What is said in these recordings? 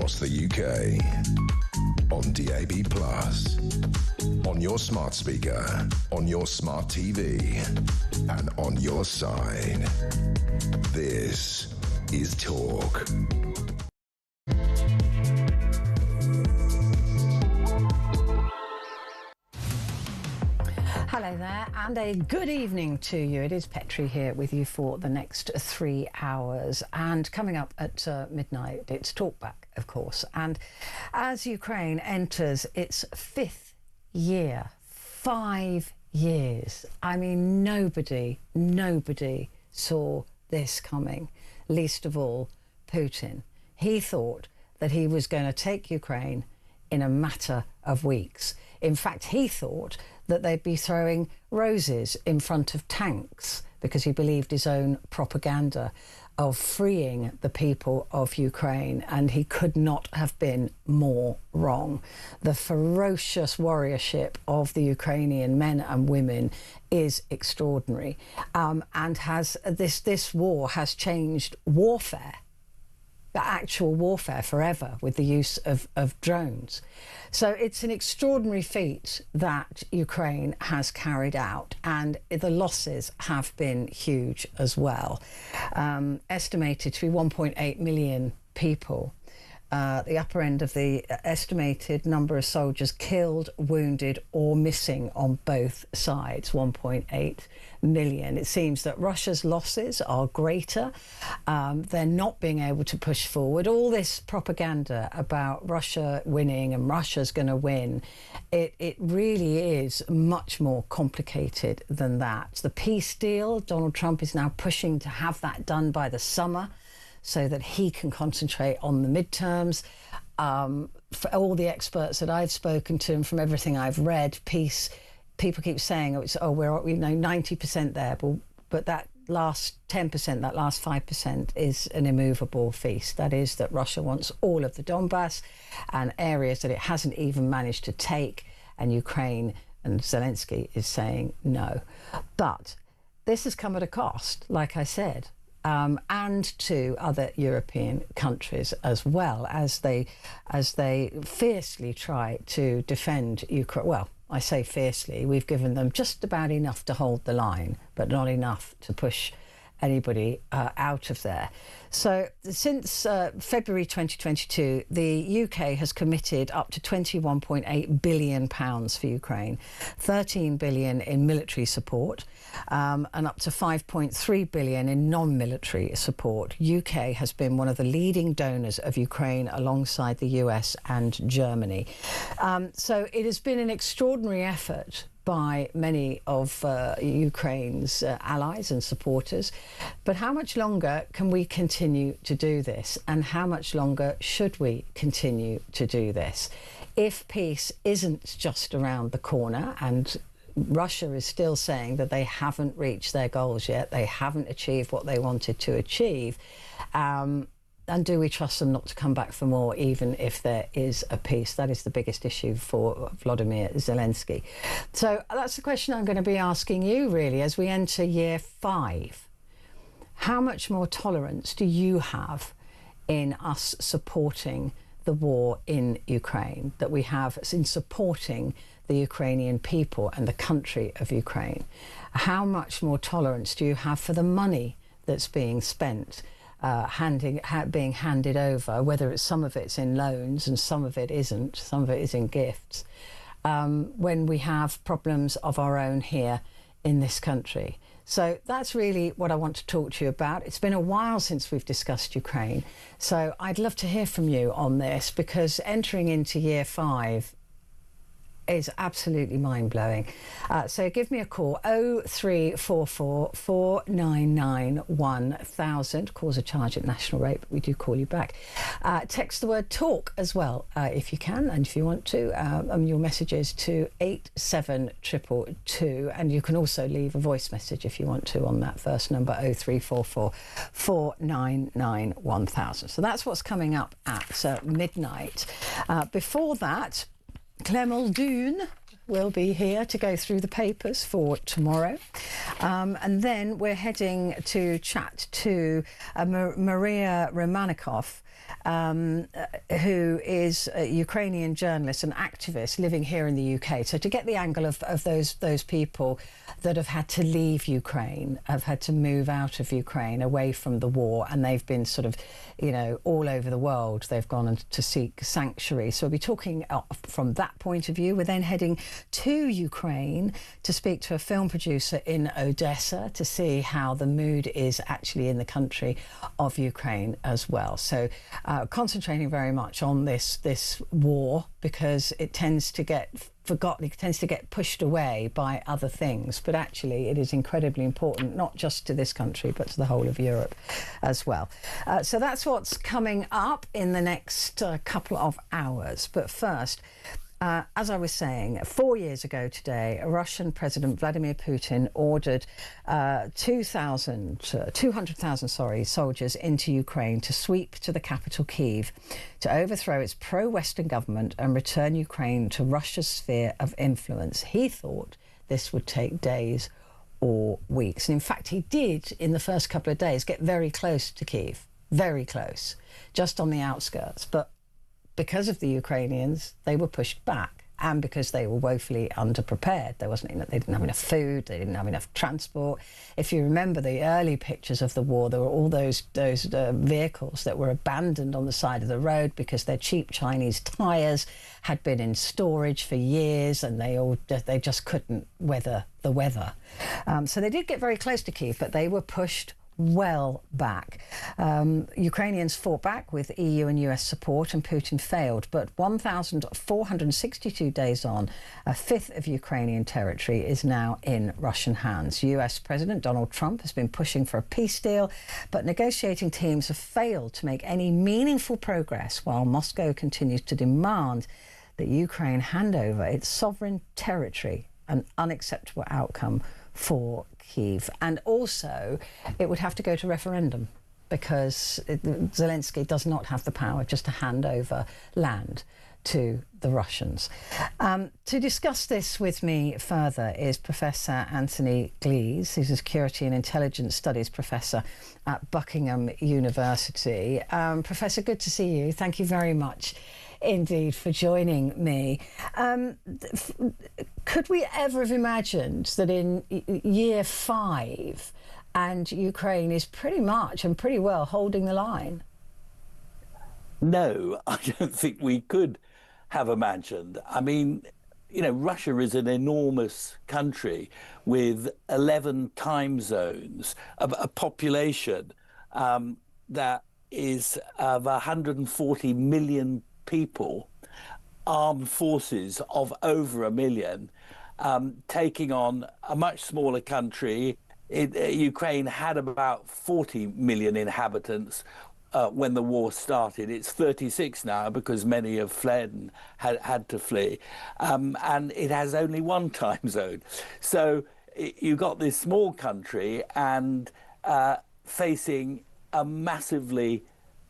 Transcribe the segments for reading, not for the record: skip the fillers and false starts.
across the UK, on DAB+, on your smart speaker, on your smart TV, and on your side. This is Talk. Hello there, and a good evening to you. It is Petrie here with you for the next 3 hours. And coming up at midnight, it's Talkback, of course. And as Ukraine enters its 5th year, 5 years, I mean, nobody saw this coming, least of all Putin. He thought that he was going to take Ukraine in a matter of weeks. In fact, he thought that they'd be throwing roses in front of tanks because he believed his own propaganda of freeing the people of Ukraine, and he could not have been more wrong. The ferocious warriorship of the Ukrainian men and women is extraordinary, and this war has changed warfare, the actual warfare, forever, with the use of drones. So it's an extraordinary feat that Ukraine has carried out, and the losses have been huge as well. Estimated to be 1.8 million people. The upper end of the estimated number of soldiers killed, wounded or missing on both sides, 1.8 million. It seems that Russia's losses are greater. They're not being able to push forward. All this propaganda about Russia winning and Russia's going to win, it really is much more complicated than that. The peace deal, Donald Trump is now pushing to have that done by the summer, so that he can concentrate on the midterms. For all the experts that I've spoken to and from everything I've read, peace, people keep saying, we're 90% there, but that last 10%, that last 5% is an immovable feast. That is that Russia wants all of the Donbass and areas that it hasn't even managed to take, and Ukraine and Zelensky is saying no. But this has come at a cost, like I said. And to other European countries as well, as they fiercely try to defend Ukraine. Well, I say fiercely, we've given them just about enough to hold the line, but not enough to push anybody out of there. So since February 2022, the UK has committed up to £21.8 billion for Ukraine, 13 billion in military support, and up to 5.3 billion in non-military support. UK has been one of the leading donors of Ukraine alongside the US and Germany. So it has been an extraordinary effort by many of Ukraine's allies and supporters. But how much longer can we continue to do this? And how much longer should we continue to do this? If peace isn't just around the corner, and Russia is still saying that they haven't reached their goals yet, they haven't achieved what they wanted to achieve, and do we trust them not to come back for more, even if there is a peace? That is the biggest issue for Volodymyr Zelensky. So that's the question I'm going to be asking you, really, as we enter year 5. How much more tolerance do you have in us supporting the war in Ukraine, that we have in supporting the Ukrainian people and the country of Ukraine? How much more tolerance do you have for the money that's being spent, being handed over, whether it's some of it's in loans and some of it isn't, some of it is in gifts, when we have problems of our own here in this country? So that's really what I want to talk to you about. It's been a while since we've discussed Ukraine, so I'd love to hear from you on this, because entering into year 5 is absolutely mind-blowing. So give me a call, 0344 499 1000. Calls are charged at national rate, but we do call you back. Text the word TALK as well, if you can, and if you want to, your messages to 87222, and you can also leave a voice message if you want to on that first number, 0344 499 1000. So that's what's coming up at midnight. Before that, Clement Dune will be here to go through the papers for tomorrow. And then we're heading to chat to Maria Romanikov, who is a Ukrainian journalist and activist living here in the UK. So to get the angle of those people that have had to leave Ukraine, have had to move out of Ukraine away from the war, and they've been sort of, you know, all over the world. They've gone to seek sanctuary. So we'll be talking from that point of view. We're then heading to Ukraine to speak to a film producer in Odessa to see how the mood is actually in the country of Ukraine as well. So concentrating very much on this war, because it tends to get forgotten, it tends to get pushed away by other things, but actually it is incredibly important, not just to this country but to the whole of Europe as well. So that's what's coming up in the next couple of hours. But first, as I was saying, 4 years ago today, Russian President Vladimir Putin ordered 200,000 soldiers into Ukraine to sweep to the capital, Kyiv, to overthrow its pro-Western government and return Ukraine to Russia's sphere of influence. He thought this would take days or weeks. And in fact, he did, in the first couple of days, get very close to Kyiv, very close, just on the outskirts. But because of the Ukrainians, they were pushed back, and because they were woefully underprepared. They didn't have enough food, they didn't have enough transport. If you remember the early pictures of the war, there were all those vehicles that were abandoned on the side of the road because their cheap Chinese tyres had been in storage for years, and they just couldn't weather the weather. So they did get very close to Kyiv, but they were pushed well back. Ukrainians fought back with EU and US support, and Putin failed. But 1,462 days on, a fifth of Ukrainian territory is now in Russian hands. US President Donald Trump has been pushing for a peace deal, but negotiating teams have failed to make any meaningful progress, while Moscow continues to demand that Ukraine hand over its sovereign territory, an unacceptable outcome for Kyiv. And also, it would have to go to referendum, because Zelensky does not have the power just to hand over land to the Russians. To discuss this with me further is Professor Anthony Glees, who's a Security and Intelligence Studies Professor at Buckingham University. Professor, good to see you. Thank you very much indeed for joining me. Could we ever have imagined that in year 5 and Ukraine is pretty much and pretty well holding the line? No, I don't think we could have imagined. I mean, you know, Russia is an enormous country with 11 time zones, a population that is of 140 million people, armed forces of over 1 million, taking on a much smaller country. Ukraine had about 40 million inhabitants when the war started. It's 36 now because many have fled and had to flee. And it has only one time zone. So you got this small country and facing a massively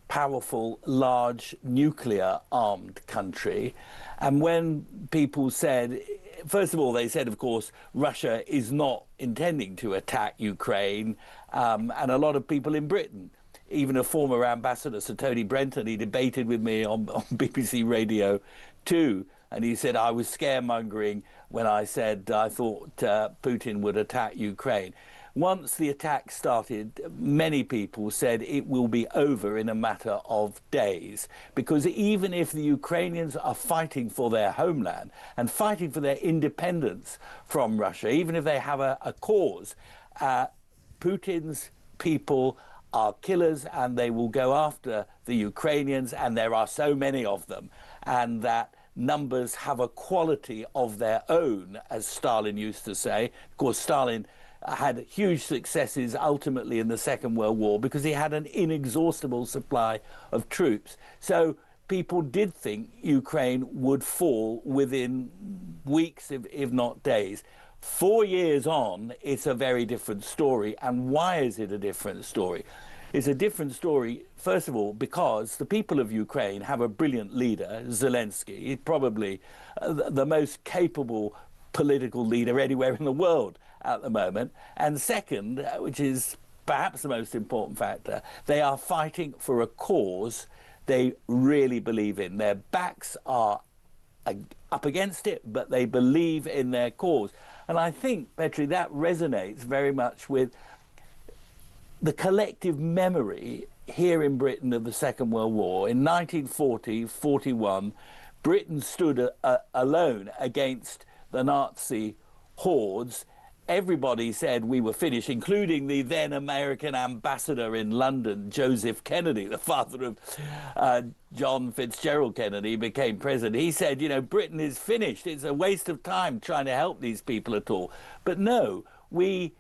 powerful, large, nuclear-armed country. And when people said, first of all, they said, of course, Russia is not intending to attack Ukraine. And a lot of people in Britain, even a former ambassador, Sir Tony Brenton, he debated with me on BBC Radio 2, and he said I was scaremongering when I said I thought Putin would attack Ukraine. Once the attack started, many people said it will be over in a matter of days, because even if the Ukrainians are fighting for their homeland and fighting for their independence from Russia, even if they have a cause, Putin's people are killers, and they will go after the Ukrainians, and there are so many of them, and that numbers have a quality of their own, as Stalin used to say. Of course, Stalin had huge successes ultimately in the Second World War because he had an inexhaustible supply of troops. So people did think Ukraine would fall within weeks, if not days. 4 years on, it's a very different story. And why is it a different story? It's a different story, first of all, because the people of Ukraine have a brilliant leader, Zelensky. He's probably the most capable political leader anywhere in the world at the moment. And second, which is perhaps the most important factor, they are fighting for a cause they really believe in. Their backs are up against it, but they believe in their cause. And I think, Petrie, that resonates very much with the collective memory here in Britain of the Second World War. In 1940-41, Britain stood alone against the Nazi hordes. Everybody said we were finished, including the then American ambassador in London, Joseph Kennedy, the father of John Fitzgerald Kennedy, became president. He said, you know, Britain is finished. It's a waste of time trying to help these people at all. But no, we,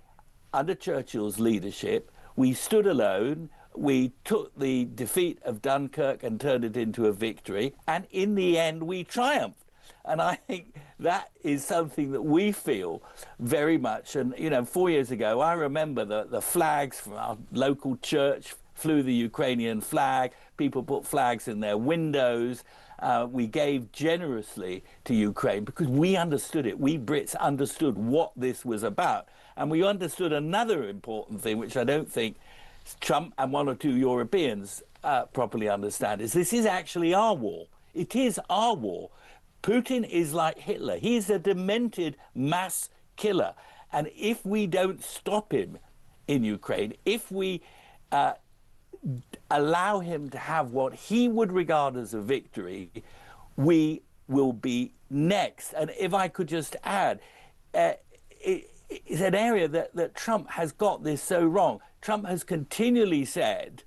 under Churchill's leadership, we stood alone. We took the defeat of Dunkirk and turned it into a victory. And in the end, we triumphed. And I think that is something that we feel very much. And, you know, 4 years ago, I remember the flags from our local church flew the Ukrainian flag. People put flags in their windows. We gave generously to Ukraine because we understood it. We Brits understood what this was about. And we understood another important thing, which I don't think Trump and one or two Europeans properly understand, is this is actually our war. It is our war. Putin is like Hitler. He's a demented mass killer. And if we don't stop him in Ukraine, if we allow him to have what he would regard as a victory, we will be next. And if I could just add, it's an area that Trump has got this so wrong. Trump has continually said,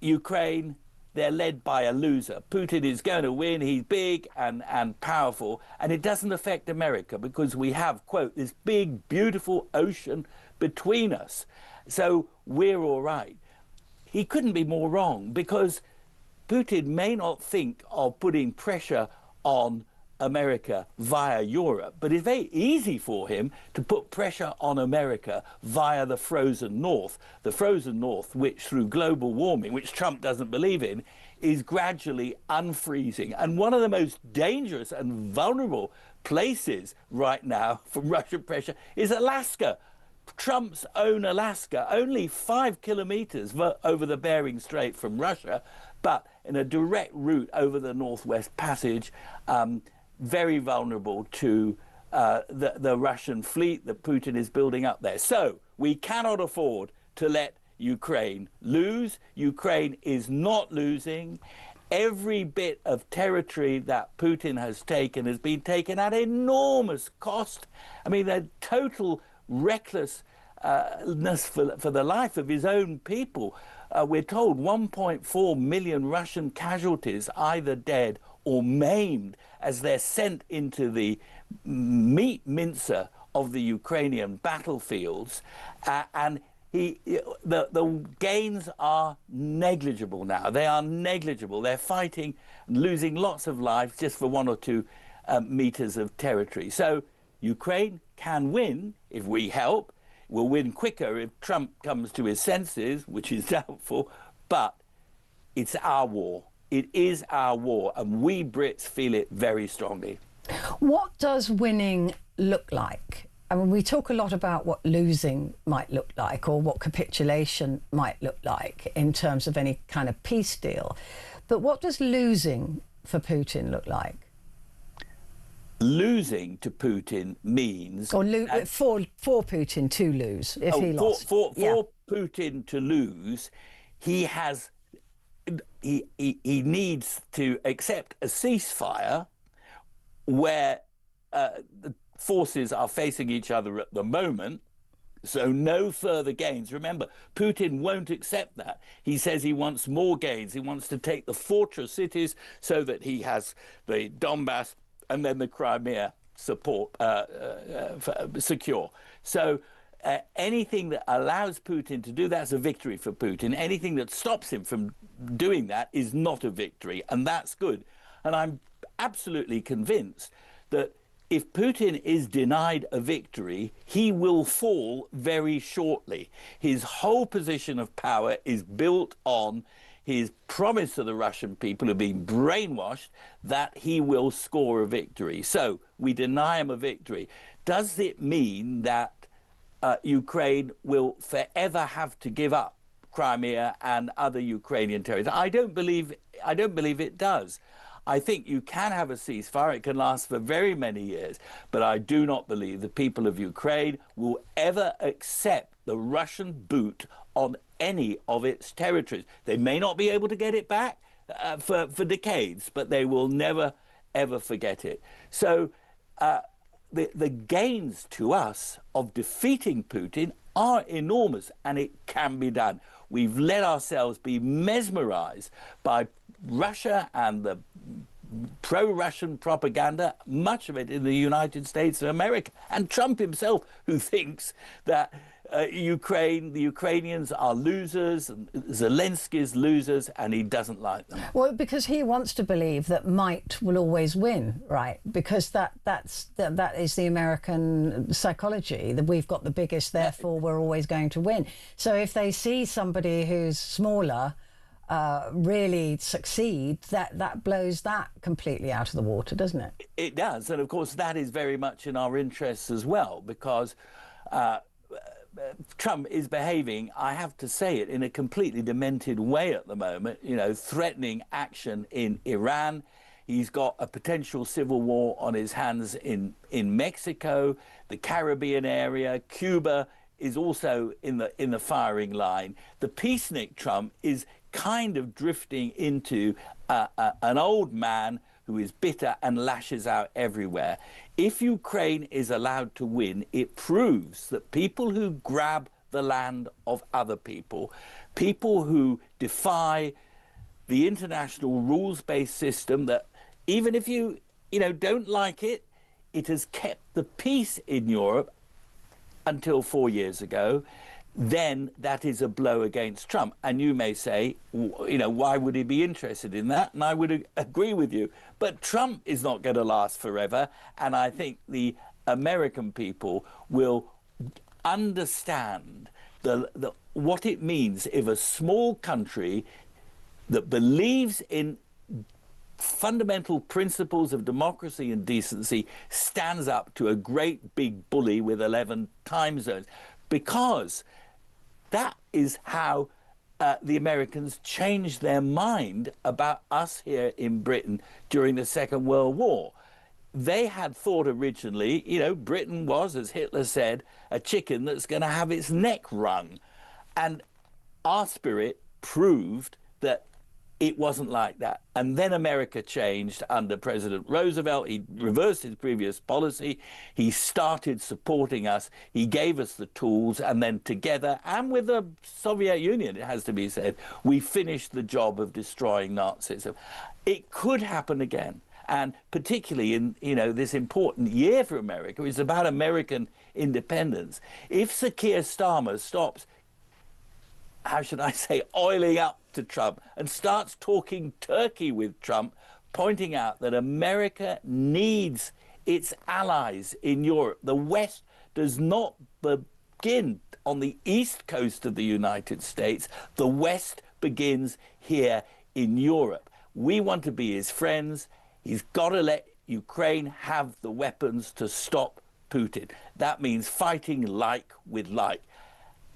Ukraine, they're led by a loser. Putin is going to win. He's big and powerful. And it doesn't affect America because we have, quote, this big, beautiful ocean between us. So we're all right. He couldn't be more wrong because Putin may not think of putting pressure on America via Europe, but it's very easy for him to put pressure on America via the frozen north, which through global warming, which Trump doesn't believe in, is gradually unfreezing. And one of the most dangerous and vulnerable places right now for Russian pressure is Alaska. Trump's own Alaska, only 5 kilometers over the Bering Strait from Russia, but in a direct route over the Northwest Passage, very vulnerable to the Russian fleet that Putin is building up there. So we cannot afford to let Ukraine lose. Ukraine is not losing. Every bit of territory that Putin has taken has been taken at enormous cost. I mean, the total recklessness for the life of his own people. We're told 1.4 million Russian casualties, either dead or maimed, as they're sent into the meat mincer of the Ukrainian battlefields. And the gains are negligible now. They are negligible. They're fighting, losing lots of lives just for 1 or 2 meters of territory. So Ukraine can win if we help. We'll win quicker if Trump comes to his senses, which is doubtful, but it's our war. It is our war, and we Brits feel it very strongly. What does winning look like? I mean, we talk a lot about what losing might look like or what capitulation might look like in terms of any kind of peace deal. But what does losing for Putin look like? Losing to Putin means... Or for Putin to lose, if he lost. For Putin to lose, he has... He needs to accept a ceasefire where the forces are facing each other at the moment, so no further gains. Remember, Putin won't accept that. He says he wants more gains. He wants to take the fortress cities so that he has the Donbass and then the Crimea secure. So anything that allows Putin to do that's a victory for Putin. Anything that stops him from doing that is not a victory, and that's good. And I'm absolutely convinced that if Putin is denied a victory, he will fall very shortly. His whole position of power is built on his promise to the Russian people who've been brainwashed that he will score a victory. So we deny him a victory. Does it mean that Ukraine will forever have to give up Crimea and other Ukrainian territories? I don't believe it does. I think you can have a ceasefire. It can last for very many years. But I do not believe the people of Ukraine will ever accept the Russian boot on any of its territories. They may not be able to get it back for decades, but they will never, ever forget it. So the gains to us of defeating Putin are enormous, and it can be done. We've let ourselves be mesmerized by Russia and the pro-Russian propaganda, much of it in the United States of America, and Trump himself, who thinks that the Ukrainians are losers, and Zelensky's losers, and he doesn't like them. Well, because he wants to believe that might will always win, right? Because that is the American psychology, that we've got the biggest, therefore we're always going to win. So if they see somebody who's smaller really succeed, that blows that completely out of the water, doesn't it? It does, and of course that is very much in our interests as well, because Trump is behaving, I have to say it, in a completely demented way at the moment, threatening action in Iran. He's got a potential civil war on his hands in Mexico, the Caribbean area. Cuba is also in the firing line. The peacenik Trump is kind of drifting into an old man who is bitter and lashes out everywhere. If Ukraine is allowed to win, it proves that people who grab the land of other people, people who defy the international rules-based system, that even if you don't like it, it has kept the peace in Europe until 4 years ago, then that is a blow against Trump. And you may say, why would he be interested in that? And I would agree with you. But Trump is not going to last forever. And I think the American people will understand what it means if a small country that believes in fundamental principles of democracy and decency stands up to a great big bully with 11 time zones. Because that is how the Americans changed their mind about us here in Britain during the Second World War. They had thought originally, Britain was, as Hitler said, a chicken that's going to have its neck wrung. And our spirit proved that it wasn't like that. And then America changed under President Roosevelt. He reversed his previous policy. He started supporting us. He gave us the tools. And then together, and with the Soviet Union, it has to be said, we finished the job of destroying Nazism. It could happen again. And particularly in, this important year for America, it's about American independence. If Sir Keir Starmer stops, how should I say, oiling up to Trump and starts talking turkey with Trump, pointing out that America needs its allies in Europe. The West does not begin on the east coast of the United States. The West begins here in Europe. We want to be his friends. He's got to let Ukraine have the weapons to stop Putin. That means fighting like with like.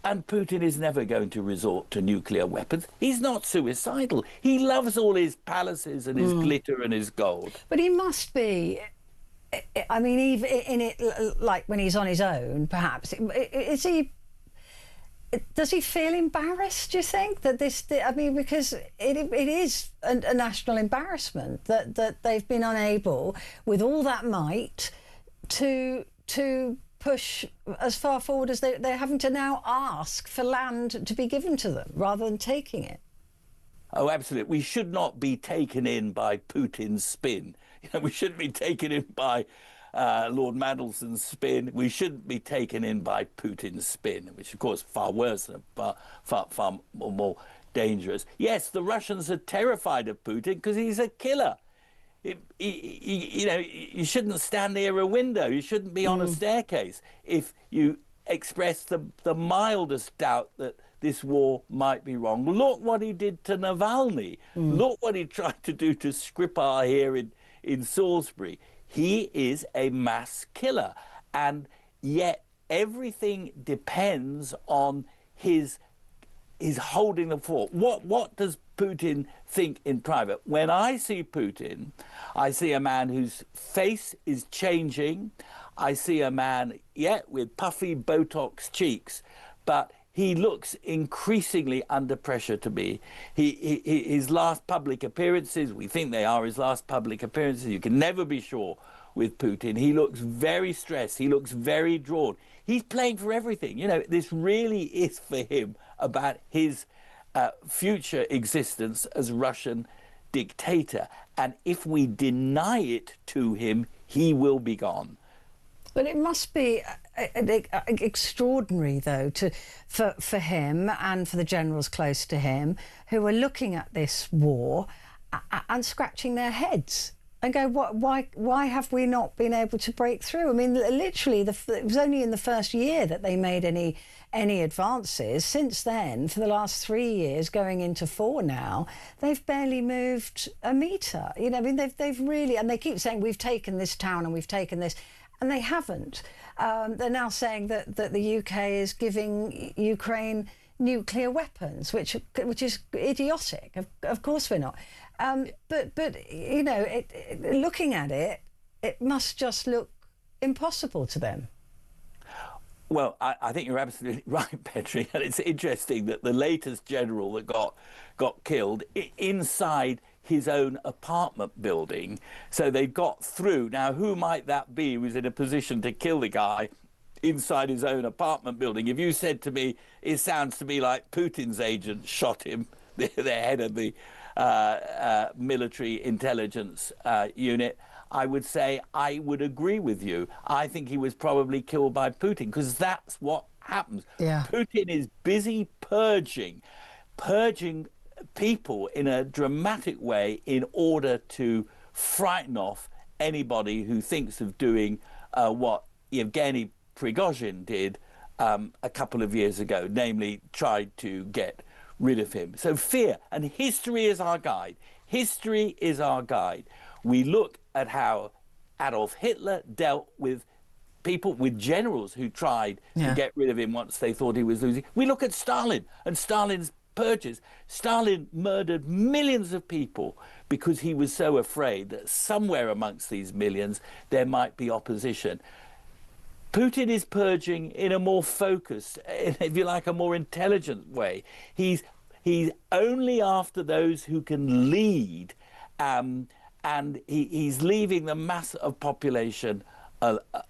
And Putin is never going to resort to nuclear weapons. He's not suicidal. He loves all his palaces and his glitter and his gold. But he must be, I mean, even in it, like when he's on his own, perhaps, does he feel embarrassed, do you think, that this, because it is a national embarrassment that they've been unable, with all that might, to push as far forward as they're having to now ask for land to be given to them rather than taking it? Oh, absolutely. We should not be taken in by Putin's spin. We shouldn't be taken in by Lord Mandelson's spin. We shouldn't be taken in by Putin's spin, which, of course, far worse and far more dangerous. Yes, the Russians are terrified of Putin because he's a killer. You shouldn't stand near a window. You shouldn't be on a staircase if you express the mildest doubt that this war might be wrong. Look what he did to Navalny. Look what he tried to do to Skripal here in Salisbury. He is a mass killer. And yet everything depends on his holding the fort. What does Putin think in private? When I see Putin, I see a man whose face is changing. I see a man, with puffy Botox cheeks, but he looks increasingly under pressure to me. His last public appearances, we think they are his last public appearances. You can never be sure with Putin. He looks very stressed. He looks very drawn. He's playing for everything. You know, this really is for him about his future existence as Russian dictator. And if we deny it to him, he will be gone. But it must be extraordinary, though, for him and for the generals close to him who are looking at this war and scratching their heads and go, why have we not been able to break through? I mean, literally, it was only in the first year that they made any advances. Since then, for the last 3 years, going into 4 now, they've barely moved a metre. You know, I mean, they've really, and they keep saying, we've taken this town and we've taken this, and they haven't. They're now saying that the UK is giving Ukraine nuclear weapons, which is idiotic. Of course we're not. But you know, looking at it, it must just look impossible to them. Well, I think you're absolutely right, Petrie. And it's interesting that the latest general that got killed inside his own apartment building. So they got through. Now, who might that be who was in a position to kill the guy inside his own apartment building? If you said to me, it sounds to me like Putin's agent shot him, the head of the military intelligence unit, I would say I would agree with you. I think he was probably killed by Putin, because that's what happens. Yeah. Putin is busy purging people in a dramatic way in order to frighten off anybody who thinks of doing what Yevgeny Prigozhin did a couple of years ago, namely tried to get rid of him. So fear, and history is our guide. History is our guide. We look at how Adolf Hitler dealt with people, with generals who tried to get rid of him once they thought he was losing. We look at Stalin and Stalin's purges. Stalin murdered millions of people because he was so afraid that somewhere amongst these millions there might be opposition. Putin is purging in a more focused, if you like, a more intelligent way. He's only after those who can lead, and he's leaving the mass of population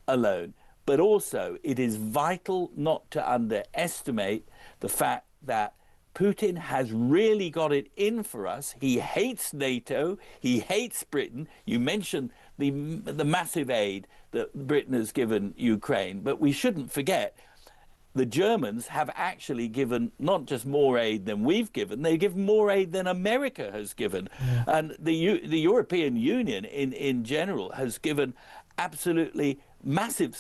alone. But also, it is vital not to underestimate the fact that Putin has really got it in for us. He hates NATO. He hates Britain. You mentioned the massive aid that Britain has given Ukraine, but we shouldn't forget the Germans have actually given not just more aid than we've given, they've given more aid than America has given. Yeah. And the European Union in general has given absolutely massive,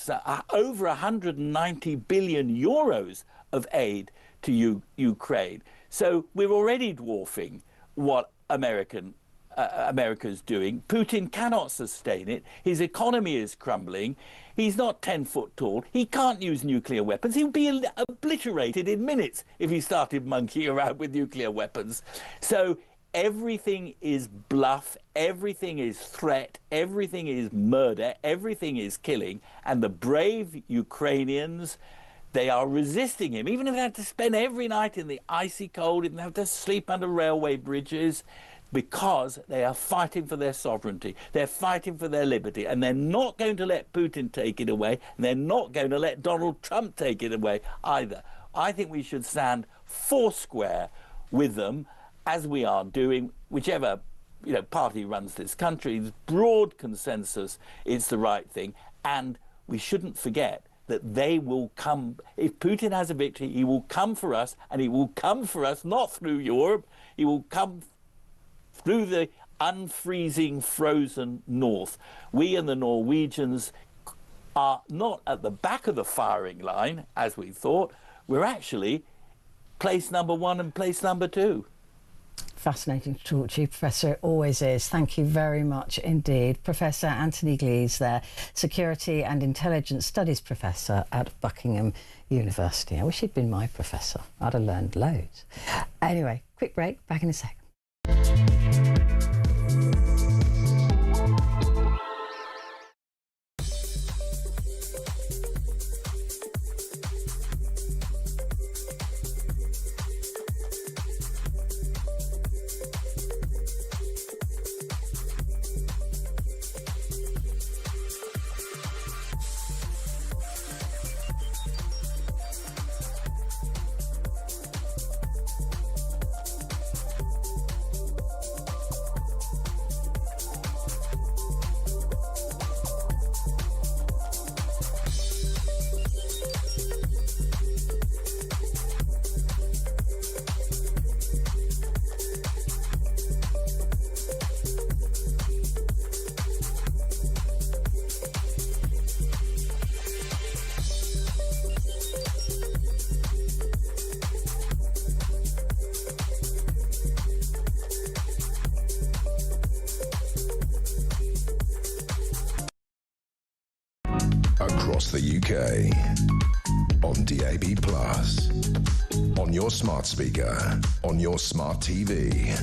over 190 billion euros of aid to Ukraine. So we're already dwarfing what America's doing. Putin cannot sustain it. His economy is crumbling. He's not 10 foot tall. He can't use nuclear weapons. He would be obliterated in minutes if he started monkeying around with nuclear weapons. So everything is bluff, everything is threat, everything is murder, everything is killing. And the brave Ukrainians, they are resisting him. Even if they have to spend every night in the icy cold, if they have to sleep under railway bridges, because they are fighting for their sovereignty. They're fighting for their liberty. And they're not going to let Putin take it away. And they're not going to let Donald Trump take it away either. I think we should stand foursquare with them, as we are doing, whichever party runs this country. Broad consensus is the right thing. And we shouldn't forget that they will come. If Putin has a victory, he will come for us, and he will come for us not through Europe. He will come through the unfreezing, frozen north. We and the Norwegians are not at the back of the firing line, as we thought. We're actually place number 1 and place number 2. Fascinating to talk to you, Professor. It always is. Thank you very much indeed. Professor Anthony Glees there, Security and Intelligence Studies Professor at Buckingham University. I wish he'd been my professor. I'd have learned loads. Anyway, quick break. Back in a sec. Across the UK, on DAB+, on your smart speaker, on your smart TV,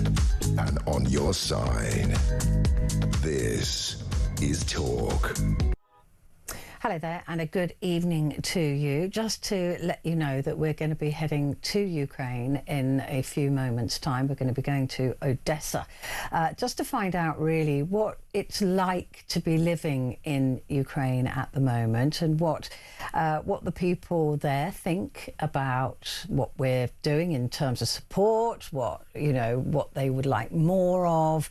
and on your side. This is Talk. Hello there and a good evening to you. Just to let you know that we're going to be heading to Ukraine in a few moments' time. We're going to be going to Odessa just to find out really what it's like to be living in Ukraine at the moment and what the people there think about what we're doing in terms of support, what they would like more of,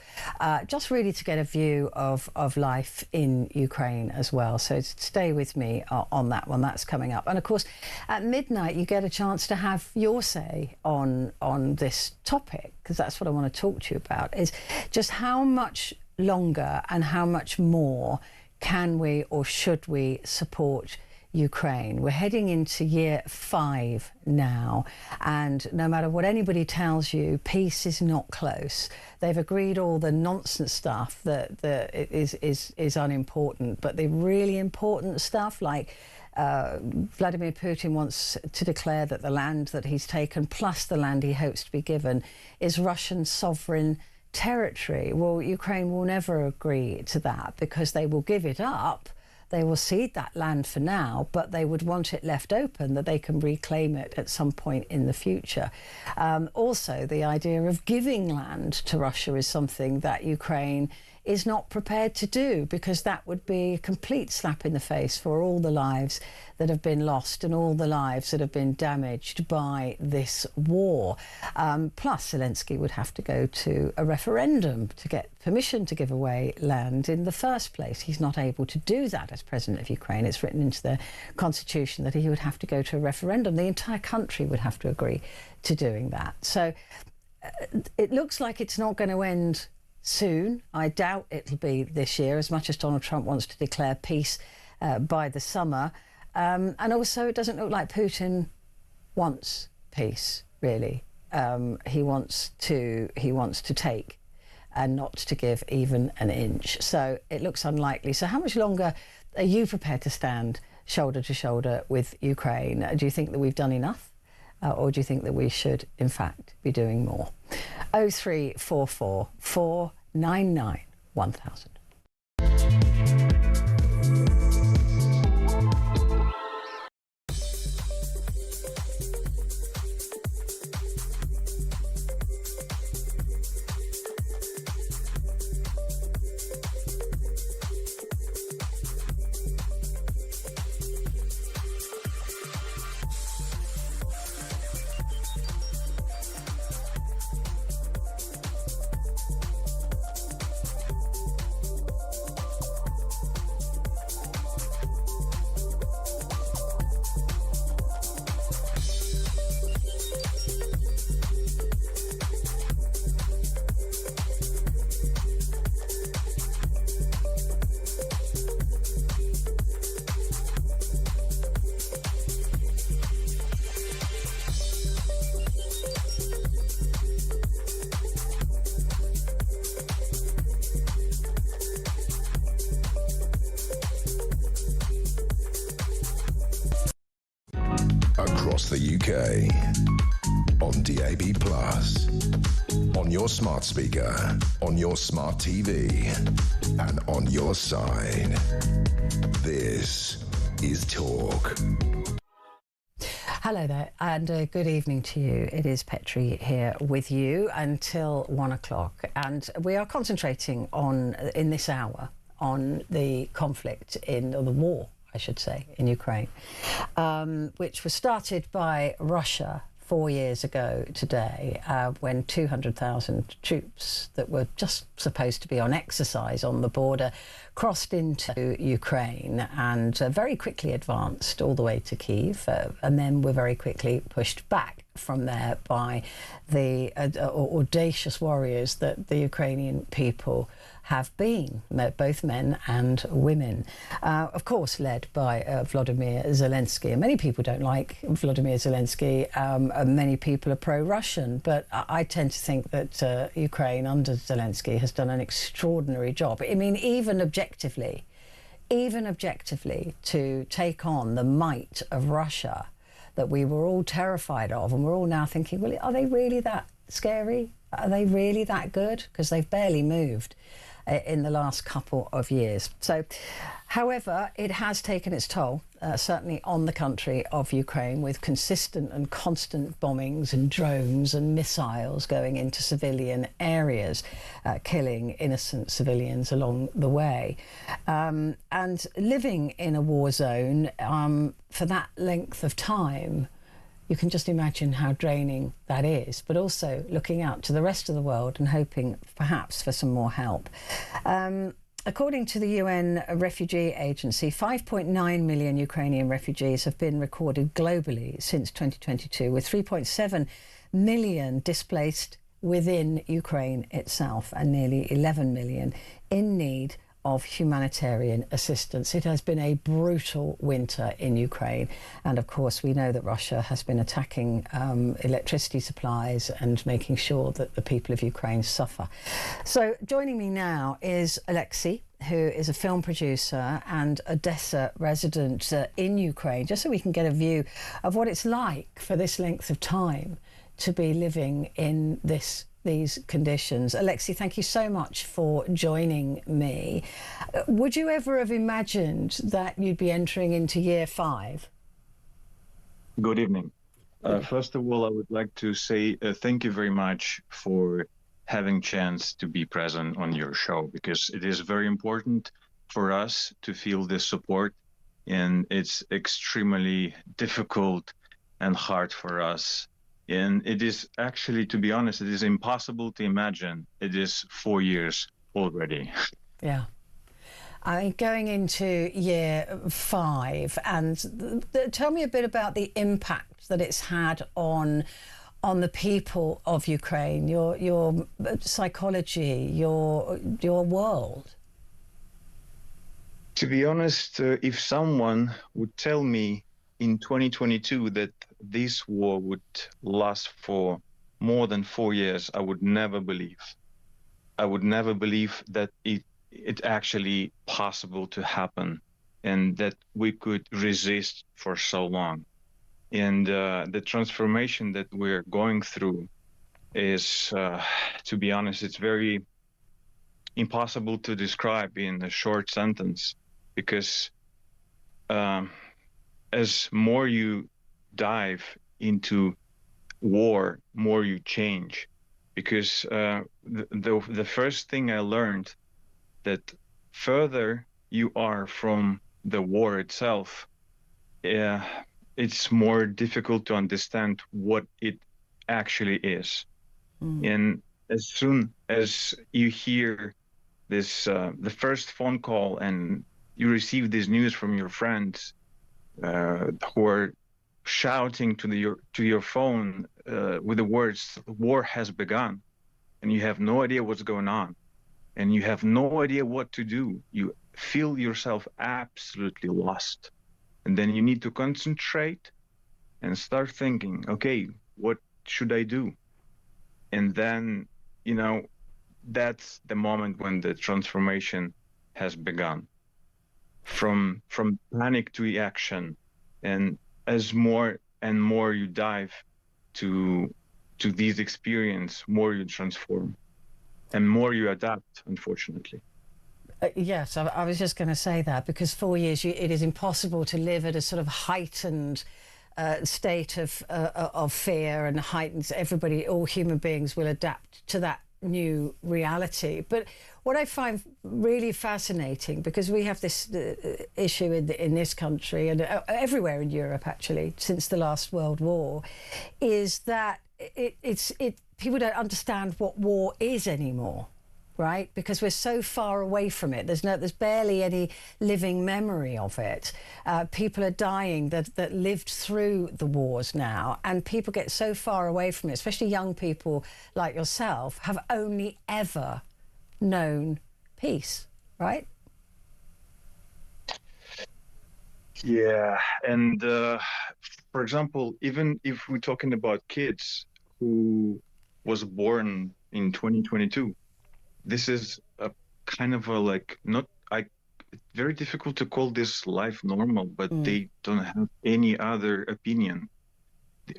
just really to get a view of life in Ukraine as well. So stay with me on that one. That's coming up. And of course, at midnight, you get a chance to have your say on this topic, because that's what I want to talk to you about, is just how much longer and how much more can we or should we support Ukraine. We're heading into year 5 now, and no matter what anybody tells you, peace is not close. They've agreed all the nonsense stuff that is unimportant, but the really important stuff, like Vladimir Putin wants to declare that the land that he's taken, plus the land he hopes to be given, is Russian sovereign territory. Well, Ukraine will never agree to that, because they will give it up. They will cede that land for now, but they would want it left open that they can reclaim it at some point in the future. Also, the idea of giving land to Russia is something that Ukraine is not prepared to do, because that would be a complete slap in the face for all the lives that have been lost and all the lives that have been damaged by this war. Plus, Zelensky would have to go to a referendum to get permission to give away land in the first place. He's not able to do that as president of Ukraine. It's written into the constitution that he would have to go to a referendum. The entire country would have to agree to doing that. So it looks like it's not going to end soon. I doubt it'll be this year, as much as Donald Trump wants to declare peace by the summer. And also, it doesn't look like Putin wants peace, really. He wants to take and not to give even an inch. So it looks unlikely. So how much longer are you prepared to stand shoulder to shoulder with Ukraine? Do you think that we've done enough? Or do you think that we should, in fact, be doing more? 0344 499 1000. across the UK, on DAB+, on your smart speaker, on your smart TV, and on your side. This is Talk. Hello there, and good evening to you. It is Petrie here with you until 1 o'clock, and we are concentrating on, in this hour, on the conflict or the war, I should say, in Ukraine, which was started by Russia 4 years ago today, when 200,000 troops that were just supposed to be on exercise on the border crossed into Ukraine and very quickly advanced all the way to Kyiv, and then were very quickly pushed back from there by the audacious warriors that the Ukrainian people have been, both men and women, of course led by Volodymyr Zelensky. And many people don't like Volodymyr Zelensky. Many people are pro-Russian, but I tend to think that Ukraine under Zelensky has done an extraordinary job. I mean, even objectively, to take on the might of Russia that we were all terrified of, and we're all now thinking, well, are they really that scary? Are they really that good? Because they've barely moved in the last couple of years. So, however, it has taken its toll, certainly on the country of Ukraine, with consistent and constant bombings and drones and missiles going into civilian areas, killing innocent civilians along the way. And living in a war zone for that length of time, you can just imagine how draining that is, but also looking out to the rest of the world and hoping perhaps for some more help. According to the UN Refugee Agency, 5.9 million Ukrainian refugees have been recorded globally since 2022, with 3.7 million displaced within Ukraine itself and nearly 11 million in need of humanitarian assistance. It has been a brutal winter in Ukraine, and of course we know that Russia has been attacking electricity supplies and making sure that the people of Ukraine suffer. So joining me now is Alexei, who is a film producer and Odessa resident in Ukraine, just so we can get a view of what it's like for this length of time to be living in these conditions. Alexei, thank you so much for joining me. Would you ever have imagined that you'd be entering into year 5? Good evening. First of all, I would like to say thank you very much for having chance to be present on your show, because it is very important for us to feel this support, and it's extremely difficult and hard for us. And it is actually, to be honest, it is impossible to imagine. It is 4 years already. Yeah. I mean, going into year 5, and tell me a bit about the impact that it's had on the people of Ukraine, your psychology, your world. To be honest, if someone would tell me in 2022 that this war would last for more than 4 years, I would never believe. I would never believe that it actually possible to happen, and that we could resist for so long. And the transformation that we're going through is, to be honest, it's very impossible to describe in a short sentence, because as more you dive into war, more you change. Because the first thing I learned, that further you are from the war itself, it's more difficult to understand what it actually is. And as soon as you hear this, the first phone call, and you receive this news from your friends who are shouting to your phone with the words, "War has begun," and you have no idea what's going on, and you have no idea what to do. You feel yourself absolutely lost. And then you need to concentrate and start thinking, okay, what should I do? And then, that's the moment when the transformation has begun. From panic to action. And as more and more you dive to these experience, more you transform and more you adapt, unfortunately. Yes, I was just going to say that, because 4 years, it is impossible to live at a sort of heightened state of fear and heightened. Everybody, all human beings, will adapt to that new reality. But what I find really fascinating, because we have this issue in this country and everywhere in Europe actually since the last World War, is that people don't understand what war is anymore. Right, because we're so far away from it. There's barely any living memory of it. People are dying that lived through the wars now, and people get so far away from it. Especially young people like yourself have only ever known peace, right? Yeah, and for example, even if we're talking about kids who was born in 2022. This is a kind of a like not very difficult to call this life normal, but they don't have any other opinion.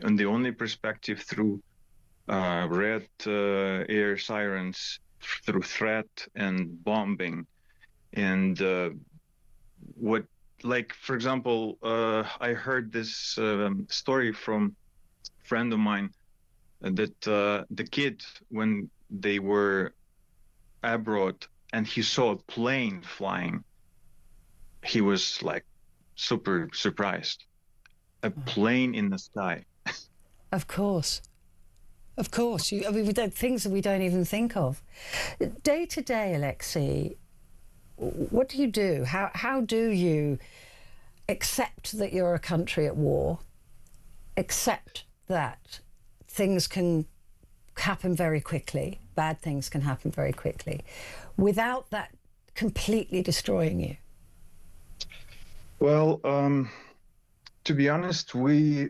And the only perspective through red air sirens, through threat and bombing. And what, like, for example, I heard this story from a friend of mine that the kid, when they were abroad and he saw a plane flying, he was like super surprised. A plane in the sky. Of course. Of course. I mean, things that we don't even think of. Day to day, Alexei, what do you do? How do you accept that you're a country at war, accept that things can happen very quickly, bad things can happen very quickly, without that completely destroying you? Well, to be honest, we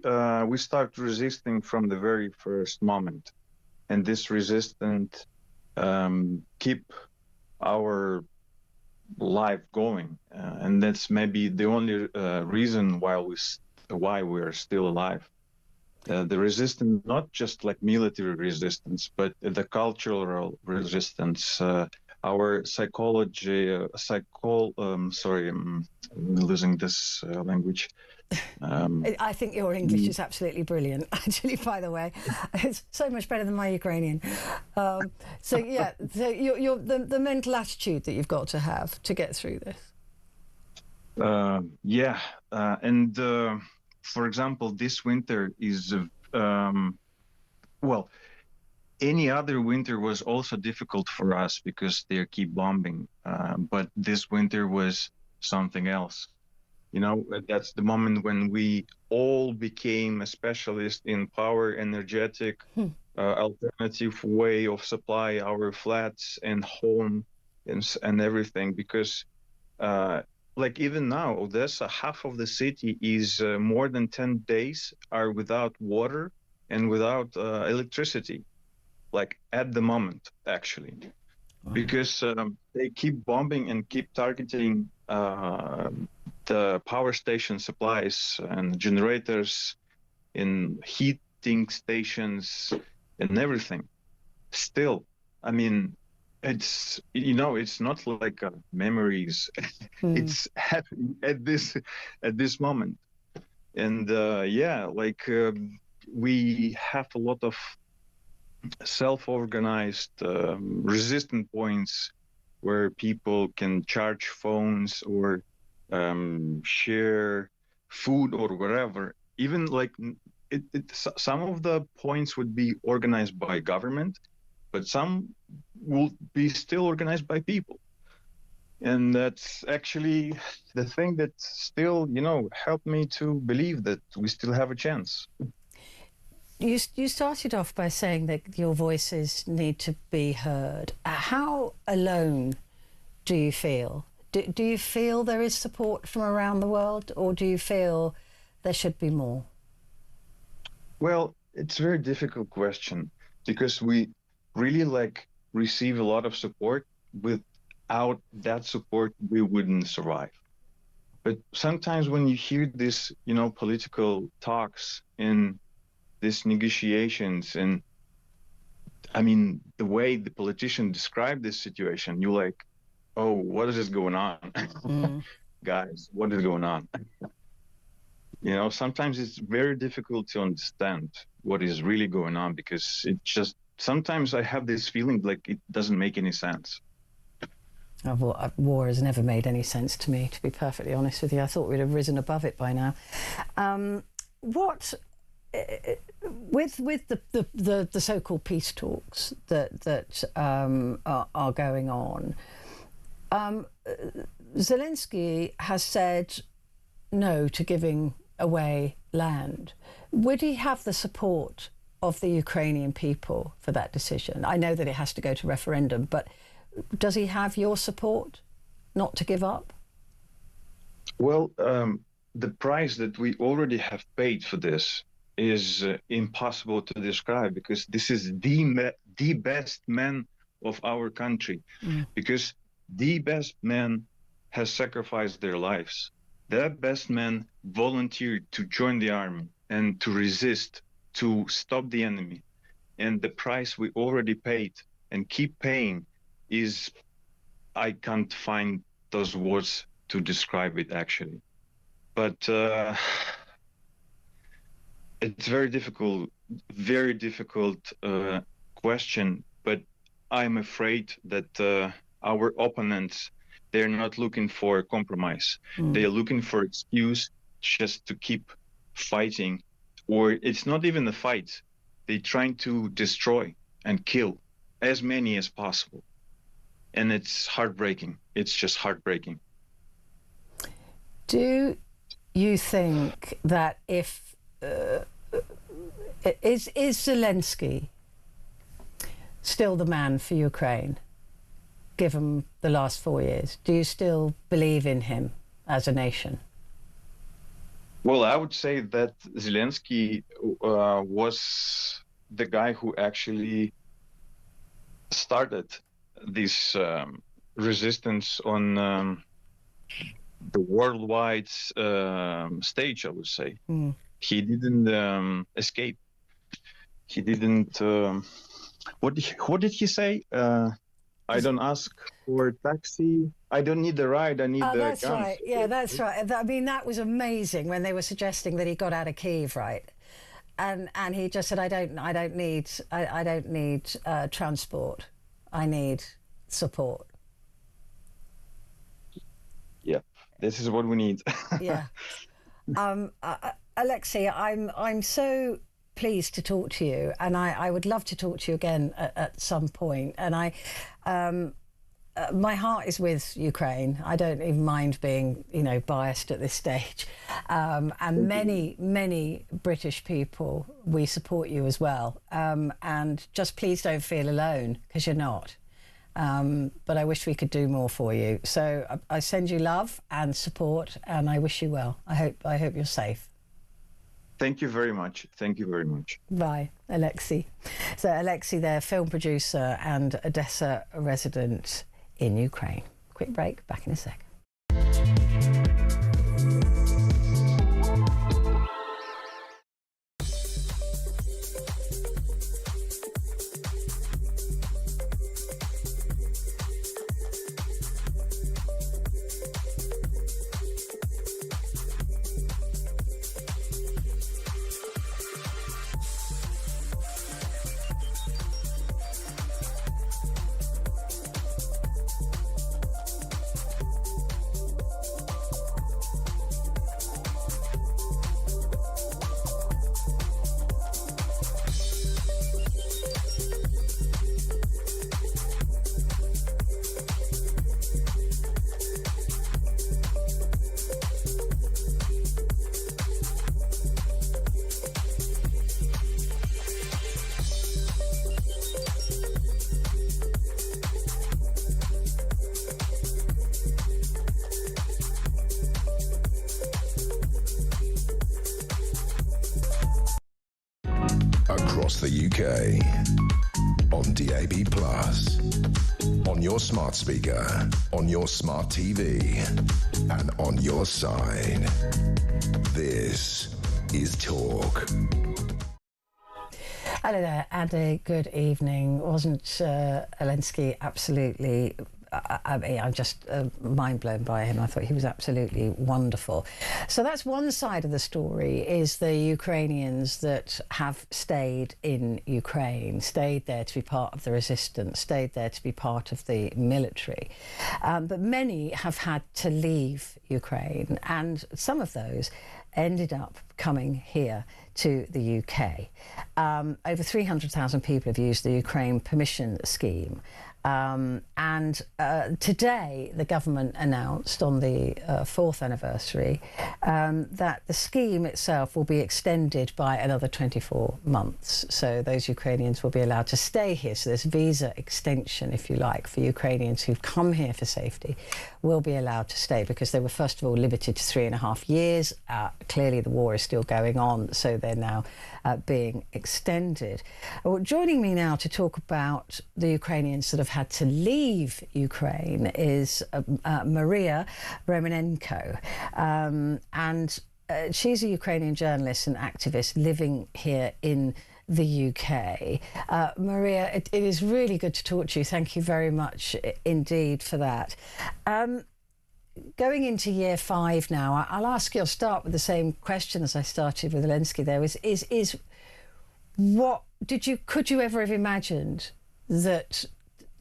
start resisting from the very first moment, and this resistance keep our life going, and that's maybe the only reason why we are still alive. The resistance, not just like military resistance, but the cultural resistance, our psychology, sorry, I'm losing this language. I think your English is absolutely brilliant, actually, by the way. It's so much better than my Ukrainian. So the mental attitude that you've got to have to get through this. And for example, this winter is, well, any other winter was also difficult for us because they keep bombing. But this winter was something else. You know, that's the moment when we all became a specialist in power, energetic, alternative way of supply our flats and home and everything. Because like even now, Odessa, half of the city is more than 10 days are without water and without electricity, like at the moment, actually. Wow. Because they keep bombing and keep targeting the power station supplies and generators in heating stations and everything. Still, I mean, it's, you know, it's not like memories. It's happening at this moment. And we have a lot of self-organized resistant points where people can charge phones or share food or whatever. Even like some of the points would be organized by government, but some will be still organized by people. And that's actually the thing that still, you know, helped me to believe that we still have a chance. You started off by saying that your voices need to be heard. How alone do you feel? Do you feel there is support from around the world, or do you feel there should be more? Well, it's a very difficult question, because we really receive a lot of support. Without that support, we wouldn't survive. But sometimes when you hear this, political talks and these negotiations, and I mean, the way the politicians describe this situation, you're like, oh, what is going on? Guys, what is going on? Sometimes it's very difficult to understand what is really going on, because sometimes I have this feeling like it doesn't make any sense. War has never made any sense to me, to be perfectly honest with you. I thought we'd have risen above it by now. With the so-called peace talks that are going on, Zelensky has said no to giving away land. Would he have the support of the Ukrainian people for that decision? I know that it has to go to referendum, but does he have your support not to give up? Well, the price that we already have paid for this is impossible to describe, because this is the best man of our country, because the best man has sacrificed their lives. The best man volunteered to join the army and to resist, to stop the enemy. And the price we already paid and keep paying is, I can't find those words to describe it actually. But it's very difficult question, but I'm afraid that our opponents, they're not looking for compromise. They're looking for excuse just to keep fighting, or it's not even a fight. They're trying to destroy and kill as many as possible. And it's heartbreaking. It's just heartbreaking. Do you think that if is Zelensky still the man for Ukraine, given the last 4 years? Do you still believe in him as a nation? Well, I would say that Zelensky was the guy who actually started this resistance on the worldwide stage, I would say. He didn't escape. He didn't. What did he say? I don't ask for a taxi. I don't need the ride. I need the that's guns. Right. Yeah, that's right. I mean, that was amazing when they were suggesting that he got out of Kyiv, right? And he just said, I don't need transport. I need support. Yeah, this is what we need. Yeah. Alexei, I'm so pleased to talk to you, and I would love to talk to you again at some point. And my heart is with Ukraine. I don't even mind being, biased at this stage. And many British people, we support you as well. And just please don't feel alone, because you're not. But I wish we could do more for you. So I send you love and support, and I wish you well. I hope you're safe. Thank you very much. Thank you very much. Bye, Alexei. So Alexei there, film producer and Odessa resident in Ukraine. Quick break, back in a sec. Across the UK, on DAB+, on your smart speaker, on your smart TV, and on your side. This is Talk. Hello there, and a good evening. Wasn't Zelensky absolutely... I'm just mind blown by him. I thought he was absolutely wonderful. So that's one side of the story, is the Ukrainians that have stayed in Ukraine, stayed there to be part of the resistance, stayed there to be part of the military. But many have had to leave Ukraine, and some of those ended up coming here to the UK. Over 300,000 people have used the Ukraine Permission Scheme. Today, the government announced on the 4th anniversary that the scheme itself will be extended by another 24 months. So those Ukrainians will be allowed to stay here. So this visa extension, if you like, for Ukrainians who've come here for safety will be allowed to stay, because they were first of all limited to 3.5 years. Clearly the war is still going on, so they're now being extended. Well, joining me now to talk about the Ukrainians that have had to leave Ukraine is Maria Romanenko, and she's a Ukrainian journalist and activist living here in the UK. Maria, it is really good to talk to you. Thank you very much indeed for that. Going into year 5 now, I'll ask you, I'll start with the same question as I started with Zelensky there, is what could you ever have imagined that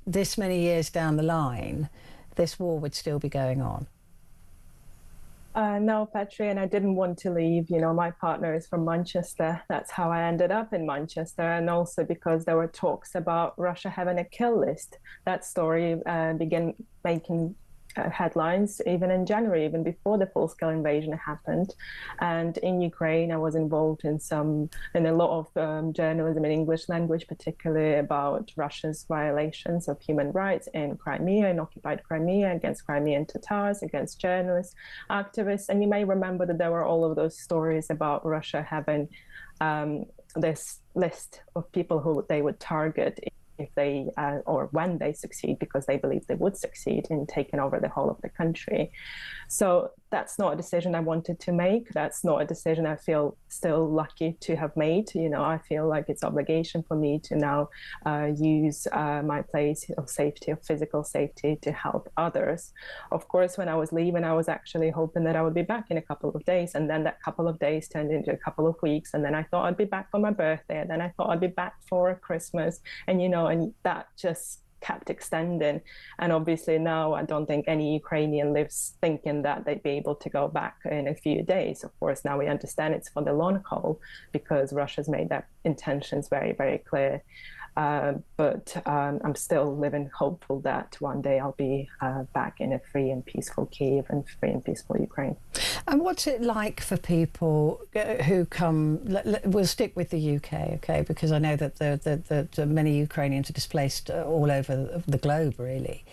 this many years down the line, this war would still be going on? No, Petrie, and I didn't want to leave. You know, my partner is from Manchester. That's how I ended up in Manchester. And also because there were talks about Russia having a kill list. That story began making headlines even in January, even before the full-scale invasion happened. And in Ukraine, I was involved in a lot of journalism in English language, particularly about Russia's violations of human rights in Crimea, in occupied Crimea, against Crimean Tatars, against journalists, activists. And you may remember that there were all of those stories about Russia having this list of people who they would target if they or when they succeed, because they believe they would succeed in taking over the whole of the country. So that's not a decision I wanted to make. That's not a decision I feel still lucky to have made. You know, I feel like it's obligation for me to now use my place of safety, of physical safety, to help others. Of course, when I was leaving, I was actually hoping that I would be back in a couple of days. And then that couple of days turned into a couple of weeks. And then I thought I'd be back for my birthday. And then I thought I'd be back for Christmas. And, you know, and that just kept extending. And obviously now I don't think any Ukrainian lives thinking that they'd be able to go back in a few days. Of course, now we understand it's for the long haul, because Russia's made their intentions very, very clear. But I'm still living hopeful that one day I'll be back in a free and peaceful Kyiv and free and peaceful Ukraine. And what's it like for people who come? We'll stick with the UK, okay? Because I know that the many Ukrainians are displaced all over the globe, really.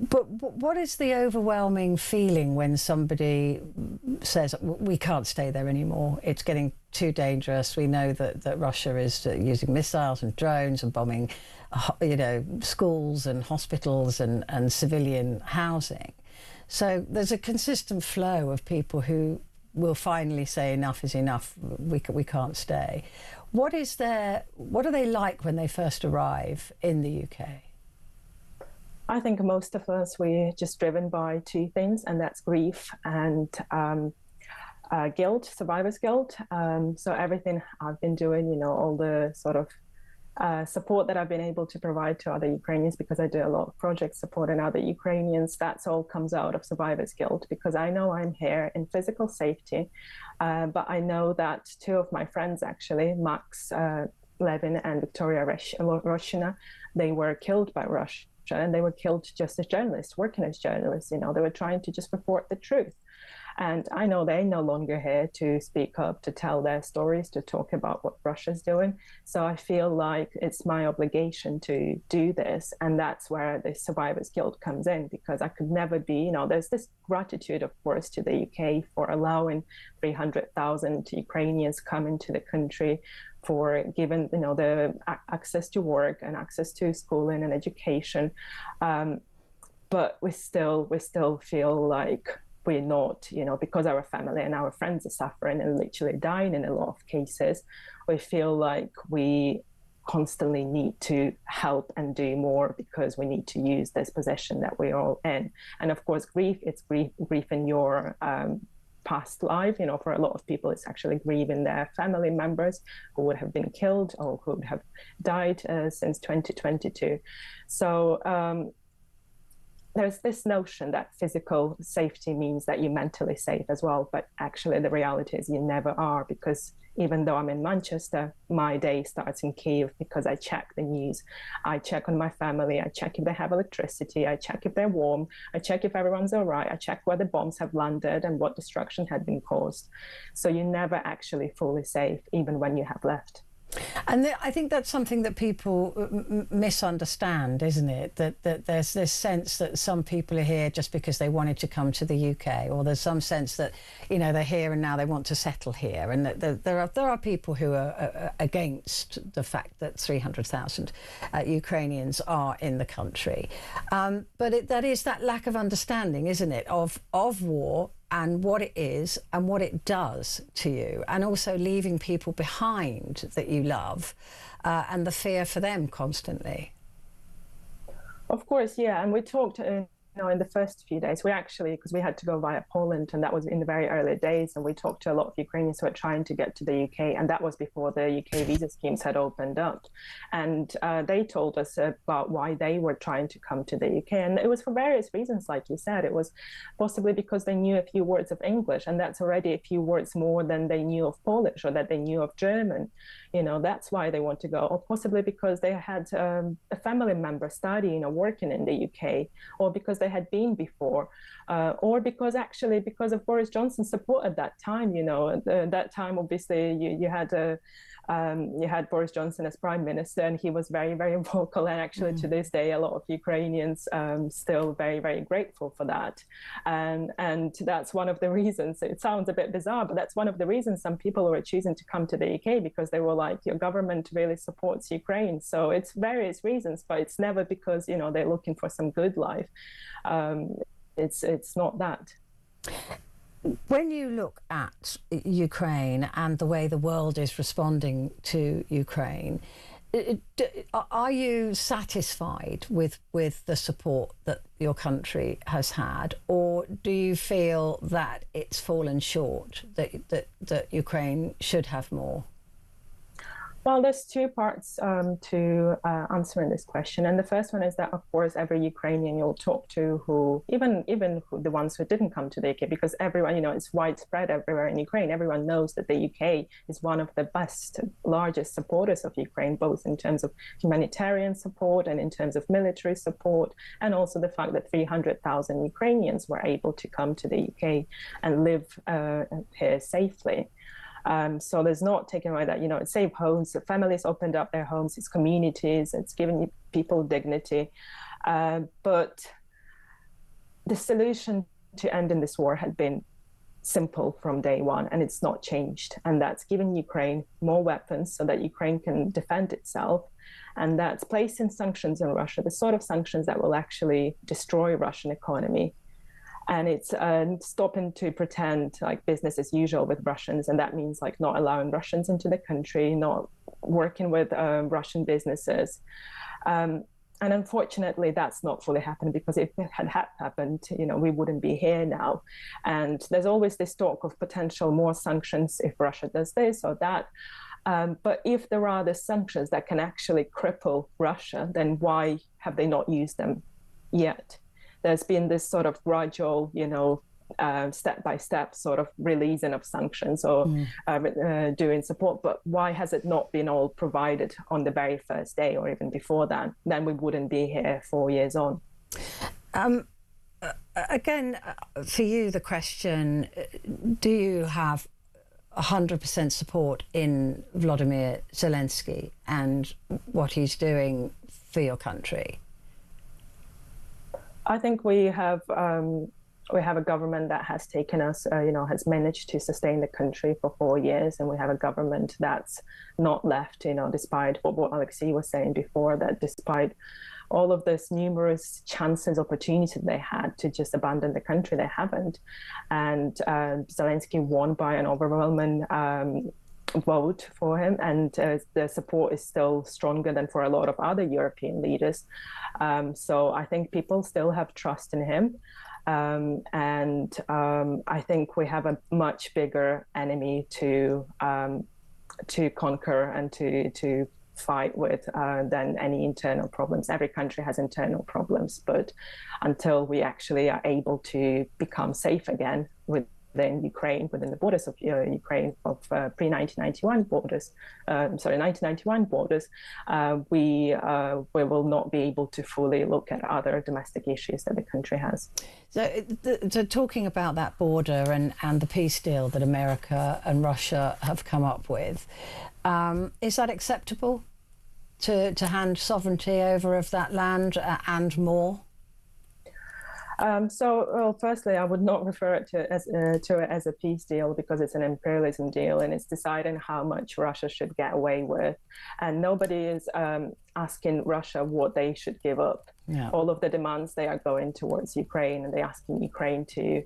But what is the overwhelming feeling when somebody says, we can't stay there anymore, it's getting too dangerous, we know that Russia is using missiles and drones and bombing, you know, schools and hospitals and civilian housing? So there's a consistent flow of people who will finally say enough is enough, we can't stay. What are they like when they first arrive in the UK? I think most of us, we're just driven by two things, and that's grief and guilt, survivor's guilt. So everything I've been doing, you know, all the sort of support that I've been able to provide to other Ukrainians, because I do a lot of projects supporting other Ukrainians, that's all comes out of survivor's guilt, because I know I'm here in physical safety, but I know that two of my friends, actually, Max Levin and Victoria Roshina, they were killed by Russia, and they were killed just as journalists, working as journalists. You know, they were trying to just report the truth. And I know they're no longer here to speak up, to tell their stories, to talk about what Russia's doing. So I feel like it's my obligation to do this. And that's where the survivor's guilt comes in, because I could never be, there's this gratitude, of course, to the UK for allowing 300,000 Ukrainians come into the country, for giving, the access to work and access to schooling and education. But we still feel like we're not, because our family and our friends are suffering and literally dying in a lot of cases, we feel like we constantly need to help and do more, because we need to use this position that we're all in. And of course, it's grief in your past life. For a lot of people, it's actually grieving their family members who would have been killed or who would have died since 2022. So there's this notion that physical safety means that you're mentally safe as well. But actually, the reality is you never are, because even though I'm in Manchester, my day starts in Kyiv, because I check the news. I check on my family. I check if they have electricity. I check if they're warm. I check if everyone's all right. I check where the bombs have landed and what destruction had been caused. So you're never actually fully safe, even when you have left. And I think that's something that people misunderstand, isn't it? That there's this sense that some people are here just because they wanted to come to the UK, or there's some sense that, they're here and now they want to settle here. And that there are people who are against the fact that 300,000 Ukrainians are in the country. But that is that lack of understanding, isn't it, of war and what it is and what it does to you, and also leaving people behind that you love, and the fear for them constantly. Of course, yeah. And we talked in the first few days, we actually, because we had to go via Poland, and that was in the very early days, and we talked to a lot of Ukrainians who were trying to get to the UK, and that was before the UK visa schemes had opened up. And they told us about why they were trying to come to the UK, and it was for various reasons, like you said. It was possibly because they knew a few words of English, and that's already a few words more than they knew of Polish or that they knew of German. That's why they want to go. Or possibly because they had a family member studying or working in the UK, or because they had been before, or because of Boris Johnson's support at that time. At that time, obviously, you had Boris Johnson as prime minister, and he was very, very vocal. And actually, to this day, a lot of Ukrainians still very, very grateful for that. And that's one of the reasons. It sounds a bit bizarre, but that's one of the reasons some people were choosing to come to the UK, because they were like, your government really supports Ukraine. So it's various reasons, but it's never because they're looking for some good life. It's not that. When you look at Ukraine and the way the world is responding to Ukraine, are you satisfied with the support that your country has had, or do you feel that it's fallen short, that Ukraine should have more? Well, there's two parts to answering this question. And the first one is that, of course, every Ukrainian you'll talk to, who even the ones who didn't come to the UK, because everyone, it's widespread everywhere in Ukraine. Everyone knows that the UK is one of the largest supporters of Ukraine, both in terms of humanitarian support and in terms of military support, and also the fact that 300,000 Ukrainians were able to come to the UK and live here safely. So there's not taking away that, it's safe homes, the families opened up their homes, it's communities, it's giving people dignity. But the solution to ending this war had been simple from day one, and it's not changed. And that's giving Ukraine more weapons so that Ukraine can defend itself. And that's placing sanctions on Russia, the sort of sanctions that will actually destroy Russian economy. And it's stopping to pretend like business as usual with Russians. And that means like not allowing Russians into the country, not working with Russian businesses. And unfortunately, that's not fully happened, because if it had happened, we wouldn't be here now. And there's always this talk of potential more sanctions if Russia does this or that. But if there are the sanctions that can actually cripple Russia, then why have they not used them yet? There's been this sort of gradual, step-by-step sort of releasing of sanctions or doing support. But why has it not been all provided on the very first day or even before that? Then we wouldn't be here 4 years on. again, for you, the question, do you have 100% support in Volodymyr Zelensky and what he's doing for your country? I think we have a government that has taken us, has managed to sustain the country for 4 years, and we have a government that's not left, despite what Alexei was saying before, that despite all of this numerous chances, opportunities they had to just abandon the country, they haven't. And Zelensky won by an overwhelming vote for him, and the support is still stronger than for a lot of other European leaders. So I think people still have trust in him. And I think we have a much bigger enemy to conquer and to fight with than any internal problems. Every country has internal problems, but until we actually are able to become safe again within Ukraine, within the borders of Ukraine of pre-1991 borders, 1991 borders, we will not be able to fully look at other domestic issues that the country has. So talking about that border and the peace deal that America and Russia have come up with, is that acceptable to hand sovereignty over of that land and more? Firstly, I would not refer it to it as a peace deal, because it's an imperialism deal, and it's deciding how much Russia should get away with. And nobody is asking Russia what they should give up. Yeah. All of the demands, they are going towards Ukraine, and they're asking Ukraine to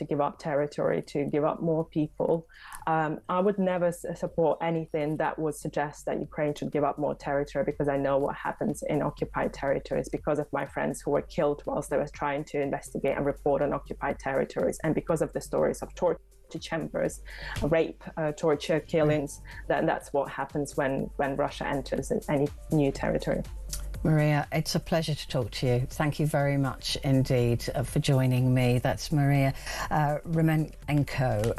give up territory, to give up more people. I would never support anything that would suggest that Ukraine should give up more territory, because I know what happens in occupied territories because of my friends who were killed whilst they were trying to investigate and report on occupied territories, and because of the stories of torture chambers, rape, torture, killings. That's what happens when Russia enters any new territory. Maria, it's a pleasure to talk to you. Thank you very much indeed for joining me. That's Maria Romanenko,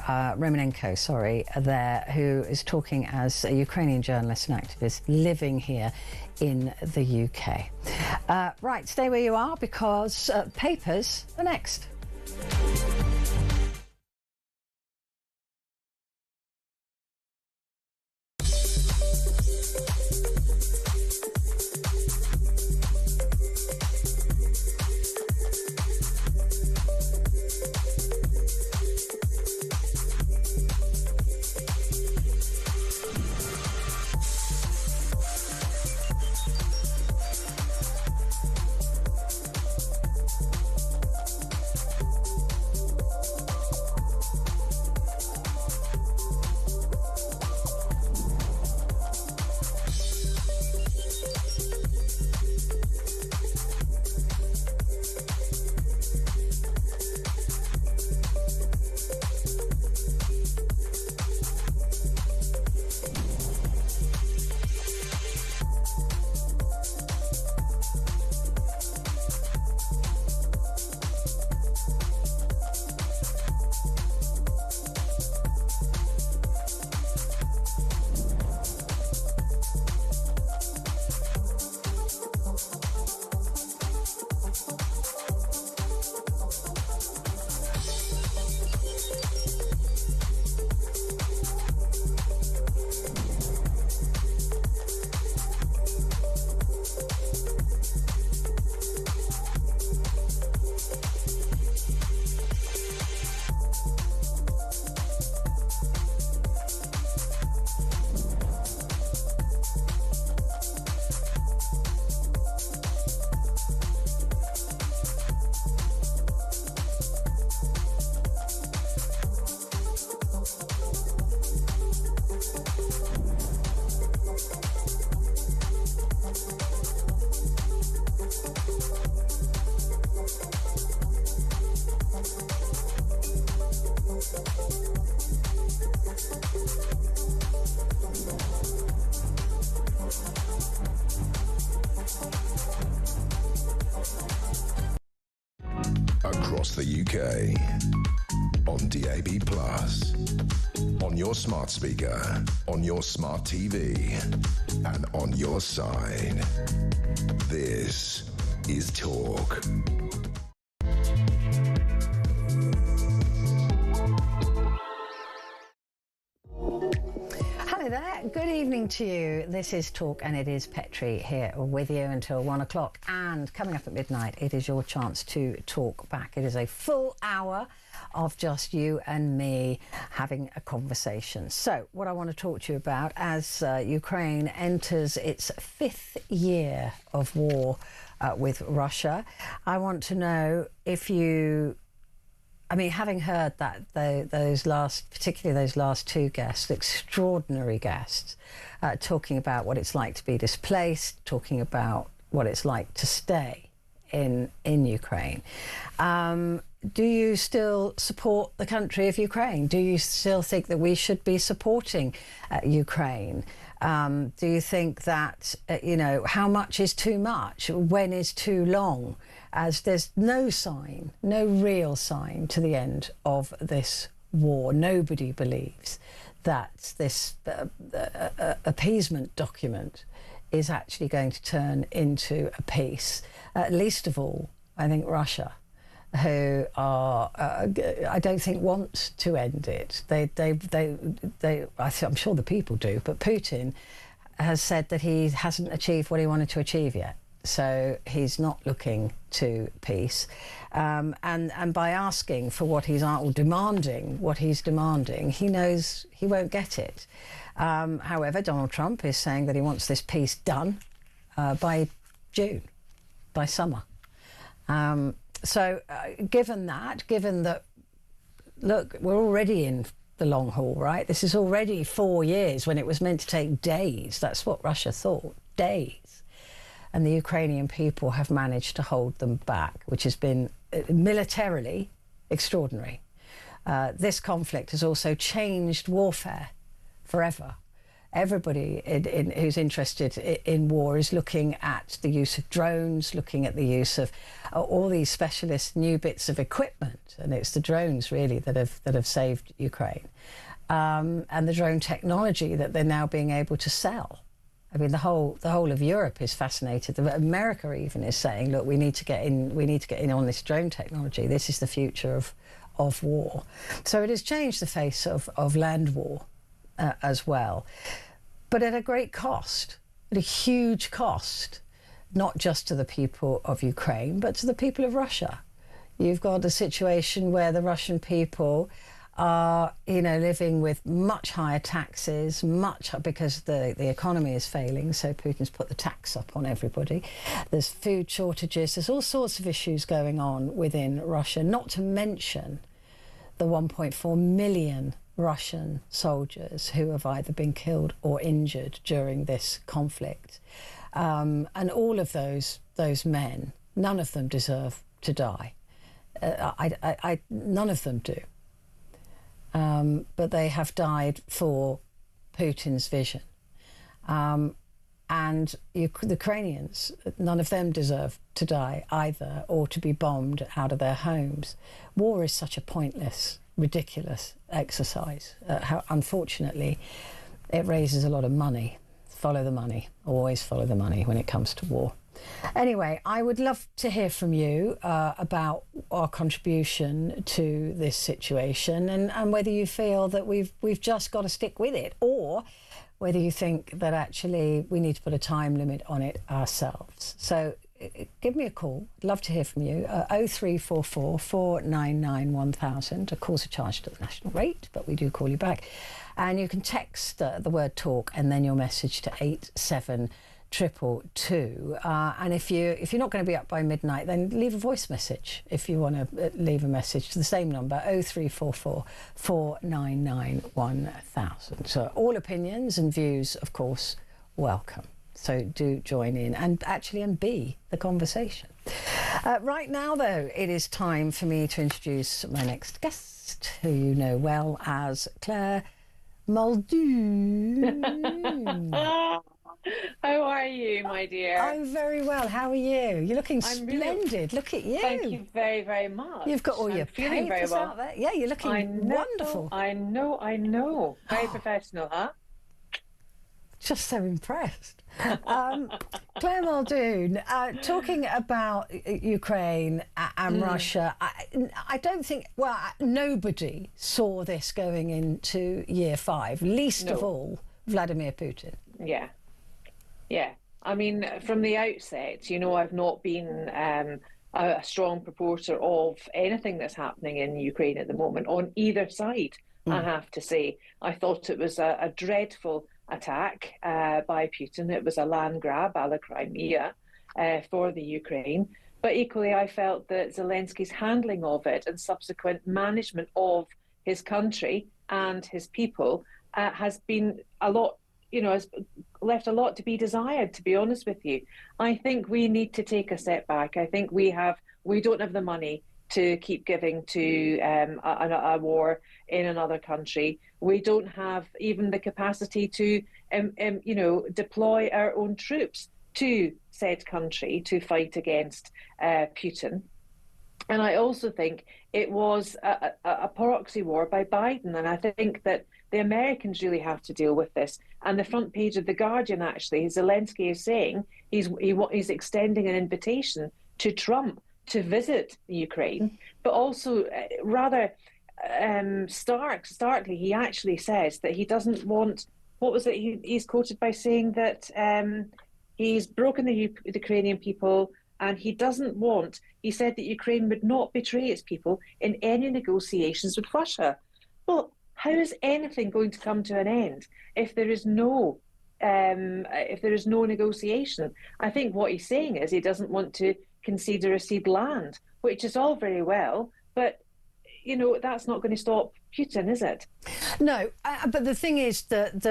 who is talking as a Ukrainian journalist and activist living here in the UK. Right, stay where you are, because papers are next. Across the UK, on DAB+, on your smart speaker, on your smart TV, and on your side. This is Talk. evening to you. This is Talk, and it is Petrie here with you until 1 o'clock. And coming up at midnight, it is your chance to talk back. It is a full hour of just you and me having a conversation. So what I want to talk to you about as Ukraine enters its 5th year of war with Russia, I want to know if you... I mean, having heard that particularly those last two guests, extraordinary guests, talking about what it's like to be displaced, talking about what it's like to stay in Ukraine. Do you still support the country of Ukraine? Do you still think that we should be supporting Ukraine? Do you think that, how much is too much? When is too long? As there's no real sign to the end of this war. Nobody believes that this appeasement document is actually going to turn into a peace. Least of all, I think Russia, who are, I don't think want to end it. I'm sure the people do, but Putin has said that he hasn't achieved what he wanted to achieve yet. So he's not looking to peace, and by asking for what he's or demanding what he's demanding, he knows he won't get it. However, Donald Trump is saying that he wants this peace done by June, by summer. Given that, look, we're already in the long haul, right? This is already 4 years when it was meant to take days. That's what Russia thought, days. And the Ukrainian people have managed to hold them back, which has been militarily extraordinary. This conflict has also changed warfare forever. Everybody who's interested in war is looking at the use of drones, looking at the use of all these specialist new bits of equipment, and it's the drones really that have saved Ukraine, and the drone technology that they're now being able to sell. I mean, the whole of Europe is fascinated. America even is saying, look, we need to get in on this drone technology. This is the future of war. So it has changed the face of land war as well, but at a great cost, at a huge cost, not just to the people of Ukraine, but to the people of Russia. You've got a situation where the Russian people are, living with much higher taxes, because the economy is failing, so Putin's put the tax up on everybody. There's food shortages, there's all sorts of issues going on within Russia, not to mention the 1.4 million Russian soldiers who have either been killed or injured during this conflict. And all of those men, none of them deserve to die. None of them do. But they have died for Putin's vision. And the Ukrainians, none of them deserve to die either, or to be bombed out of their homes. War is such a pointless, ridiculous exercise. How unfortunately, it raises a lot of money. Follow the money, always follow the money when it comes to war. Anyway, I would love to hear from you about our contribution to this situation, and whether you feel that we've just got to stick with it, or whether you think that actually we need to put a time limit on it ourselves. So give me a call. I'd love to hear from you. 0344 499 1000. Of course, a charge to the national rate, but we do call you back. And you can text the word talk and then your message to 87222. And if you're not going to be up by midnight, then leave a voice message if you want to leave a message to the same number, 0344 499 1000. So all opinions and views, of course, welcome. So do join in and be the conversation. Right now, though, it is time for me to introduce my next guest, who you know well as Claire Muldoon. How are you, my dear? I'm very well. How are you? You're looking splendid. Look at you. Thank you very, very much. You've got all your papers out there. Yeah, you're looking wonderful. I know. Very professional, huh? Just so impressed. Claire Muldoon, talking about Ukraine and Russia, I don't think, nobody saw this going into year 5, least of all Vladimir Putin. Yeah. Yeah. I mean, from the outset, I've not been a strong supporter of anything that's happening in Ukraine at the moment on either side, I have to say. I thought it was a dreadful attack by Putin. It was a land grab a la Crimea for the Ukraine. But equally, I felt that Zelensky's handling of it and subsequent management of his country and his people has been a lot, has left a lot to be desired, to be honest with you. I think we need to take a step back. I think we don't have the money to keep giving to a war in another country. We don't have even the capacity to, deploy our own troops to said country to fight against Putin. And I also think it was a proxy war by Biden. And I think that the Americans really have to deal with this. And the front page of The Guardian, actually, Zelensky is saying he's extending an invitation to Trump to visit Ukraine, but also rather starkly, he actually says that he doesn't want, what was it? He's quoted by saying that he's broken the Ukrainian people, and he doesn't want, he said that Ukraine would not betray its people in any negotiations with Russia. Well, how is anything going to come to an end if there is no negotiation? I think what he's saying is he doesn't want to concede or cede land, which is all very well, but that's not going to stop Putin, is it? No, but the thing is that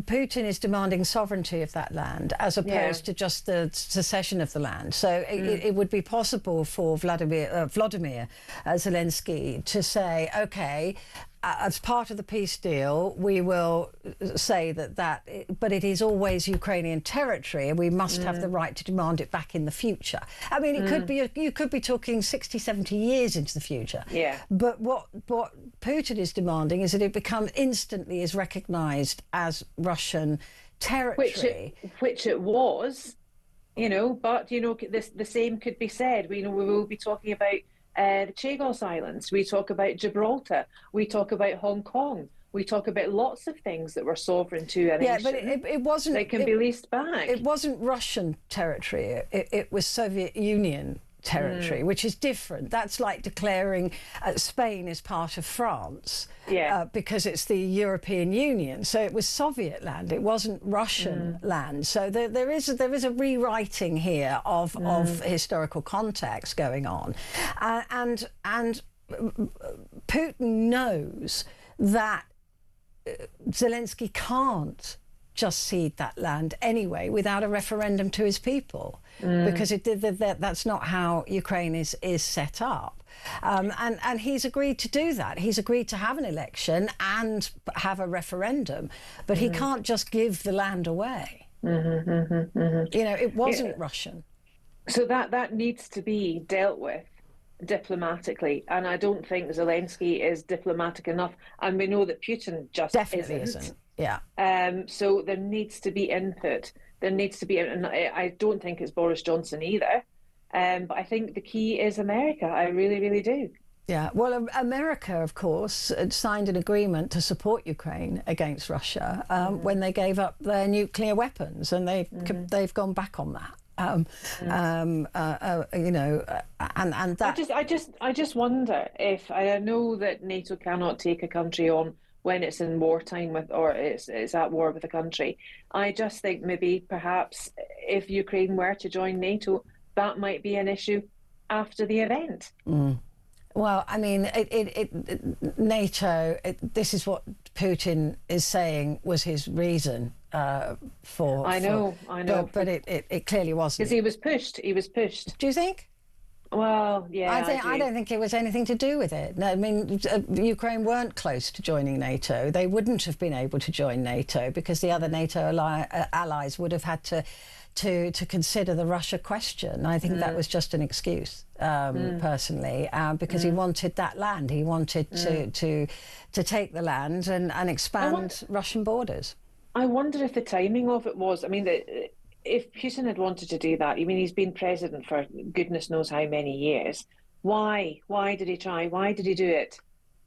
Putin is demanding sovereignty of that land as opposed to just the secession of the land. So it would be possible for Vladimir Zelensky to say, OK, as part of the peace deal, we will say that, but it is always Ukrainian territory, and we must have the right to demand it back in the future. I mean, it could be you could be talking 60, 70 years into the future. Yeah. But what Putin is demanding is that it become instantly is recognised as Russian territory, which it was, But the same could be said. We will be talking about the Chagos Islands. We talk about Gibraltar. We talk about Hong Kong. We talk about lots of things that were sovereign to a nation. Yeah, but it wasn't. They can be leased back. It wasn't Russian territory. It was Soviet Union territory, which is different. That's like declaring Spain is part of France because it's the European Union. So it was Soviet land. It wasn't Russian land. So there is a rewriting here of historical context going on, and Putin knows that Zelensky can't just cede that land anyway without a referendum to his people, because that's not how Ukraine is set up. And he's agreed to do that. He's agreed to have an election and have a referendum, but he can't just give the land away. It wasn't Russian. So that needs to be dealt with diplomatically, and I don't think Zelensky is diplomatic enough, and we know that Putin just definitely isn't. Yeah. So there needs to be input. There needs to be, and I don't think it's Boris Johnson either. But I think the key is America. I really, really do. Yeah. Well, America, of course, had signed an agreement to support Ukraine against Russia when they gave up their nuclear weapons, and they've gone back on that. And that. I just wonder if, I know that NATO cannot take a country on when it's in wartime or it's at war with a country. I just think maybe perhaps if Ukraine were to join NATO, that might be an issue after the event. Well, I mean, NATO, this is what Putin is saying was his reason for... I know. But it clearly wasn't. Because he was pushed. Do you think? Well, yeah, I don't think it was anything to do with it. No, I mean, Ukraine weren't close to joining NATO. They wouldn't have been able to join NATO because the other NATO allies would have had to consider the Russia question. I think that was just an excuse, personally, because he wanted that land. He wanted to take the land and expand Russian borders. I wonder if the timing of it was, I mean, if Putin had wanted to do that, I mean, he's been president for goodness knows how many years. Why did he try? Why did he do it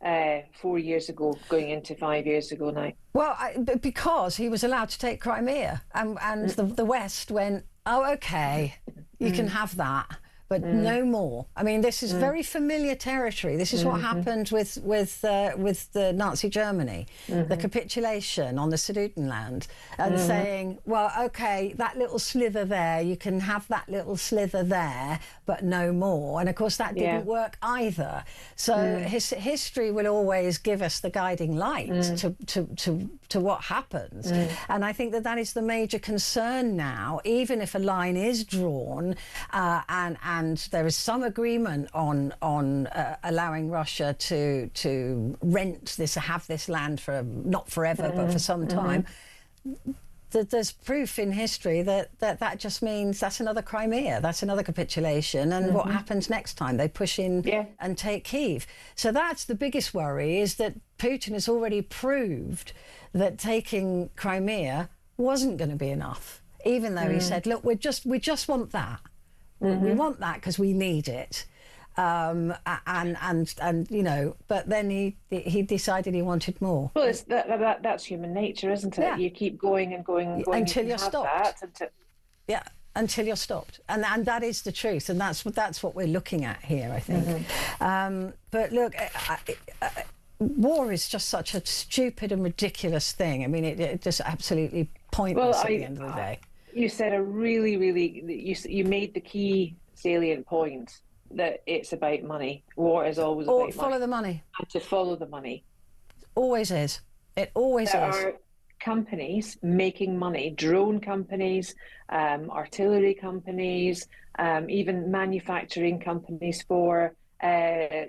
4 years ago, going into 5 years ago now? Well, because he was allowed to take Crimea, and the West went, oh, okay, you can have that, but no more. I mean, this is very familiar territory. This is what happened with the Nazi Germany, the capitulation on the Sudetenland, and saying, well, okay, that little slither there, you can have that little slither there, but no more. And of course, that didn't work either. So history will always give us the guiding light to what happens. And I think that that is the major concern now, even if a line is drawn and there is some agreement on allowing Russia to rent this, have this land for not forever, but for some time. There's proof in history that just means that's another Crimea, that's another capitulation, and what happens next time? They push in and take Kyiv. So that's the biggest worry, is that Putin has already proved that taking Crimea wasn't going to be enough, even though he said, look, we just want that. We want that because we need it. And you know, but then he decided he wanted more. Well, that's human nature, isn't it? Yeah. You keep going and going and going until you're stopped. Yeah, until you're stopped, and that is the truth, and that's what we're looking at here, I think. But look, war is just such a stupid and ridiculous thing. I mean, it just absolutely pointless at the end of the day. You said a really you made the key salient point, that it's about money. War is always about money. Follow the money. And to follow the money. Always is. It always is. There are companies making money, drone companies, artillery companies, even manufacturing companies for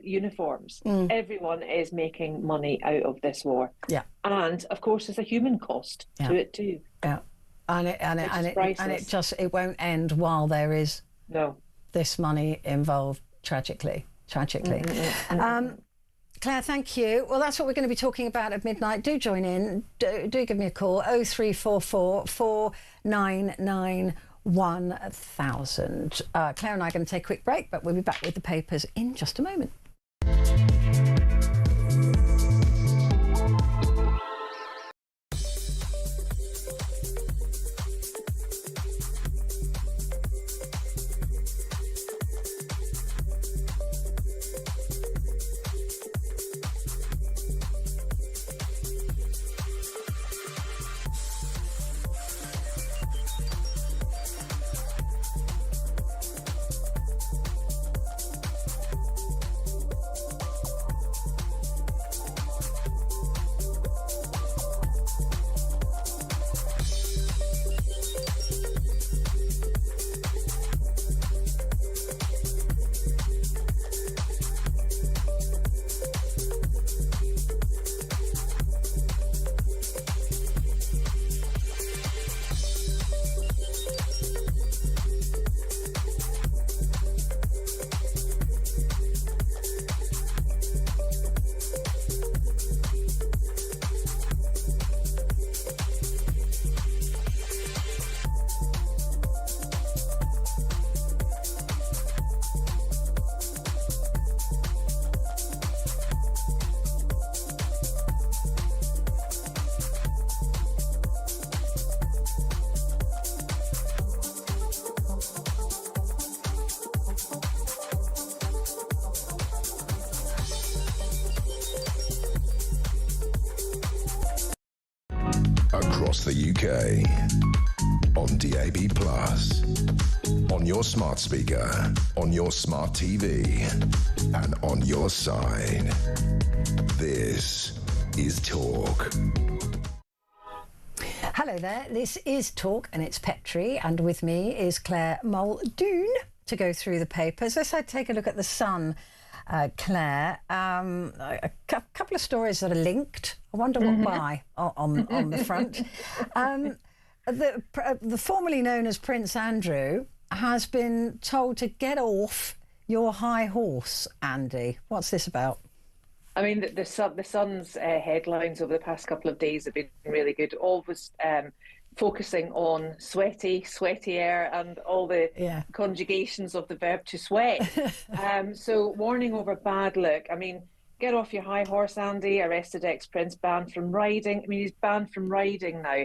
uniforms. Everyone is making money out of this war. Yeah. And of course there's a human cost to it too. Yeah. And it won't end while there is this money involved, tragically. Claire, thank you. Well, that's what we're going to be talking about at midnight. Do join in. Do give me a call. 0344 499 1000. Claire and I are going to take a quick break, but we'll be back with the papers in just a moment. Across the UK, on DAB+, on your smart speaker, on your smart TV, and on your side. This is Talk. Hello there, this is Talk, and it's Petrie, and with me is Claire Muldoon to go through the papers. Let's take a look at the Sun, Claire. A couple of stories that are linked. I wonder why on the front. The formerly known as Prince Andrew has been told to get off your high horse, Andy. What's this about? I mean, the Sun's headlines over the past couple of days have been really good. Always focusing on sweaty air and all the conjugations of the verb to sweat. So warning over bad luck. I mean, get off your high horse, Andy. Arrested ex-prince, banned from riding. I mean, he's banned from riding now.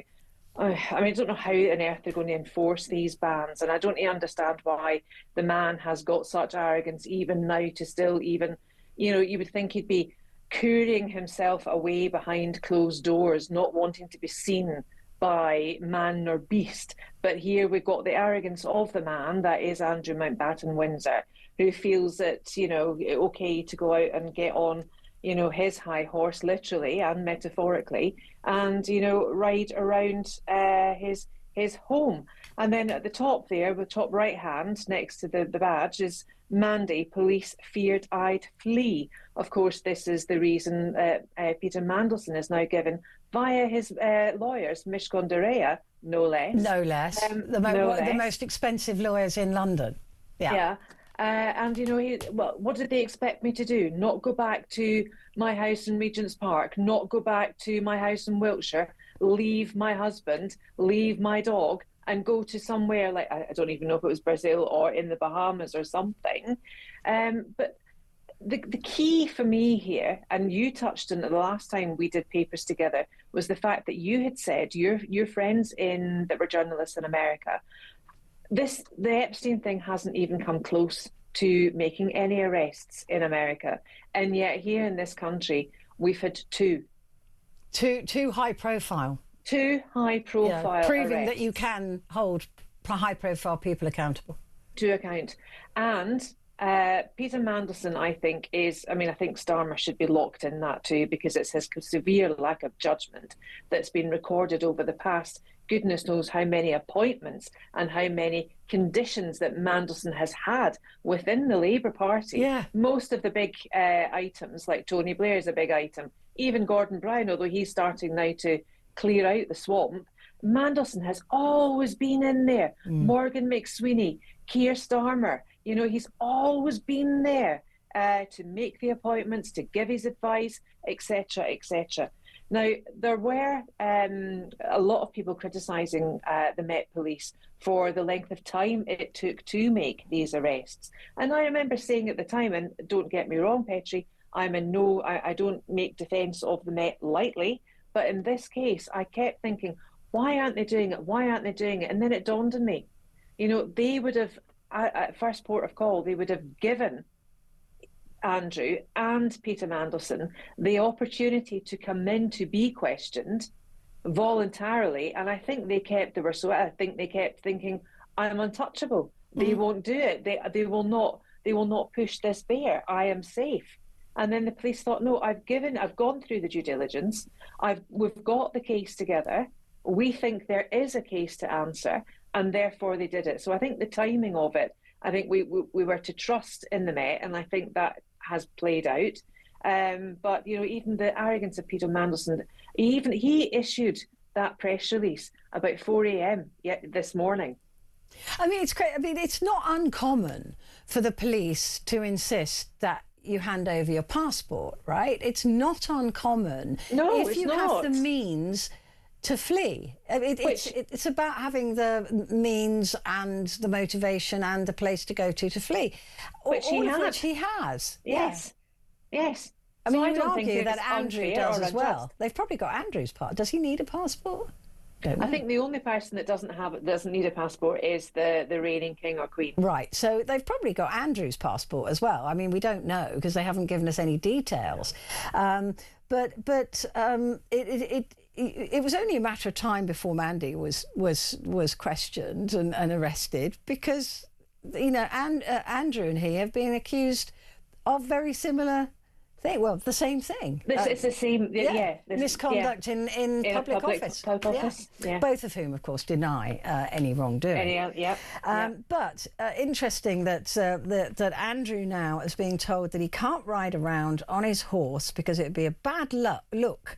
I mean, I don't know how on earth they're going to enforce these bans, and I don't understand why the man has got such arrogance even now to still even, you know, you would think he'd be cooling himself away behind closed doors, not wanting to be seen by man nor beast. But here we've got the arrogance of the man, that is Andrew Mountbatten Windsor, who feels it, you know, okay to go out and get on, you know, his high horse, literally and metaphorically, and, you know, ride around his home. And then at the top there, the top right hand next to the badge, is Mandy, police feared I'd flee. Of course, this is the reason Peter Mandelson is now given via his lawyers, Mishcon Dorea, no less. No less. The most expensive lawyers in London. Yeah. And, you know, what did they expect me to do? Not go back to my house in Regent's Park, not go back to my house in Wiltshire, leave my husband, leave my dog, and go to somewhere like, I don't even know if it was Brazil or in the Bahamas or something. But the key for me here, and you touched on it the last time we did papers together, was the fact that you had said your friends that were journalists in America, the Epstein thing hasn't even come close to making any arrests in America. And yet here in this country, we've had two high profile. Two high profile proving arrests. That you can hold high profile people accountable. To account. And Peter Mandelson, I think Starmer should be locked in that too, because it's his severe lack of judgment that's been recorded over the past goodness knows how many appointments and how many conditions that Mandelson has had within the Labour Party. Yeah. Most of the big items, like Tony Blair is a big item, even Gordon Brown, although he's starting now to clear out the swamp, Mandelson has always been in there. Morgan McSweeney, Keir Starmer, you know, he's always been there to make the appointments, to give his advice, etc., etc. Now, there were a lot of people criticising the Met Police for the length of time it took to make these arrests. And I remember saying at the time, and don't get me wrong, Petrie, I don't make defence of the Met lightly, but in this case, I kept thinking, why aren't they doing it? Why aren't they doing it? And then it dawned on me, you know, they would have, at first port of call, they would have given Andrew and Peter Mandelson the opportunity to come in to be questioned voluntarily, and I think they kept thinking, I'm untouchable. They won't do it. They will not push this bear. I am safe. And then the police thought, no, I've gone through the due diligence. We've got the case together. We think there is a case to answer, and therefore they did it. So I think the timing of it, I think we were to trust in the Met, and I think that has played out. But, you know, even the arrogance of Peter Mandelson, he issued that press release about 4 a.m. this morning. I mean, it's great. I mean, it's not uncommon for the police to insist that you hand over your passport, right? It's not uncommon if you have the means to flee. I mean, it's about having the means and the motivation and the place to go to flee, which he has. Yes. I mean, so you would argue that Andrew does as well. They've probably got Andrew's passport. Does he need a passport? I think the only person that doesn't need a passport is the reigning king or queen. Right. So they've probably got Andrew's passport as well. I mean, we don't know because they haven't given us any details. But it was only a matter of time before Mandy was questioned and arrested, because, you know, Andrew and he have been accused of very similar thing. Well, the same thing. It's the same. Misconduct in public office. Yeah. Both of whom, of course, deny any wrongdoing. But interesting that Andrew now is being told that he can't ride around on his horse because it would be a bad look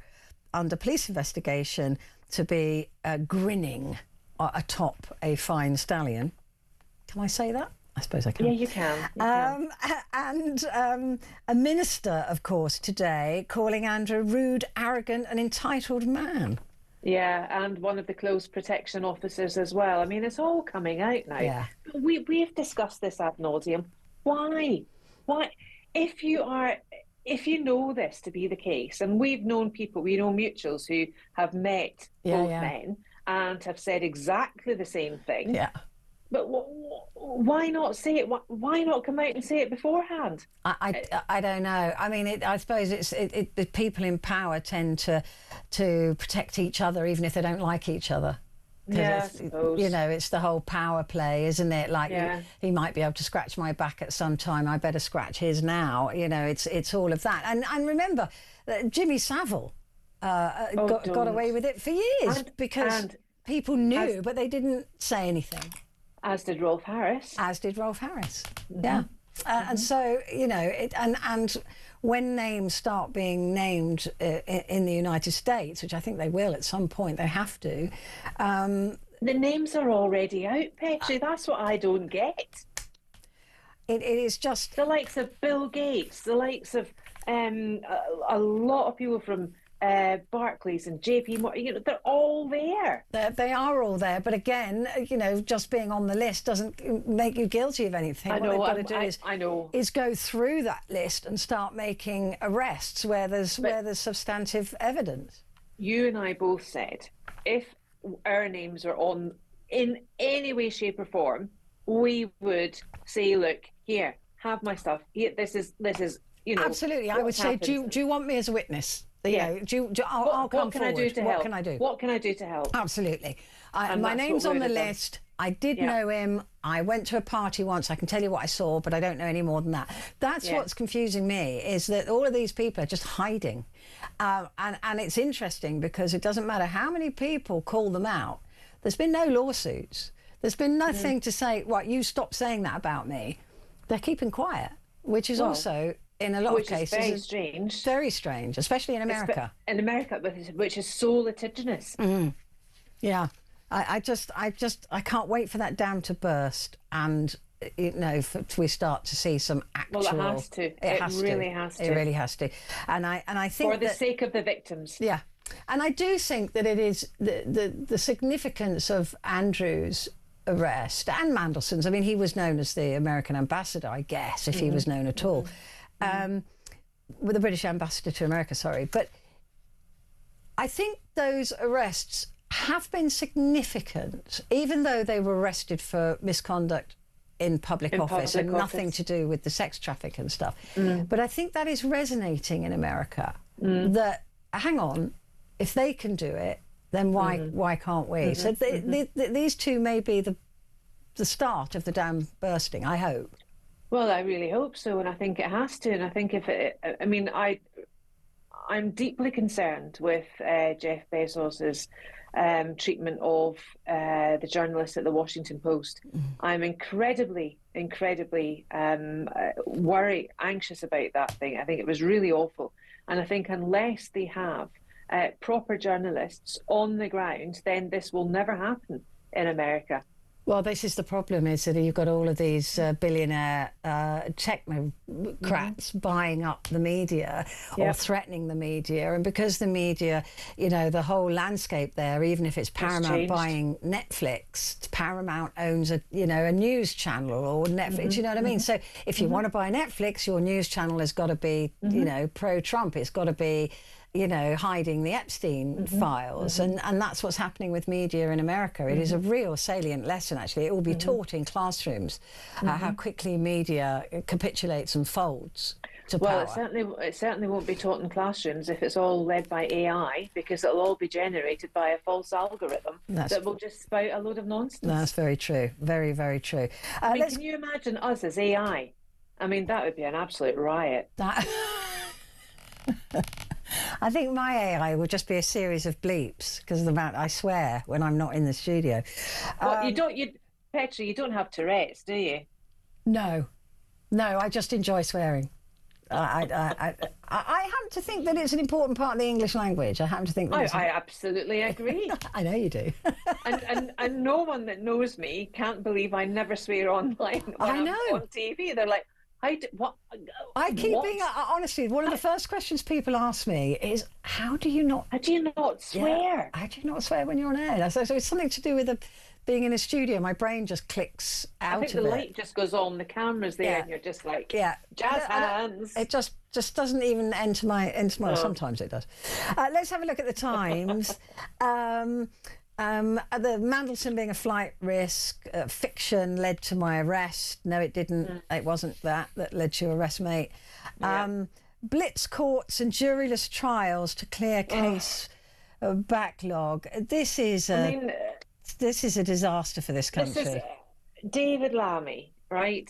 under police investigation to be grinning atop a fine stallion. Can I say that? I suppose I can. Yeah, you can. And a minister, of course, today calling Andrew rude, arrogant and entitled man. Yeah, and one of the close protection officers as well. I mean, it's all coming out now. Yeah. We've discussed this ad nauseum. Why? If you are if you know this to be the case, and we've known people, we know mutuals who have met both men and have said exactly the same thing. Yeah. But why not say it? Why not come out and say it beforehand? I don't know. I mean, I suppose the people in power tend to protect each other, even if they don't like each other. Yeah, I suppose. You know, it's the whole power play, isn't it? Like, he might be able to scratch my back at some time. I better scratch his now. You know, it's all of that. And remember, Jimmy Savile got away with it for years because people knew, but they didn't say anything. As did Rolf Harris. Yeah. And so, you know, and when names start being named in the United States, which I think they will at some point, they have to. The names are already out, Petrie. That's what I don't get. It is just... The likes of Bill Gates, the likes of a lot of people from Barclays and JP Morgan, you know, they're all there. They are all there, but again, you know, just being on the list doesn't make you guilty of anything. I know. What they've got to do is go through that list and start making arrests where there's substantive evidence. You and I both said if our names are on in any way, shape, or form, we would say, look, here, have my stuff. Here, this is you know. Absolutely, I would say, do you want me as a witness? Yeah. I'll come forward. What can I do to help? What can I do? What can I do to help? Absolutely. My name's on the list. I did know him. I went to a party once. I can tell you what I saw, but I don't know any more than that. That's what's confusing me, is that all of these people are just hiding. And it's interesting because it doesn't matter how many people call them out. There's been no lawsuits. There's been nothing to say, right, you stop saying that about me. They're keeping quiet, which is also... in a lot of cases, very strange. Very strange, especially in America. In America, which is so litigious. Yeah, I can't wait for that dam to burst, and you know, we start to see some actual. Well, it has to. It really has to. It really has to. And I think for the sake of the victims. Yeah, and I do think that it is the significance of Andrew's arrest and Mandelson's. I mean, he was known as the American ambassador, I guess, if he was known at all. With the British ambassador to America, sorry. But I think those arrests have been significant, even though they were arrested for misconduct in public office and nothing to do with the sex traffic and stuff. But I think that is resonating in America, that, hang on, if they can do it, then why can't we? So these two may be the start of the dam bursting, I hope. Well, I really hope so, and I think it has to. And I think I'm deeply concerned with Jeff Bezos's treatment of the journalists at the Washington Post. I'm incredibly anxious about that thing. I think it was really awful, and I think unless they have proper journalists on the ground, then this will never happen in America. Well, this is the problem, is that you've got all of these billionaire technocrats buying up the media or threatening the media. And because the media, you know, the whole landscape there, even if it's Paramount buying Netflix, Paramount owns a news channel or Netflix, you know what I mean? So if you want to buy Netflix, your news channel has got to be, you know, pro-Trump. It's got to be, you know, hiding the Epstein files. And that's what's happening with media in America. It is a real salient lesson, actually. It will be taught in classrooms, how quickly media capitulates and folds to power. Well, it certainly won't be taught in classrooms if it's all led by AI, because it'll all be generated by a false algorithm that will just spout a load of nonsense. That's very true. Very, very true. I mean, can you imagine us as AI? I mean, that would be an absolute riot. I think my AI will just be a series of bleeps because of the amount I swear when I'm not in the studio. Petrie, you don't have Tourette's, do you? No, I just enjoy swearing. I happen to think that it's an important part of the English language. I happen to think that I absolutely agree. I know you do. and no one that knows me can't believe I never swear online when I'm on TV. They're like, I keep being honestly. One of the first questions people ask me is, "How do you not swear? Yeah, how do you not swear when you're on air?" So it's something to do with the being in a studio, my brain just clicks out of it. I think the light just goes on, the camera's there, and you're just like, jazz hands. It just doesn't even enter my. Sometimes it does. Let's have a look at the Times. The Mandelson being a flight risk, fiction led to my arrest. No, it didn't. It wasn't that led to your arrest, mate. Blitz courts and juryless trials to clear case backlog. This is a disaster for this country. David Lammy, right,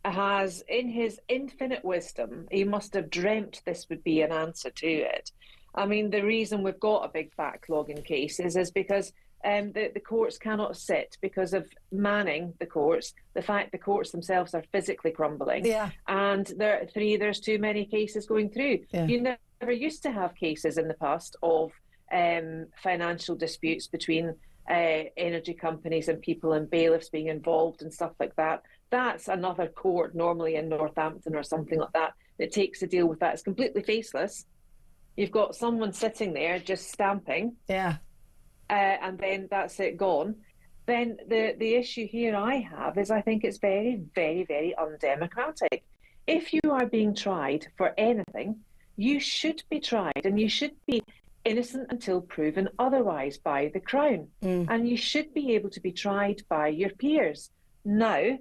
has, in his infinite wisdom, he must have dreamt this would be an answer to it. I mean, the reason we've got a big backlog in cases is because the courts cannot sit because of manning the courts, the fact the courts themselves are physically crumbling, and there's too many cases going through. You never used to have cases in the past of financial disputes between energy companies and people, and bailiffs being involved and stuff like that. That's another court, normally in Northampton or something like that, that takes to deal with that. It's completely faceless. You've got someone sitting there just stamping. And then that's it, gone. Then the issue here I have is I think it's very, very, very undemocratic. If you are being tried for anything, you should be tried, and you should be innocent until proven otherwise by the Crown. And you should be able to be tried by your peers. Now,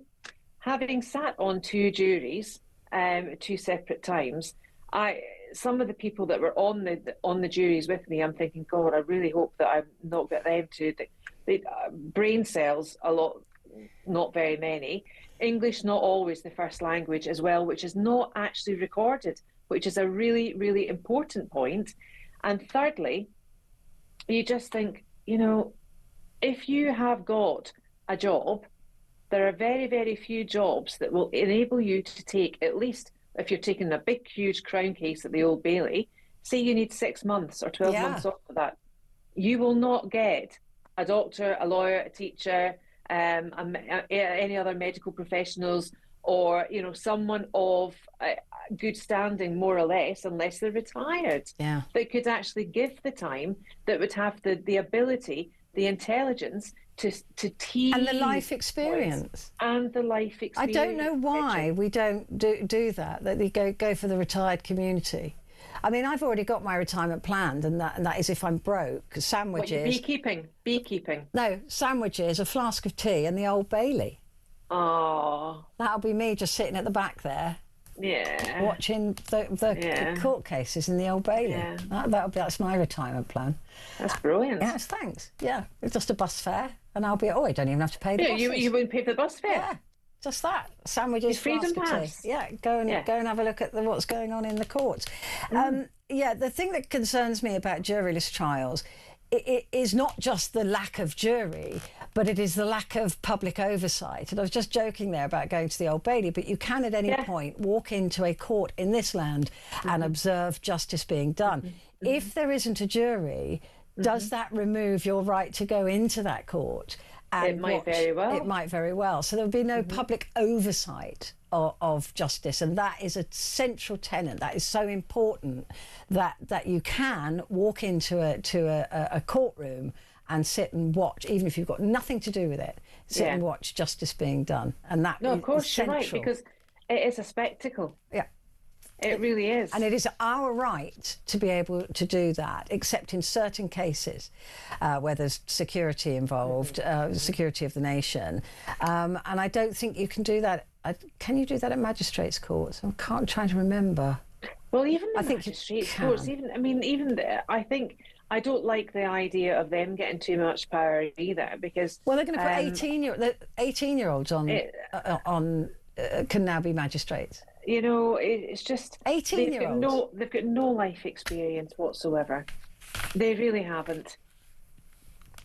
having sat on two juries, two separate times, some of the people that were on the juries with me, I'm thinking, God, I really hope that I've not got them to the brain cells a lot, not very many. English not always the first language as well, which is not actually recorded, which is a really, really important point. And thirdly, you just think, if you have got a job, there are very, very few jobs that will enable you to take, at least if you're taking a big, huge Crown case at the Old Bailey, say you need 6 months or 12 months off of that. You will not get a doctor, a lawyer, a teacher, any other medical professionals, or someone of good standing, more or less, unless they're retired, that could actually give the time, that would have the ability, the intelligence to teach, and the life experience. I don't know why we don't do that they go for the retired community. I mean, I've already got my retirement planned, and that is if I'm broke. Sandwiches. Beekeeping. No, sandwiches, a flask of tea, and the Old Bailey. Oh, that'll be me just sitting at the back there, watching the court cases in the Old Bailey. That's my retirement plan. That's brilliant. Yes, thanks. Yeah, it's just a bus fare, and I'll be. I don't even have to pay the buses. You wouldn't pay for the bus fare. Yeah, just that. Sandwiches, freedom pass. Tea. Yeah, go and have a look at what's going on in the courts. The thing that concerns me about juryless trials, it is not just the lack of jury, but it is the lack of public oversight. And I was just joking there about going to the Old Bailey, but you can at any point walk into a court in this land and observe justice being done. If there isn't a jury, does that remove your right to go into that court? And it might very well. It might very well. So there would be no public oversight of justice, and that is a central tenet. That is so important that you can walk into a courtroom and sit and watch, even if you've got nothing to do with it, and watch justice being done. And that of course, is you're right, because it is a spectacle. Yeah. It really is. And it is our right to be able to do that, except in certain cases where there's security involved, security of the nation. And I don't think you can do that. Can you do that at magistrates' courts? I'm trying to remember. Well, even the magistrates' courts, I don't like the idea of them getting too much power either, because... Well, they're going to put 18-year-olds on can now be magistrates. It's just 18-year-olds. They've got no life experience whatsoever. They really haven't.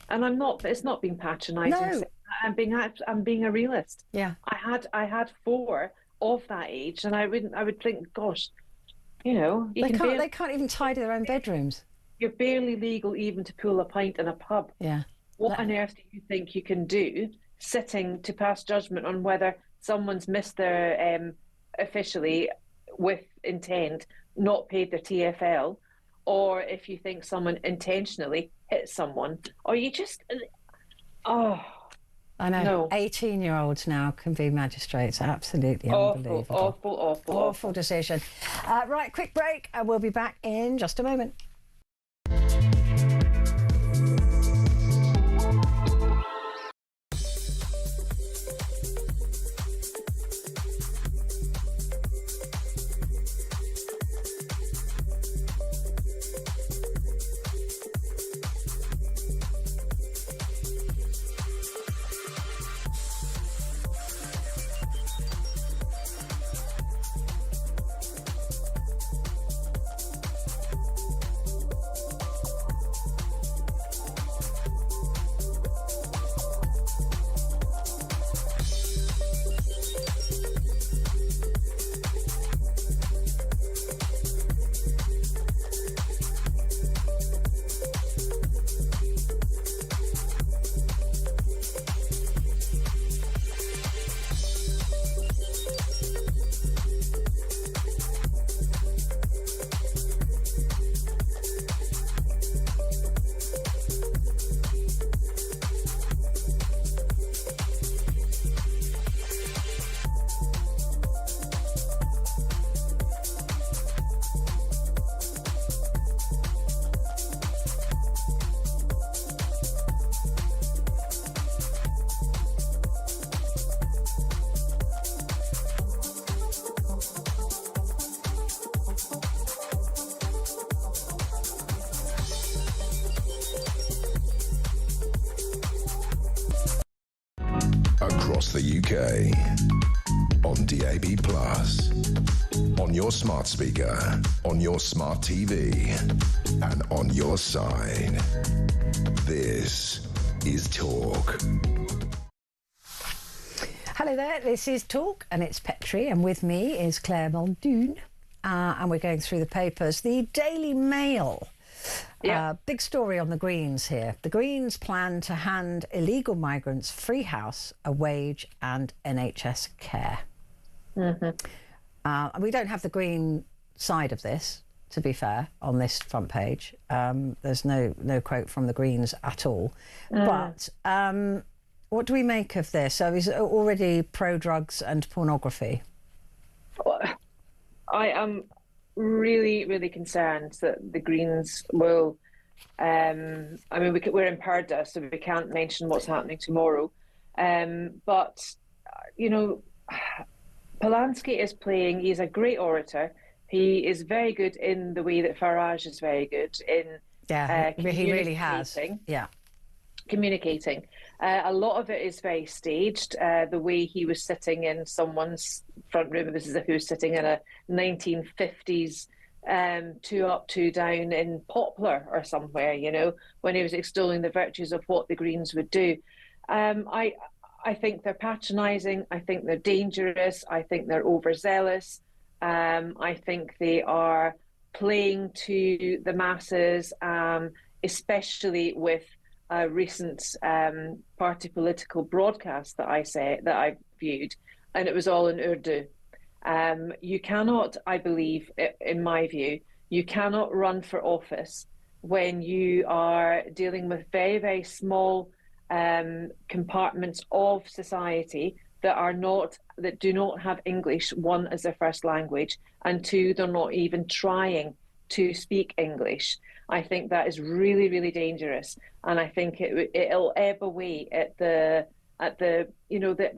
And I'm not. It's not being patronising. No. I'm being a realist. Yeah. I had 4 of that age, and I would think, gosh, they can't even tidy their own bedrooms. You're barely legal even to pull a pint in a pub. Yeah. What on earth do you think you can do, sitting to pass judgment on whether someone's missed their officially with intent not paid their TFL, or if you think someone intentionally hit someone, or you just I know. No. 18-year-olds now can be magistrates. Absolutely unbelievable. Awful decision. Right, quick break, and we'll be back in just a moment. Across the UK, on DAB+, on your smart speaker, on your smart TV, and on your side. This is Talk. Hello there, this is Talk, and it's Petrie, and with me is Claire Muldoon, and we're going through the papers. The Daily Mail. Big story on the Greens here. The Greens plan to hand illegal migrants free house, a wage and NHS care. We don't have the Green side of this, to be fair, on this front page. There's no quote from the Greens at all. But what do we make of this? So he's already pro-drugs and pornography. I am really, really concerned that the Greens will. I mean, we're in Purda, so we can't mention what's happening tomorrow. But you know, Polanski is playing. He's a great orator. He is very good in the way that Farage is very good in. He really has. Communicating. A lot of it is very staged. The way he was sitting in someone's front room, this is if he was sitting in a 1950s two up, two down in Poplar or somewhere, you know, when he was extolling the virtues of what the Greens would do. I think they're patronising. I think they're dangerous. I think they're overzealous. I think they are playing to the masses, especially with a recent party political broadcast that I viewed, and it was all in Urdu. You cannot, I believe, in my view, you cannot run for office when you are dealing with very, very small compartments of society that do not have English, one, as their first language, and two, they're not even trying to speak English. I think that is really, really dangerous, and I think it'll ebb away at the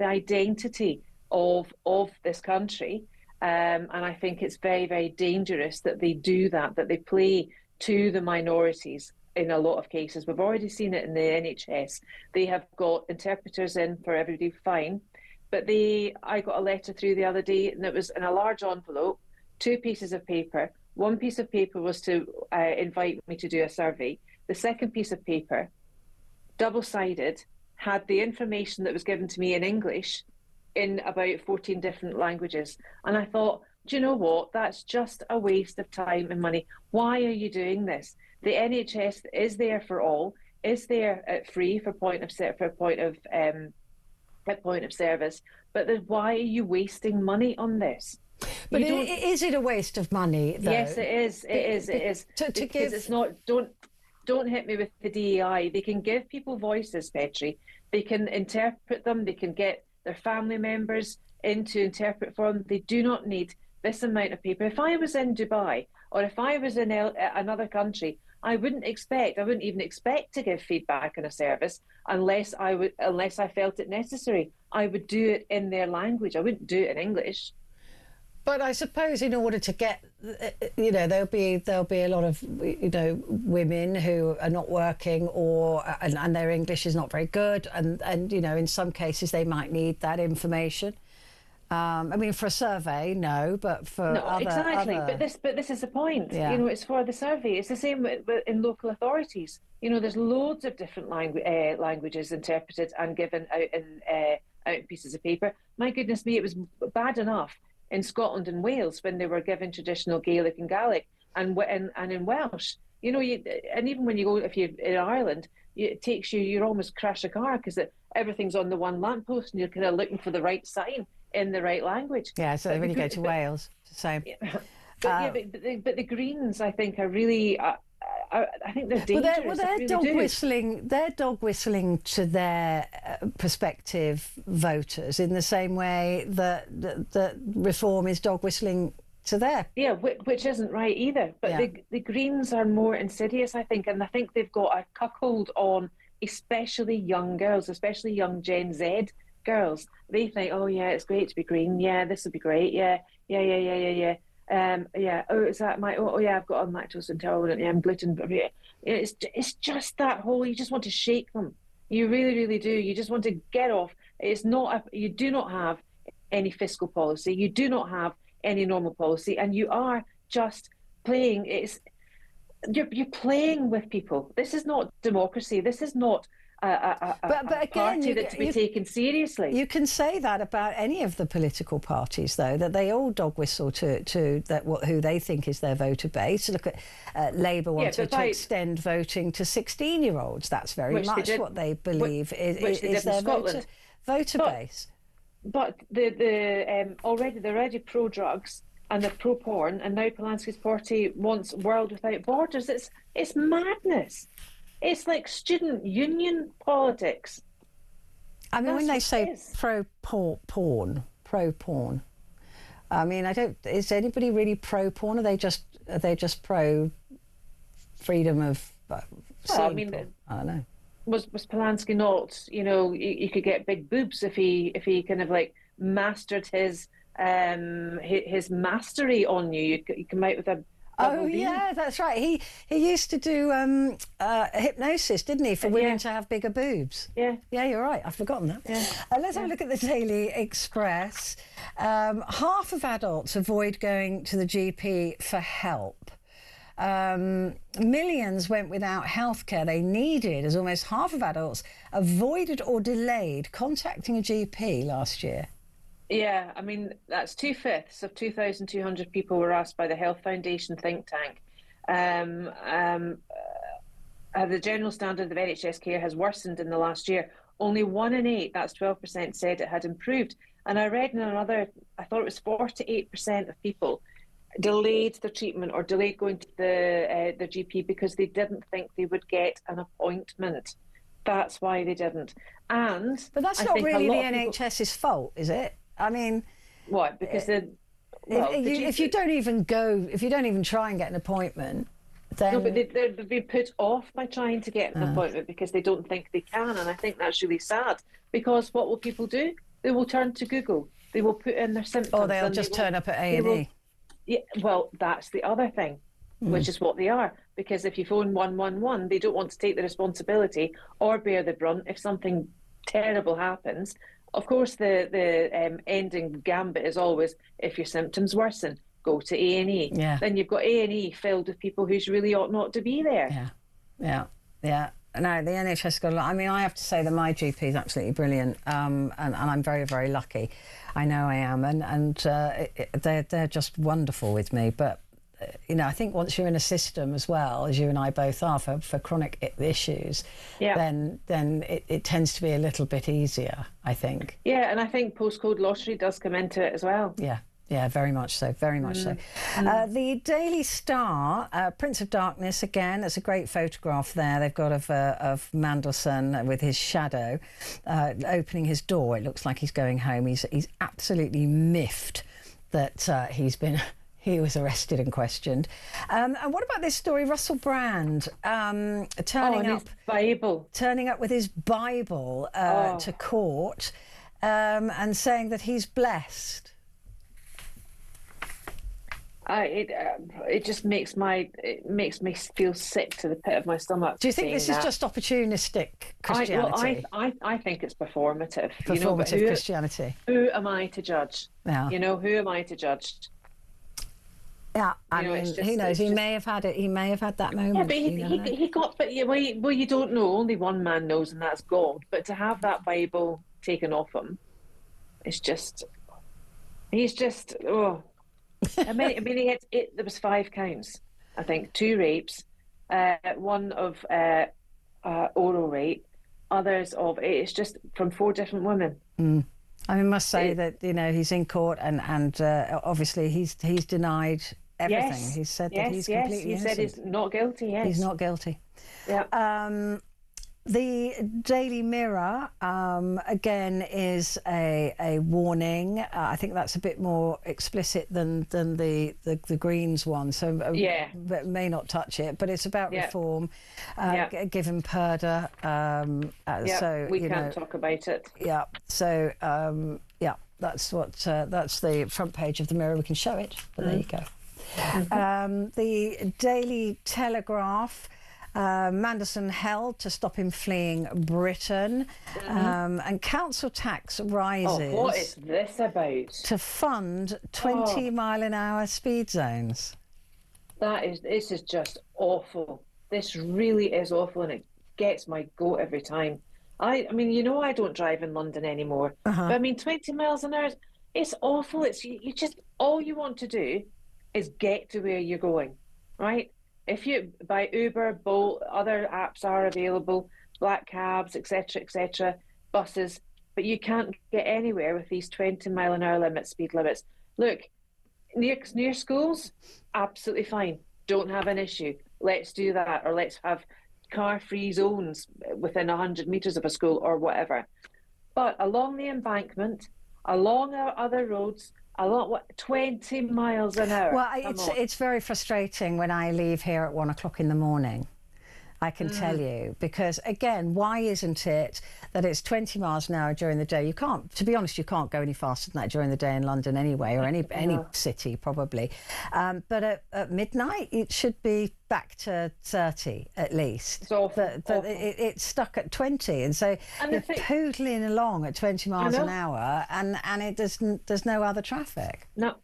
identity of this country, and I think it's very, very dangerous that they do that they play to the minorities in a lot of cases. We've already seen it in the NHS. They have got interpreters in for everybody, fine, but I got a letter through the other day, and it was in a large envelope, 2 pieces of paper. One piece of paper was to invite me to do a survey. The second piece of paper, double-sided, had the information that was given to me in English in about 14 different languages. And I thought, do you know what? That's just a waste of time and money. Why are you doing this? The NHS is there for all, is there at free for point of service. But then why are you wasting money on this? But is it a waste of money, though? Yes, it is. It is. To give... It's not. Don't. don't hit me with the DEI. They can give people voices, Petrie. They can interpret them. They can get their family members in to interpret for them. They do not need this amount of paper. If I was in Dubai or if I was in another country, I wouldn't even expect to give feedback on a service unless I felt it necessary. I would do it in their language. I wouldn't do it in English. But I suppose in order to get, there'll be a lot of, women who are not working and their English is not very good. And in some cases they might need that information. I mean, for a survey, no, but for exactly. But this is the point. Yeah. It's for the survey. It's the same in local authorities. There's loads of different languages interpreted and given out in pieces of paper. My goodness me, it was bad enough in Scotland and Wales when they were given traditional Gaelic and Gaelic and in Welsh. And even when you go, if you're in Ireland, it takes you almost crash a car because everything's on the one lamppost and you're kind of looking for the right sign in the right language. Yeah, so when you go to Wales, it's the same. But the Greens, I think, are really. I think they're dangerous. Well, they're dog whistling to their prospective voters in the same way that Reform is dog whistling to their. Yeah, which isn't right either. But the Greens are more insidious, I think, and I think they've got a cuckold on especially young girls, especially young Gen Z girls. They think, oh yeah, it's great to be green. Yeah, this would be great. Yeah. Oh, is that my? Oh, yeah, I've got a lactose intolerant. Yeah, I'm gluten. It's just that whole. You just want to shake them. You really, really do. You just want to get off. It's not. You do not have any fiscal policy. You do not have any normal policy, and you are just playing. You're playing with people. This is not democracy. This is not a party that's to be taken seriously. You can say that about any of the political parties, though, that they all dog whistle to who they think is their voter base. Look at Labour wanted to extend voting to 16-year-olds. That's very much what they believe is their voter base. But they're already pro-drugs and they're pro-porn, and now Polanski's party wants world without borders. It's madness. It's like student union politics. I mean, when they say pro-porn, I mean, is anybody really pro-porn? Are they just pro freedom of I don't know. Was Polanski not, you could get big boobs if he kind of like mastered his mastery on you. You come out with a yeah, that's right. He used to do hypnosis, didn't he, for women to have bigger boobs? Yeah. Yeah, you're right. I've forgotten that. Yeah. Let's have a look at the Daily Express. Half of adults avoid going to the GP for help. Millions went without healthcare they needed, as almost half of adults avoided or delayed contacting a GP last year. Yeah, I mean, that's 2/5 of 2,200 people were asked by the Health Foundation think tank. The general standard of NHS care has worsened in the last year. Only 1 in 8, that's 12%, said it had improved. And I read in another, I thought it was 48% of people delayed the treatment or delayed going to the GP because they didn't think they would get an appointment. That's why they didn't. But that's not really the NHS's fault, is it? I mean, what? Because if you don't even try and get an appointment, then no, but they'd be put off by trying to get an appointment because they don't think they can, and I think that's really sad. Because what will people do? They will turn to Google. They will put in their symptoms. Or they'll just turn up at A&E. Yeah, well, that's the other thing, which is what they are. Because if you phone 111, they don't want to take the responsibility or bear the brunt if something terrible happens. Of course, the ending gambit is always, if your symptoms worsen, go to A&E. Yeah. Then you've got A&E filled with people who really ought not to be there. Yeah. No, the NHS got a lot. I mean, I have to say that my GP is absolutely brilliant, and I'm very, very lucky. I know I am, and they're just wonderful with me. But I think once you're in a system as well, as you and I both are, for chronic issues, then it tends to be a little bit easier, I think. Yeah, and I think postcode lottery does come into it as well. Yeah. Yeah, very much so, very much so. The Daily Star, Prince of Darkness, again, there's a great photograph there they've got of Mandelson with his shadow opening his door. It looks like he's going home. He's absolutely miffed that he was arrested and questioned. And what about this story? Russell Brand turning up with his Bible to court and saying that he's blessed. It just makes me feel sick to the pit of my stomach. Do you think this is just opportunistic Christianity? I think it's performative. Performative Christianity. Who am I to judge? Yeah. Who am I to judge? Yeah, I mean, who knows? He may have had it. He may have had that moment. Yeah, but he got. But you don't know. Only one man knows, and that's God. But to have that Bible taken off him, it's just. He's just. Oh. I mean, there was 5 counts, I think, 2 rapes, one of oral rape, others of it's just from 4 different women. I must say that he's in court and obviously he's denied everything. Yes, He's said that he's completely innocent. He said he's not guilty. Yes, he's not guilty. Yeah. The Daily Mirror, again, is a warning. I think that's a bit more explicit than the Greens one, so but may not touch it. But it's about reform, given Purdah. So we can't talk about it. Yeah. So that's the front page of the Mirror. We can show it, but there you go. The Daily Telegraph. Mandelson held to stop him fleeing Britain, and council tax rises. Oh, what is this about? To fund 20-mile-an-hour speed zones. This is just awful. This really is awful, and it gets my goat every time. I mean, I don't drive in London anymore, but I mean, 20 miles an hour, it's awful. It's you just all you want to do is get to where you're going, right? If you buy Uber, Bolt, other apps are available, black cabs, etc., buses, but you can't get anywhere with these 20-mile-an-hour speed limits. Look, near schools, absolutely fine. Don't have an issue. Let's do that, or let's have car-free zones within 100 metres of a school or whatever. But along the embankment, along our other roads, 20 miles an hour. Well, it's very frustrating when I leave here at 1 o'clock in the morning. I can tell you, because again, why isn't it that it's 20 miles an hour during the day? You can't, to be honest, you can't go any faster than that during the day in London anyway, or any city probably. But at midnight, it should be back to 30 at least. It's awful, but it's stuck at 20, and so you're poodling along at 20 miles an hour, and there's no other traffic. No.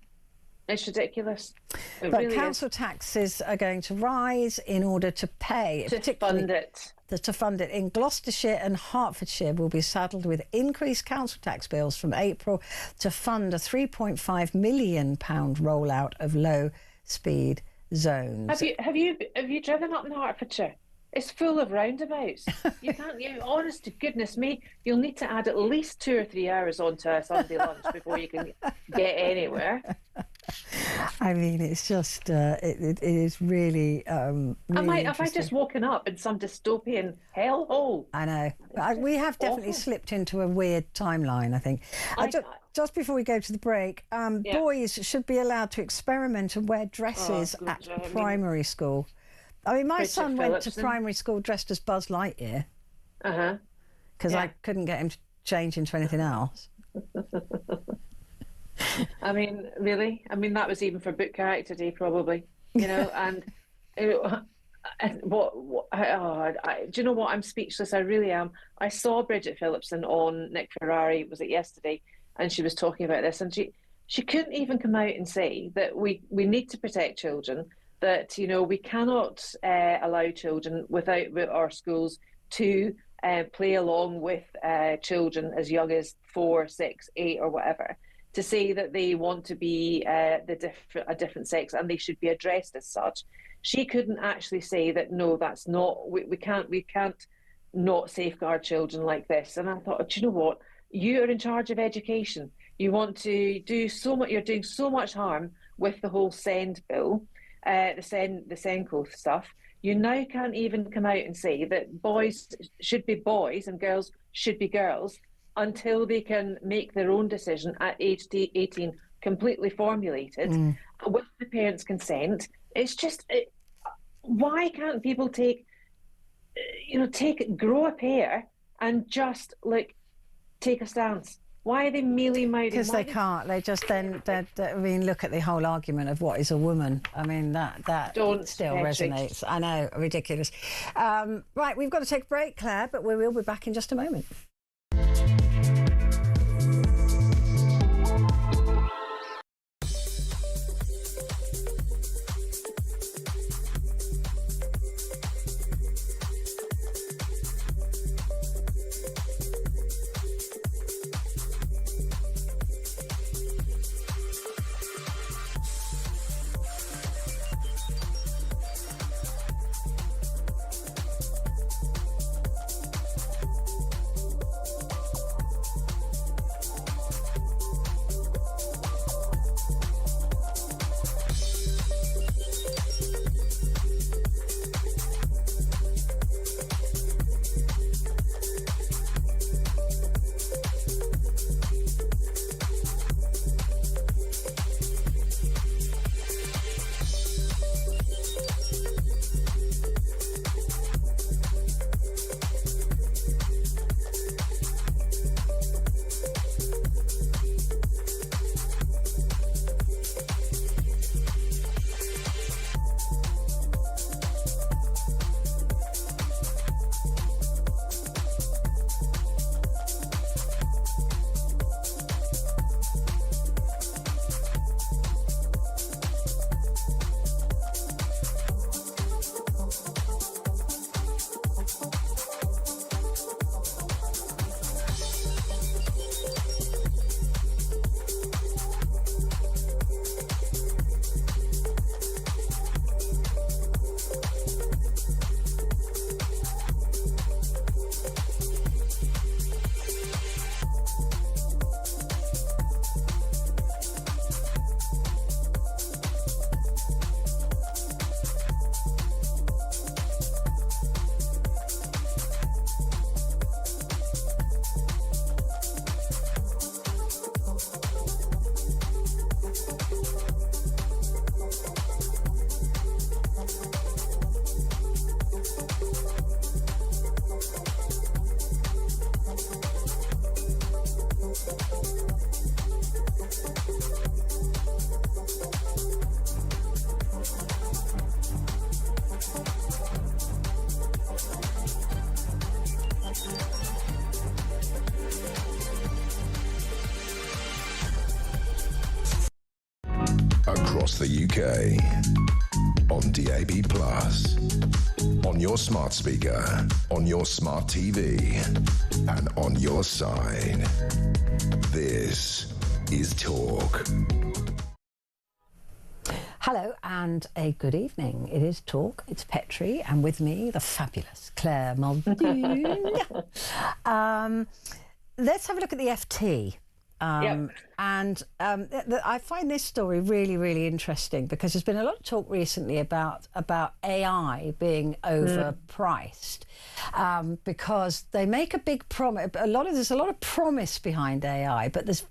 It's ridiculous. But really council taxes are going to rise in order to pay. To fund it. To fund it. In Gloucestershire and Hertfordshire will be saddled with increased council tax bills from April to fund a £3.5 million rollout of low-speed zones. Have you driven up in Hertfordshire? It's full of roundabouts. You can't. Honest to goodness me, you'll need to add at least 2 or 3 hours onto a Sunday lunch before you can get anywhere. I mean, it's just it is really. Really have I just woken up in some dystopian hellhole? I know. We have definitely slipped into a weird timeline, I think. Just before we go to the break, boys should be allowed to experiment and wear dresses at primary school. I mean, my son went to primary school dressed as Buzz Lightyear. Because I couldn't get him to change into anything else. I mean, really? I mean, that was even for book character day, probably. And do you know what? I'm speechless. I really am. I saw Bridget Phillipson on Nick Ferrari, was it yesterday? And she was talking about this, and she couldn't even come out and say that we need to protect children, that we cannot allow children without our schools to play along with children as young as 4, 6, 8 or whatever, to say that they want to be a different sex and they should be addressed as such. She couldn't actually say that no, that's not, we can't not safeguard children like this. And I thought, do you know what? You are in charge of education. You want to do so much. You're doing so much harm with the whole send bill, the Senko stuff. You now can't even come out and say that boys should be boys and girls should be girls until they can make their own decision at age 18, completely formulated with the parents' consent. It's just, why can't people grow a pair and just like take a stance? Why are they mealy-mouthed? Because they can't. They just I mean, look at the whole argument of what is a woman. I mean, that still resonates. I know, ridiculous. Right, we've got to take a break, Claire, but we will be back in just a moment. Across the UK, on DAB+, on your smart speaker, on your smart TV, and on your side. This is Talk. Hello and a good evening. It is Talk. It's Petrie, and with me, the fabulous Claire Muldoon. Let's have a look at the FT. Yep. And I find this story really, really interesting because there's been a lot of talk recently about AI being overpriced because they make a big promise. There's a lot of promise behind AI, but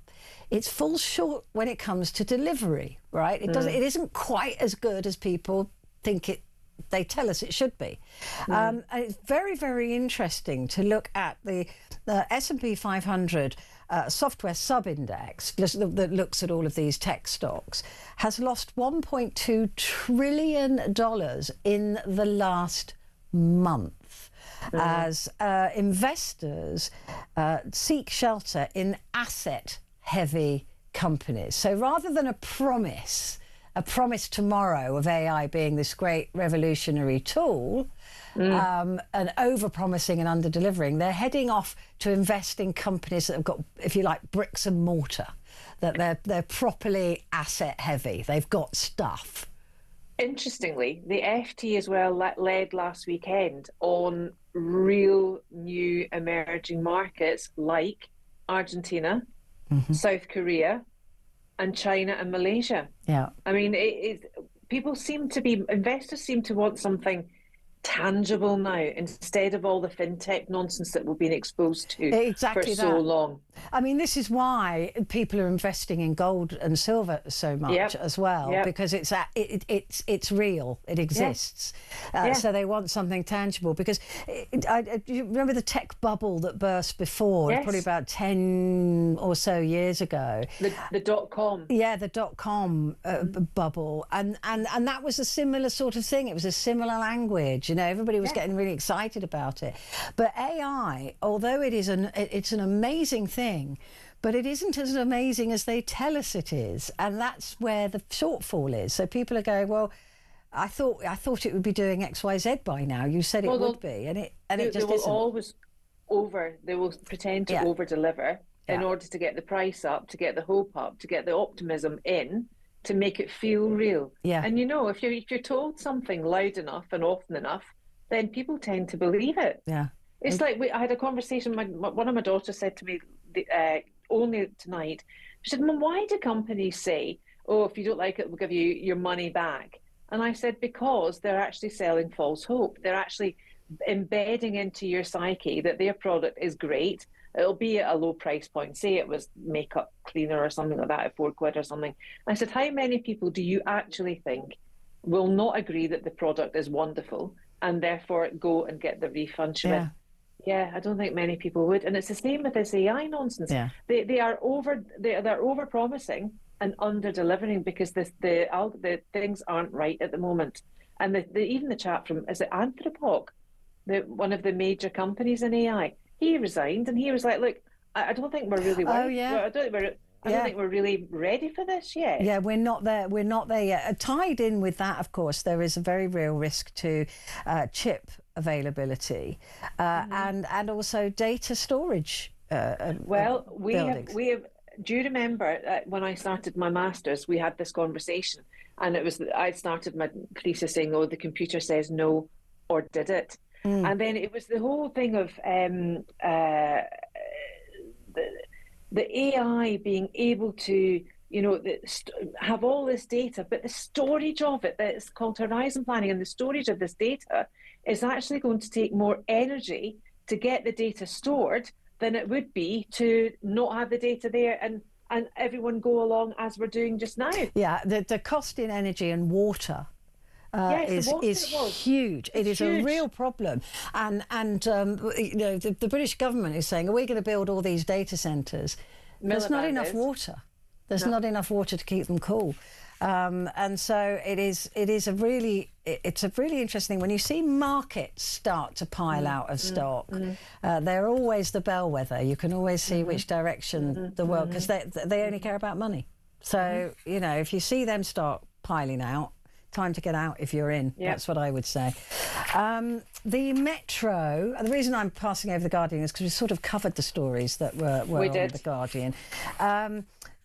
it falls short when it comes to delivery. Right? It isn't quite as good as people think it. They tell us it should be. And it's very, very interesting to look at the S&P 500 software sub-index that looks at all of these tech stocks has lost $1.2 trillion in the last month as investors seek shelter in asset-heavy companies. So rather than a promise tomorrow of AI being this great revolutionary tool, and over-promising and under-delivering, they're heading off to invest in companies that have got, if you like, bricks and mortar, that they're properly asset-heavy. They've got stuff. Interestingly, the FT as well led last weekend on real new emerging markets like Argentina, South Korea, and China and Malaysia. Yeah. I mean, investors seem to want something tangible now instead of all the fintech nonsense that we've been exposed to Exactly for so long. I mean, this is why people are investing in gold and silver so much as well, because it's real, it exists. So they want something tangible, because you remember the tech bubble that burst before, probably about 10 or so years ago. The dot-com. Yeah, the dot-com bubble, and that was a similar sort of thing. It was a similar language. You know, everybody was getting really excited about it. But AI, although it's an amazing thing, but it isn't as amazing as they tell us it is, and that's where the shortfall is. So people are going, well, I thought it would be doing X, Y, Z by now. You said it would be, and it just isn't. They will pretend to over deliver in order to get the price up, to get the hope up, to get the optimism in, to make it feel real. Yeah. And you know, if you're told something loud enough and often enough, then people tend to believe it. Yeah. It's like I had a conversation. One of my daughters said to me only tonight. She said, "Mum, why do companies say, 'Oh, if you don't like it, we'll give you your money back'?" And I said, "Because they're actually selling false hope. They're actually embedding into your psyche that their product is great. It'll be at a low price point. Say it was makeup cleaner or something like that at £4 or something." I said, "How many people do you actually think will not agree that the product is wonderful and therefore go and get the refund?" She went, "Yeah, I don't think many people would." And it's the same with this AI nonsense. Yeah. They're over promising and under delivering, because the things aren't right at the moment. And even the chap from, is it Anthropic, one of the major companies in AI, he resigned and he was like, "Look, I don't think we're really worried. I don't think we're really ready for this yet." Yeah, we're not there. We're not there yet. Tied in with that, of course, there is a very real risk to chip availability and also data storage. We have. Do you remember when I started my master's, we had this conversation, and I started my thesis saying, "Oh, the computer says no," or "did it?" And then it was the whole thing of the AI being able to, you know, have all this data, but the storage of it, that's called horizon planning, and the storage of this data is actually going to take more energy to get the data stored than it would be to not have the data there and everyone go along as we're doing just now. Yeah, the cost in energy and water is huge. It is a real problem, and you know, the British government is saying, "Are we going to build all these data centres?" There's not enough water. There's not enough water to keep them cool, and so it's a really interesting when you see markets start to pile out of stock. They're always the bellwether. You can always see which direction the world, because they only care about money. So you know, if you see them start piling out, time to get out if you're in. That's what I would say. The Metro, and the reason I'm passing over the Guardian is because we sort of covered the stories that were on the Guardian.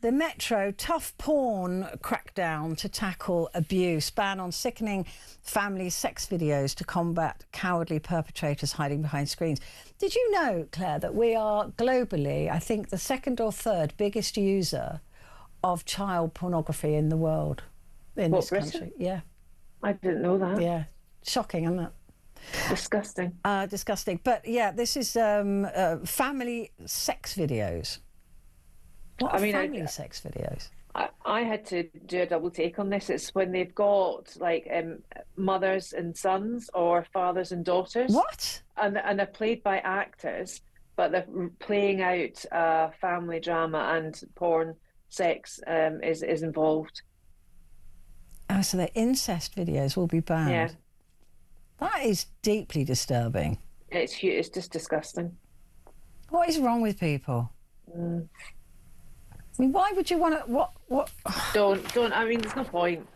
The Metro, tough porn crackdown to tackle abuse, ban on sickening family sex videos to combat cowardly perpetrators hiding behind screens. Did you know, Claire, that we are globally, I think, the second or third biggest user of child pornography in the world? In this country, yeah. I didn't know that. Yeah, shocking, isn't it? Disgusting. Disgusting. But yeah, this is family sex videos. What are family sex videos? I had to do a double take on this. It's when they've got like mothers and sons or fathers and daughters. What? And they're played by actors, but they're playing out family drama, and porn sex is involved. Oh, so the incest videos will be banned. Yeah. That is deeply disturbing. It's just disgusting. What is wrong with people? I mean, why would you want to... What? Don't. I mean, there's no point.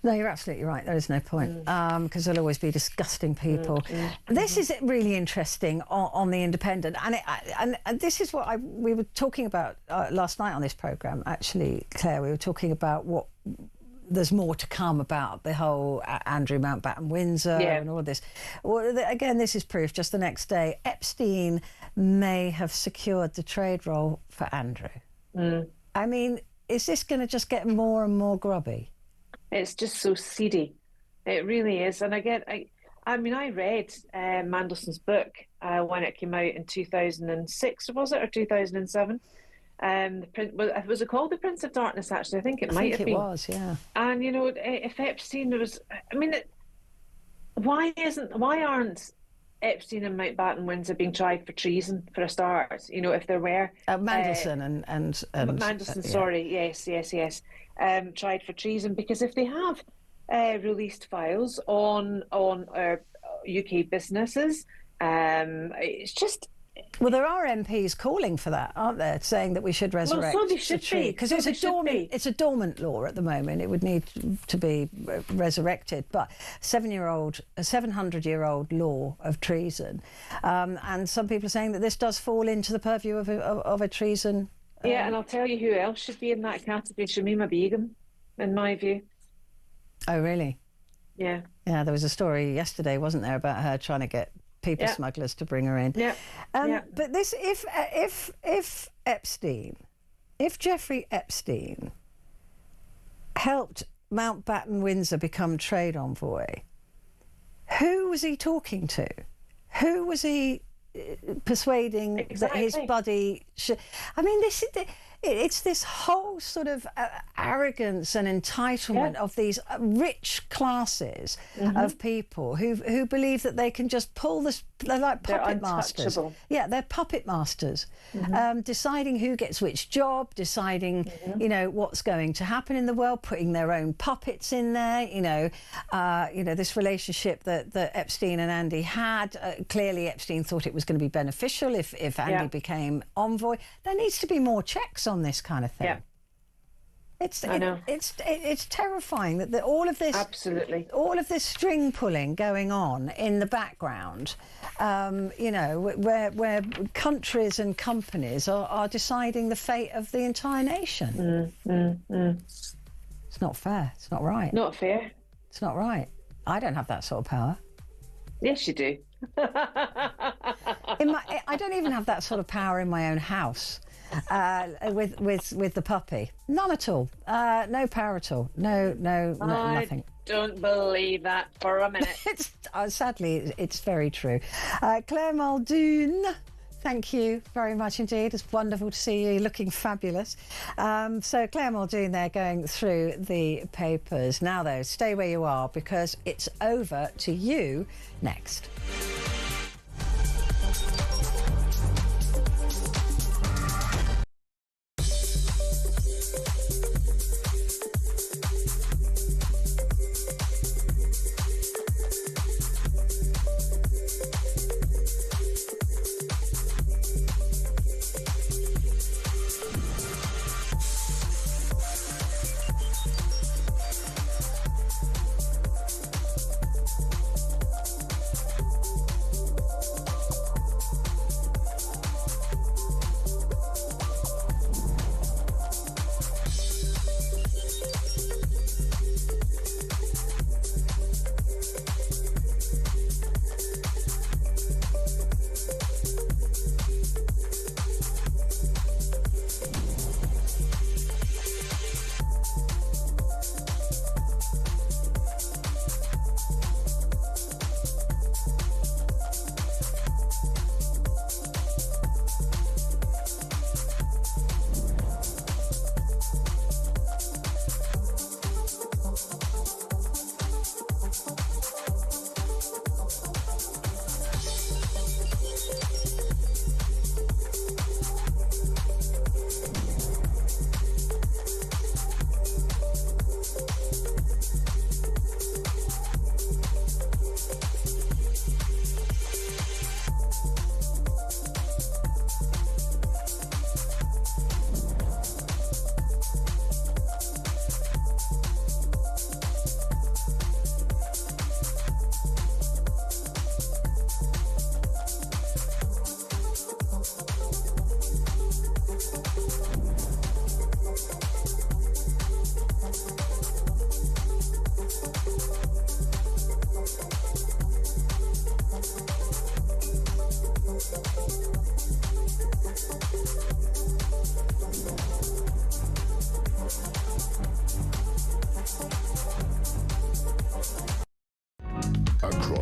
No, you're absolutely right. There is no point, because there'll always be disgusting people. This is really interesting on The Independent, and this is what we were talking about last night on this programme, actually, Claire. We were talking about what... There's more to come about the whole Andrew Mountbatten Windsor and all of this. Well, again, this is proof. Just the next day, Epstein may have secured the trade role for Andrew. I mean, is this going to just get more and more grubby? It's just so seedy. It really is. And I mean, I read Mandelson's book when it came out in 2006, was it, or 2007? Was it called The Prince of Darkness, actually? I think it might have been. It was, yeah. And, you know, if Epstein was, I mean, why aren't Epstein and Mountbatten Windsor being tried for treason, for a start? You know, if there were. Mandelson and Mandelson, sorry, yes. Tried for treason, because if they have released files on UK businesses, it's just. Well, there are MPs calling for that, aren't there? Saying that we should resurrect so they should the tree, because it's a dormant law at the moment. It would need to be resurrected. But a 700-year-old law of treason, and some people are saying that this does fall into the purview of a treason. Yeah, and I'll tell you who else should be in that category: Shamima Begum, in my view. Oh, really? Yeah. Yeah, there was a story yesterday, wasn't there, about her trying to get people smugglers to bring her in. But this, if Jeffrey Epstein helped Mountbatten Windsor become trade envoy, who was he talking to? Who was he persuading that his buddy should? I mean, it's this whole sort of arrogance and entitlement of these rich classes of people who believe that they can just pull this. They're like puppet masters. Yeah, they're puppet masters, deciding who gets which job, deciding you know what's going to happen in the world, putting their own puppets in there. You know, this relationship that Epstein and Andy had. Clearly, Epstein thought it was going to be beneficial if Andy became envoy. There needs to be more checks on this kind of thing. Yeah. It's terrifying that all of this all of this string pulling going on in the background, you know, where countries and companies are deciding the fate of the entire nation. It's not fair. It's not right. Not fair. It's not right. I don't have that sort of power. Yes, you do. I don't even have that sort of power in my own house. With the puppy, none at all. No power at all. No, nothing. I don't believe that for a minute. Sadly, it's very true. Claire Muldoon, thank you very much indeed. It's wonderful to see you, looking fabulous. So Claire Muldoon there, going through the papers. Now though, stay where you are, because it's over to you next.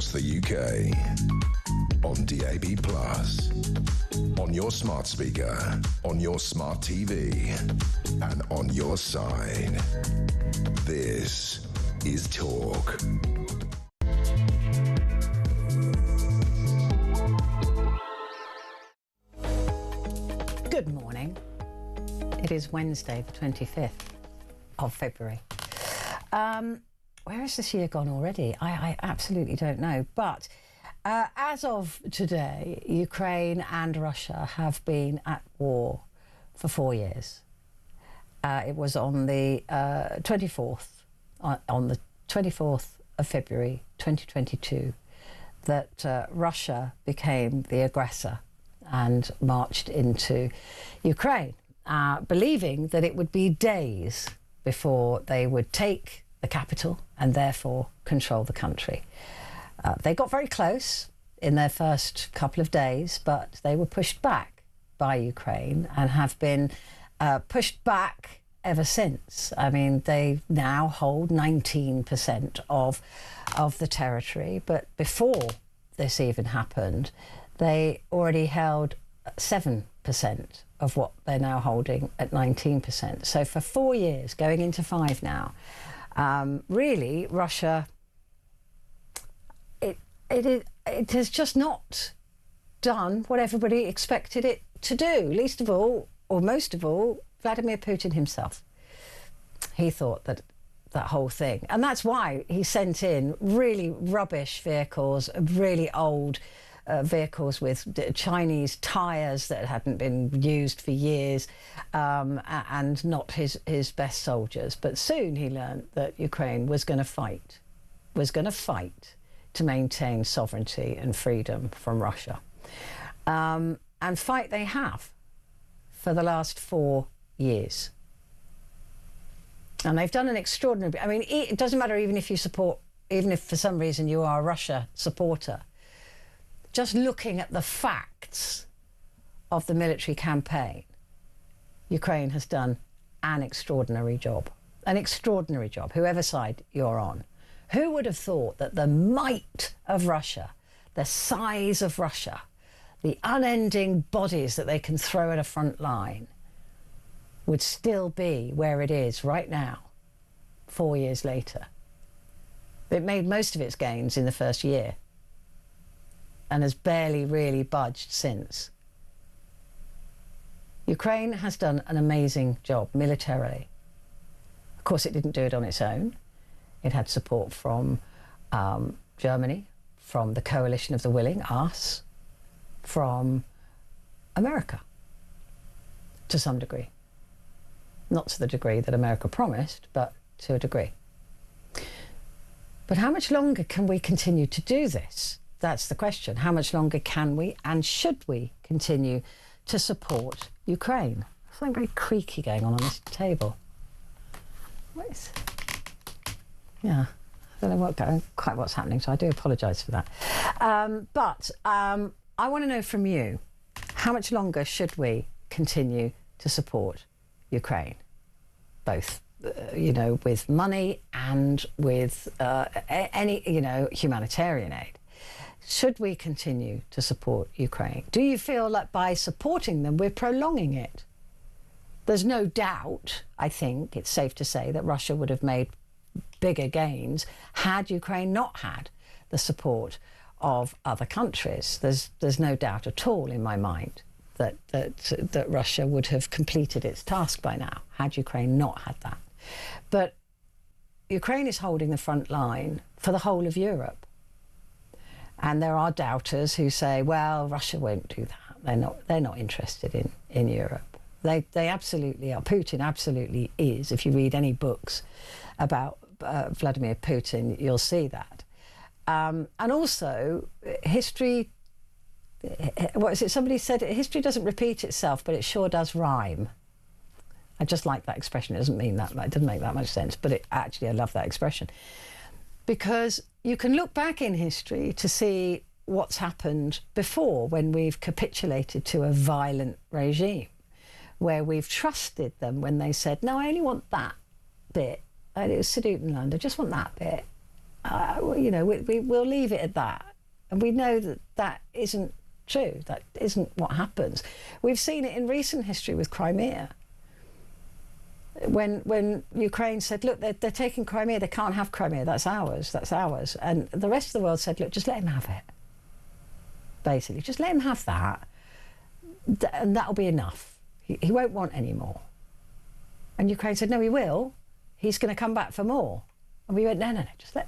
across the UK. On DAB+, on your smart speaker, on your smart TV, and on your side. This is Talk. Good morning. It is Wednesday, the 25th of February. Where has this year gone already? I absolutely don't know. But as of today, Ukraine and Russia have been at war for 4 years. It was on the 24th of February 2022 that Russia became the aggressor and marched into Ukraine, believing that it would be days before they would take the capital and therefore control the country. They got very close in their first couple of days, but they were pushed back by Ukraine and have been pushed back ever since. I mean, they now hold 19% of the territory, but before this even happened, they already held 7% of what they're now holding at 19%. So for 4 years, going into 5 now, really, Russia, it has just not done what everybody expected it to do. Least of all, or most of all, Vladimir Putin himself. He thought that whole thing, and that's why he sent in really rubbish vehicles, really old vehicles with Chinese tyres that hadn't been used for years, and not his best soldiers. But soon he learned that Ukraine was going to fight to maintain sovereignty and freedom from Russia. And fight they have for the last 4 years. And they've done an extraordinary... I mean, it doesn't matter even if for some reason you are a Russia supporter. Just looking at the facts of the military campaign, Ukraine has done an extraordinary job. An extraordinary job, whoever side you're on. Who would have thought that the might of Russia, the size of Russia, the unending bodies that they can throw at a front line would still be where it is right now, 4 years later? It made most of its gains in the first year and has barely really budged since. Ukraine has done an amazing job militarily. Of course, it didn't do it on its own. It had support from Germany, from the coalition of the willing, us, from America, to some degree. Not to the degree that America promised, but to a degree. But how much longer can we continue to do this? That's the question. How much longer can we and should we continue to support Ukraine? Something very creaky going on this table. What is... Yeah, I don't know quite what's happening, so I do apologise for that. But I want to know from you, how much longer should we continue to support Ukraine? Both, with money and with any, humanitarian aid. Should we continue to support Ukraine? Do you feel like by supporting them, we're prolonging it? There's no doubt, I think it's safe to say, that Russia would have made bigger gains had Ukraine not had the support of other countries. There's no doubt at all in my mind that Russia would have completed its task by now had Ukraine not had that. But Ukraine is holding the front line for the whole of Europe. And there are doubters who say, well, Russia won't do that. They're not interested in Europe. They absolutely are. Putin absolutely is. If you read any books about Vladimir Putin, you'll see that. And also, history, what is it? Somebody said, history doesn't repeat itself, but it sure does rhyme. I just like that expression. It doesn't mean that, it doesn't make that much sense, but I love that expression. Because you can look back in history to see what's happened before when we've capitulated to a violent regime, where we've trusted them when they said, no, I only want that bit. It was Sudetenland, I just want that bit. we'll leave it at that. And we know that that isn't true. That isn't what happens. We've seen it in recent history with Crimea. When Ukraine said, look, they're taking Crimea, they can't have Crimea, that's ours. And the rest of the world said, look, just let him have it. Basically, just let him have that, and that'll be enough. He won't want any more. And Ukraine said, no, he will. He's going to come back for more. And we went, no, just let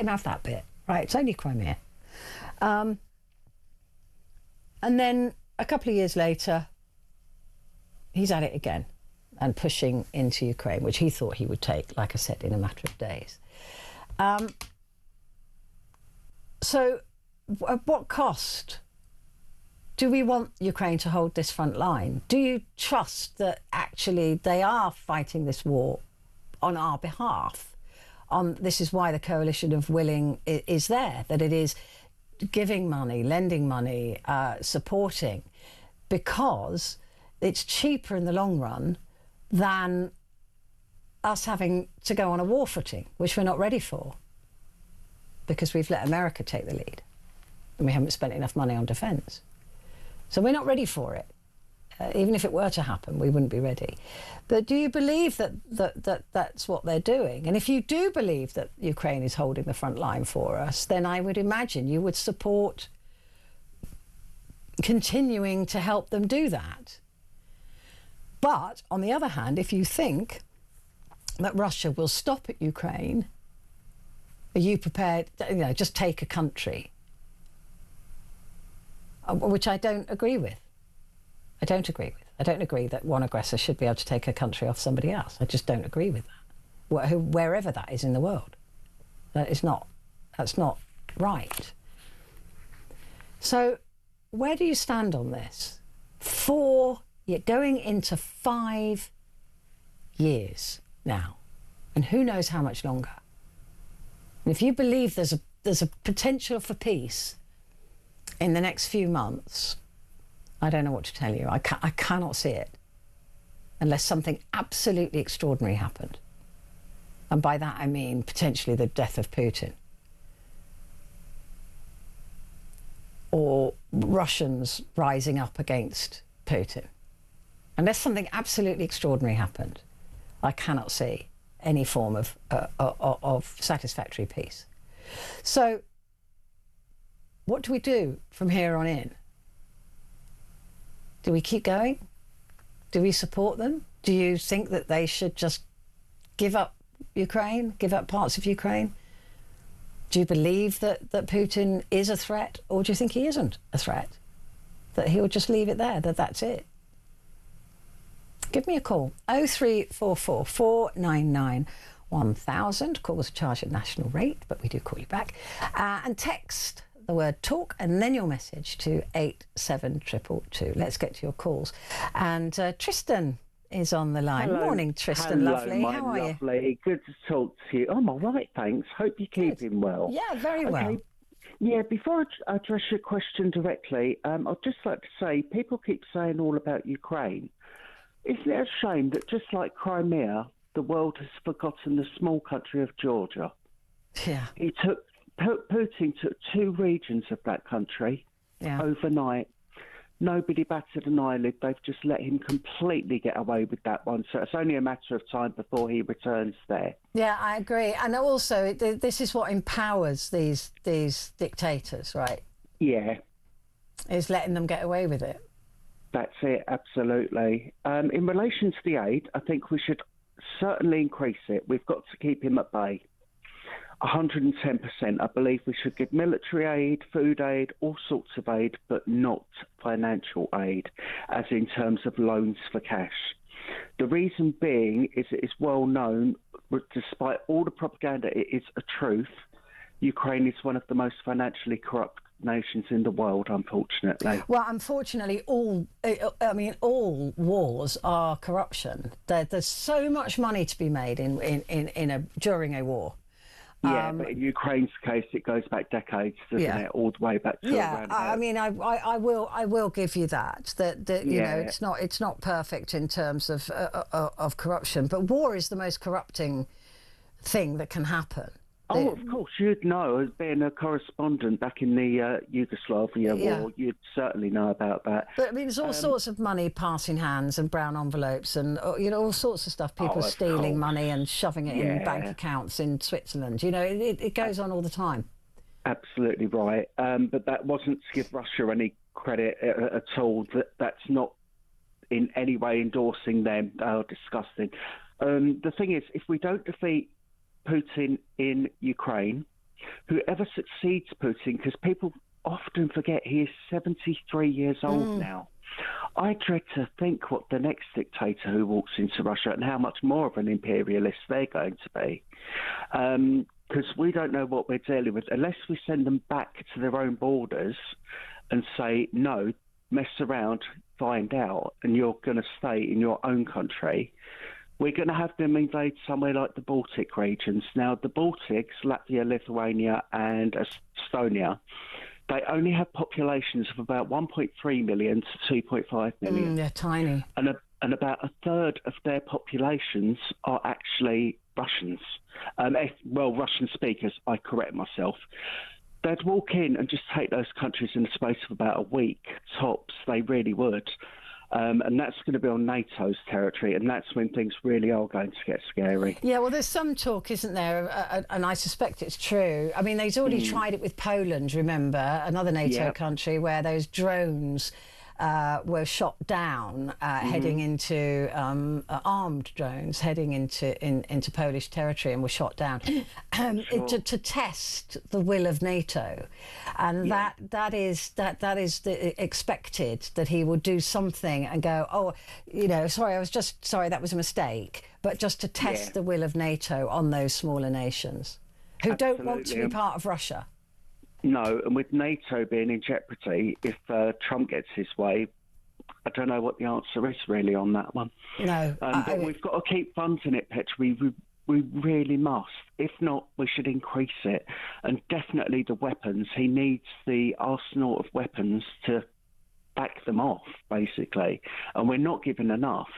him have that bit. Right, it's only Crimea. And then a couple of years later, he's at it again and pushing into Ukraine, which he thought he would take, like I said, in a matter of days. So at what cost do we want Ukraine to hold this front line? Do you trust that actually they are fighting this war on our behalf? This is why the coalition of willing is there, that it is giving money, lending money, supporting, because it's cheaper in the long run than us having to go on a war footing, which we're not ready for, because we've let America take the lead and we haven't spent enough money on defence. So we're not ready for it. Even if it were to happen, we wouldn't be ready. But do you believe that that's what they're doing? And if you do believe that Ukraine is holding the front line for us, then I would imagine you would support continuing to help them do that. But on the other hand, if you think that Russia will stop at Ukraine, are you prepared, just take a country? Which I don't agree with. I don't agree that one aggressor should be able to take a country off somebody else. I just don't agree with that. Wherever that is in the world. That's not right. So where do you stand on this? You're going into 5 years now, and who knows how much longer. And if you believe there's a potential for peace in the next few months, I don't know what to tell you. I cannot see it unless something absolutely extraordinary happened. And by that I mean potentially the death of Putin. Or Russians rising up against Putin. Unless something absolutely extraordinary happened, I cannot see any form of satisfactory peace. So what do we do from here on in? Do we keep going? Do we support them? Do you think that they should just give up Ukraine, give up parts of Ukraine? Do you believe that Putin is a threat, or do you think he isn't a threat? That he'll just leave it there, that's it? Give me a call, 0344 499 1000. Calls are charged at national rate, but we do call you back. And text the word talk and then your message to 87222. Let's get to your calls. And Tristan is on the line. Hello. Morning, Tristan. Hello, lovely. How are lovely. Good to talk to you. I'm all right, thanks. Hope you're keeping well. Yeah, very well. Yeah, before I address your question directly, I'd just like to say, people keep saying all about Ukraine. Isn't it a shame that just like Crimea, the world has forgotten the small country of Georgia? Yeah. Putin took 2 regions of that country overnight. Nobody batted an eyelid. They've just let him completely get away with that one. So it's only a matter of time before he returns there. Yeah, I agree. And also, this is what empowers these dictators, right? Yeah. Is letting them get away with it. That's it, absolutely. In relation to the aid, I think we should certainly increase it. We've got to keep him at bay. 110%. I believe we should give military aid, food aid, all sorts of aid, but not financial aid, as in terms of loans for cash. The reason being is it is well known, despite all the propaganda, it is a truth. Ukraine is one of the most financially corrupt nations in the world, unfortunately. Well, unfortunately, all wars are corruption. There's so much money to be made during a war. Yeah, but in Ukraine's case, it goes back decades, doesn't it? All the way back to around I mean, I will give you that. You know, it's not perfect in terms of corruption, but war is the most corrupting thing that can happen. Oh, of course, you'd know. As being a correspondent back in the Yugoslavia war, you'd certainly know about that. But I mean, there's all sorts of money passing hands and brown envelopes and, all sorts of stuff. People stealing money and shoving it in bank accounts in Switzerland. It goes on all the time. Absolutely right. But that wasn't to give Russia any credit at all. That's not in any way endorsing them. Oh, disgusting. The thing is, if we don't defeat Putin in Ukraine, whoever succeeds Putin, because people often forget he is 73 years old now. I dread to think what the next dictator who walks into Russia and how much more of an imperialist they're going to be. Because we don't know what we're dealing with unless we send them back to their own borders and say, no, mess around, find out, and you're going to stay in your own country. We're going to have them invade somewhere like the Baltic regions. Now, the Baltics, Latvia, Lithuania, and Estonia, they only have populations of about 1.3 million to 2.5 million. They're tiny. And about a third of their populations are actually Russians. Russian speakers, I correct myself. They'd walk in and just take those countries in the space of about a week, tops. They really would. And that's going to be on NATO's territory, and that's when things really are going to get scary. Yeah, well, there's some talk, isn't there, and I suspect it's true. I mean, they've already tried it with Poland, remember, another NATO country, where those drones were shot down heading into armed drones heading into Polish territory and were shot down to test the will of NATO, and that is expected that he would do something and go, sorry, that was a mistake, but just to test the will of NATO on those smaller nations who don't want to be part of Russia. No, and with NATO being in jeopardy, if Trump gets his way, I don't know what the answer is really on that one. No. But we've got to keep funding it, Petrie. We really must. If not, we should increase it. And definitely the weapons. He needs the arsenal of weapons to back them off, basically. And we're not giving enough.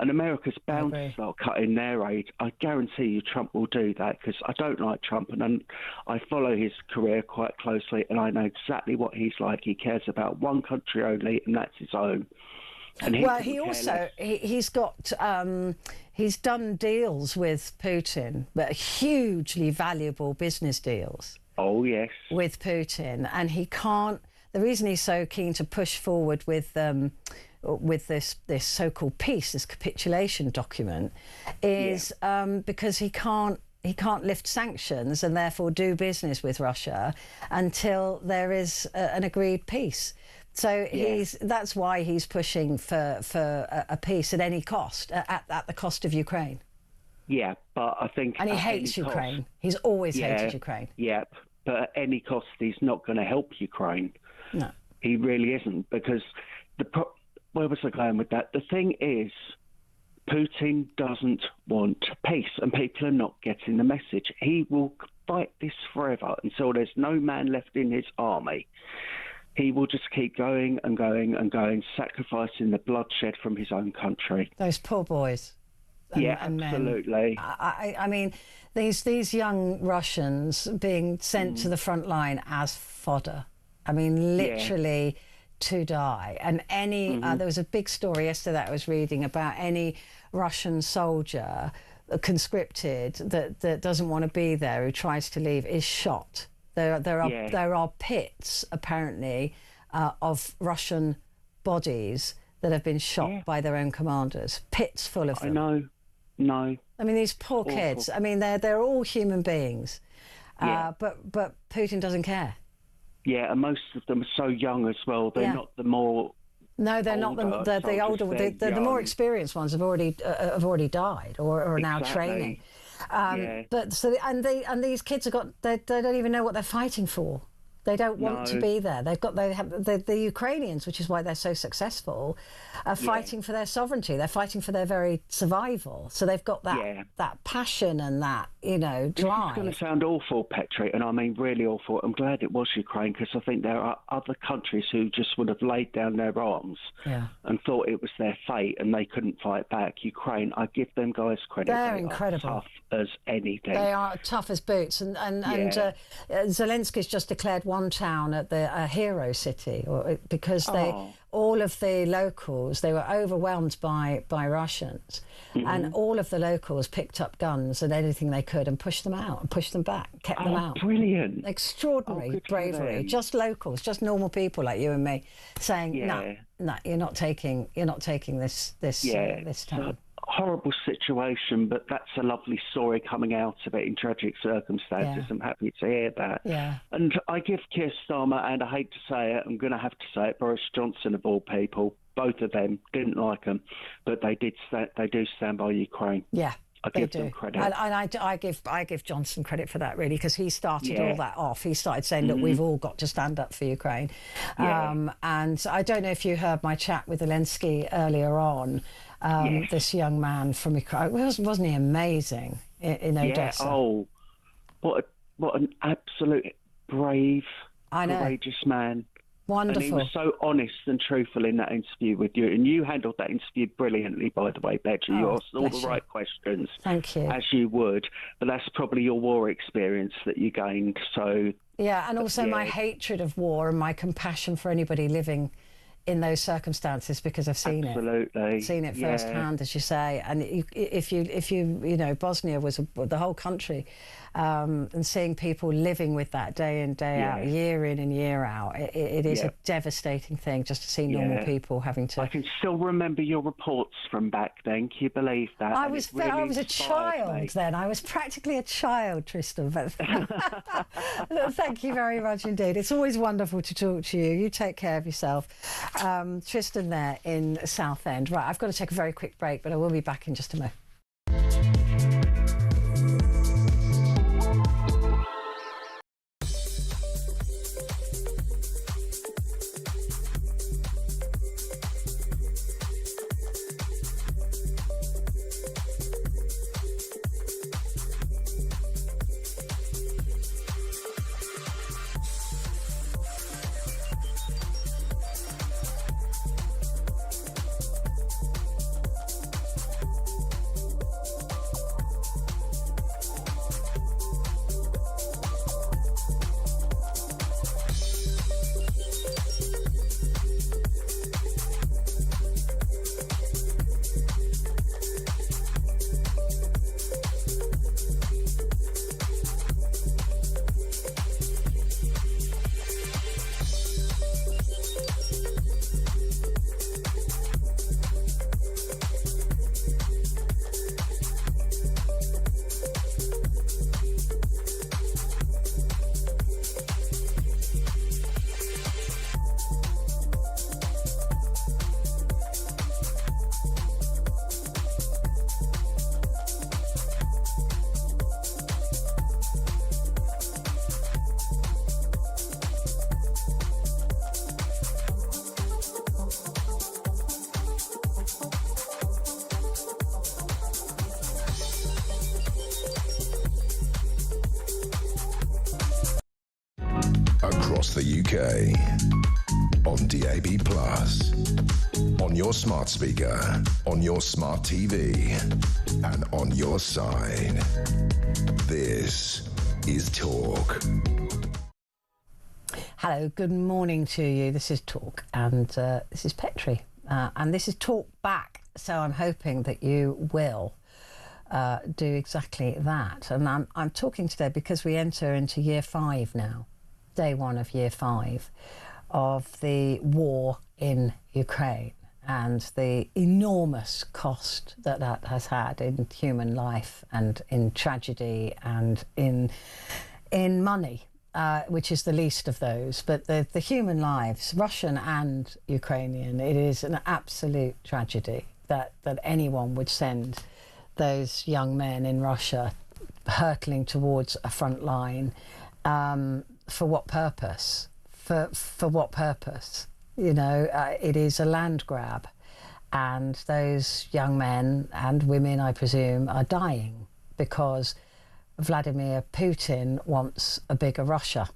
And America's bound to start cutting their aid. I guarantee you Trump will do that, because I don't like Trump, and I follow his career quite closely, and I know exactly what he's like. He cares about one country only, and that's his own. And he's done deals with Putin, but hugely valuable business deals. Oh, yes. With Putin, and he can't. The reason he's so keen to push forward with this so-called peace, this capitulation document, is because he can't lift sanctions and therefore do business with Russia until there is an agreed peace. So that's why he's pushing for a peace at any cost, at the cost of Ukraine. Yeah, but I think... And he hates Ukraine. He's always hated Ukraine. Yeah, but at any cost, he's not going to help Ukraine. No. He really isn't, because where was I going with that? The thing is, Putin doesn't want peace, and people are not getting the message. He will fight this forever until there's no man left in his army. He will just keep going and going and going, sacrificing the bloodshed from his own country. Those poor boys. And absolutely. I mean, these young Russians being sent to the front line as fodder. I mean, literally to die. And there was a big story yesterday that I was reading about any Russian soldier conscripted that doesn't want to be there, who tries to leave, is shot. There are pits apparently of Russian bodies that have been shot by their own commanders. Pits full of them. I know. I mean, these poor kids. I mean, they're all human beings. But Putin doesn't care. Yeah, and most of them are so young as well. They're not the more. No, they're not the older. The more experienced ones have already died or are now training. But these kids have got. They don't even know what they're fighting for. They don't want to be there. They have the Ukrainians, which is why they're so successful, are fighting for their sovereignty. They're fighting for their very survival. So they've got that passion and that, you know, drive. It's going to sound awful, Petrie, and I mean really awful. I'm glad it was Ukraine, because I think there are other countries who just would have laid down their arms and thought it was their fate and they couldn't fight back. Ukraine, I give them guys credit. They're incredible. Tough as anything. They are tough as boots. And Zelensky's just declared one town at a hero city, because all of the locals, they were overwhelmed by Russians, and all of the locals picked up guns and anything they could and pushed them out and pushed them back, kept them out. Brilliant. Extraordinary bravery. Just locals, just normal people like you and me saying, no, you're not taking this town. Horrible situation, but that's a lovely story coming out of it in tragic circumstances. I'm happy to hear that. And I give Keir Starmer, and I hate to say it, I'm going to have to say it, Boris Johnson of all people, both of them, didn't like them, but they do stand by Ukraine. I give them credit. And I give Johnson credit for that, really, because he started all that off. He started saying, look, we've all got to stand up for Ukraine. And I don't know if you heard my chat with Zelensky earlier on. This young man from Ukraine, wasn't he amazing in Odessa? Oh, what an absolute brave, courageous man. Wonderful. And he was so honest and truthful in that interview with you. And you handled that interview brilliantly, by the way, Petrie. You asked all the right questions. Thank you. As you would. But that's probably your war experience that you gained. So and also my hatred of war and my compassion for anybody living in those circumstances, because I've seen it firsthand, as you say. And if you know, Bosnia was the whole country, and seeing people living with that day in, day out, year in and year out, it is a devastating thing just to see normal people having to. I can still remember your reports from back then. Can you believe that? I was a child then. I was practically a child, Tristan. But thank you very much indeed. It's always wonderful to talk to you. You take care of yourself. Tristan there in Southend. Right, I've got to take a very quick break, but I will be back in just a moment. Across the UK, on DAB+, on your smart speaker, on your smart TV, and on your side. This is Talk. Hello, good morning to you. This is Talk, and this is Petrie, and this is Talkback. So I'm hoping that you will do exactly that. And I'm talking today because we enter into year 5 now, day 1 of year 5 of the war in Ukraine and the enormous cost that that has had in human life and in tragedy and in money. Which is the least of those, but the human lives, Russian and Ukrainian, it is an absolute tragedy that anyone would send those young men in Russia hurtling towards a front line for what purpose? For what purpose? You know, it is a land grab, and those young men and women, I presume, are dying because Vladimir Putin wants a bigger Russia.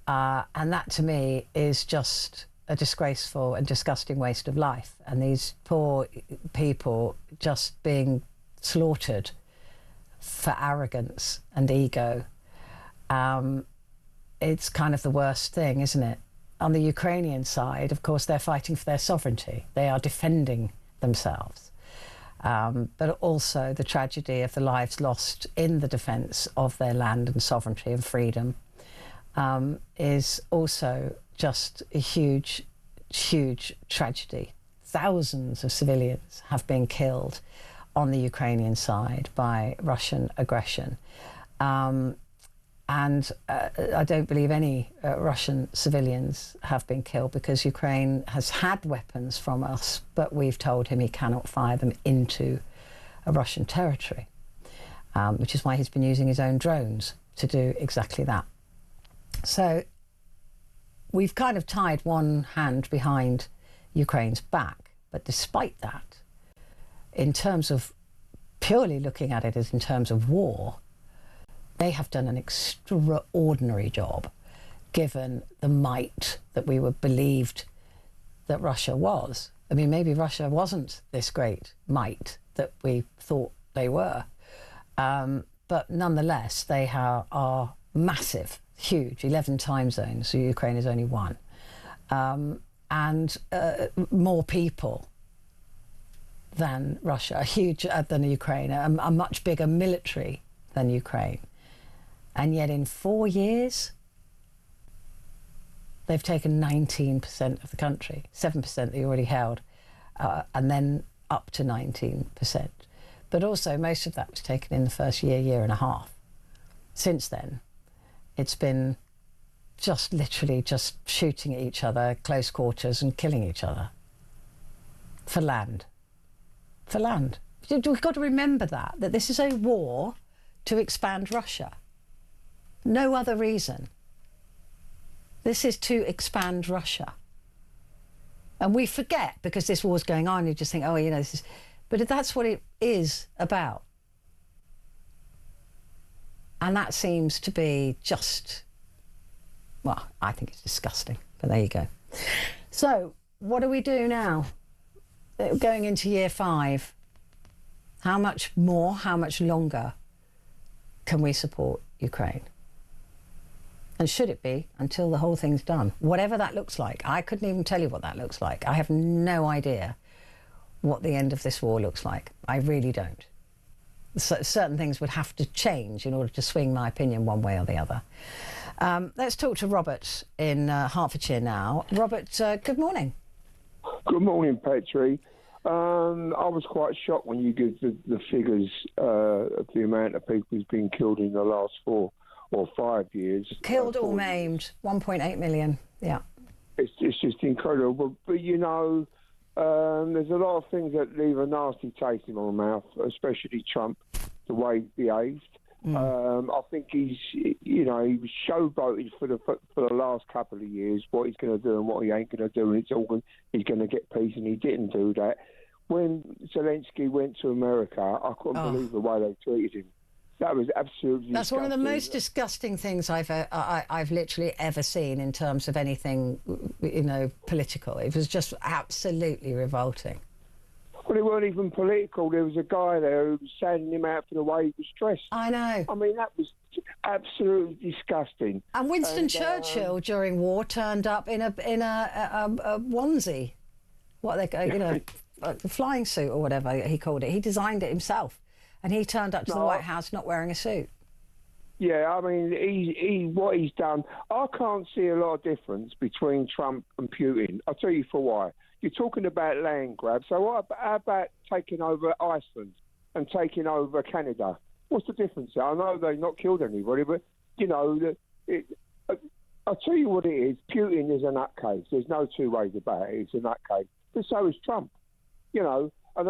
And that to me is just a disgraceful and disgusting waste of life. And these poor people just being slaughtered for arrogance and ego. It's kind of the worst thing, isn't it? On the Ukrainian side, of course, they're fighting for their sovereignty. They are defending themselves. But also the tragedy of the lives lost in the defence of their land and sovereignty and freedom is also just a huge, huge tragedy. Thousands of civilians have been killed on the Ukrainian side by Russian aggression. And I don't believe any Russian civilians have been killed because Ukraine has had weapons from us, but we've told him he cannot fire them into a Russian territory, which is why he's been using his own drones to do exactly that. So we've kind of tied one hand behind Ukraine's back, but despite that, in terms of purely looking at it as in terms of war, they have done an extraordinary job, given the might that we were believed that Russia was. I mean, maybe Russia wasn't this great might that we thought they were. But nonetheless, they are massive, huge, 11 time zones, so Ukraine is only one. And more people than Russia, huge than Ukraine, a much bigger military than Ukraine. And yet in 4 years, they've taken 19% of the country, 7% they already held, and then up to 19%. But also most of that was taken in the first year and a half. Since then, it's been just literally just shooting at each other, close quarters, and killing each other. For land. For land. We've got to remember that this is a war to expand Russia. No other reason. This is to expand Russia. And we forget, because this war's going on, you just think, oh, you know, this is... But that's what it is about. And that seems to be just... Well, I think it's disgusting, but there you go. So, what do we do now? Going into year 5, how much more, how much longer can we support Ukraine? And should it be until the whole thing's done? Whatever that looks like. I couldn't even tell you what that looks like. I have no idea what the end of this war looks like. I really don't. So certain things would have to change in order to swing my opinion one way or the other. Let's talk to Robert in Hertfordshire now. Robert, good morning. Good morning, Petrie. I was quite shocked when you give the figures of the amount of people who's been killed in the last 4 or 5 years. Killed or maimed, 1.8 million, yeah. It's just incredible. But you know, there's a lot of things that leave a nasty taste in my mouth, especially Trump, the way he behaved. I think he was showboated for the last couple of years, what he's going to do and what he ain't going to do, and he's going to get peace, and he didn't do that. When Zelensky went to America, I couldn't believe the way they treated him. That was absolutely That's disgusting. one of the most disgusting things I've literally ever seen in terms of anything, you know, political. It was just absolutely revolting. Well, it weren't even political. There was a guy there who was sending him out for the way he was dressed. I know. I mean, that was absolutely disgusting. And Winston Churchill during war turned up in a onesie, what they go, you know, a flying suit or whatever he called it. He designed it himself, and he turned up to the White House not wearing a suit. Yeah, I mean, what he's done, I can't see a lot of difference between Trump and Putin. I'll tell you for why. You're talking about land grabs. So how about taking over Iceland and taking over Canada? What's the difference? I know they've not killed anybody, but, you know, I'll tell you what it is. Putin is a nutcase. There's no two ways about it. It's a nutcase. But so is Trump, you know. And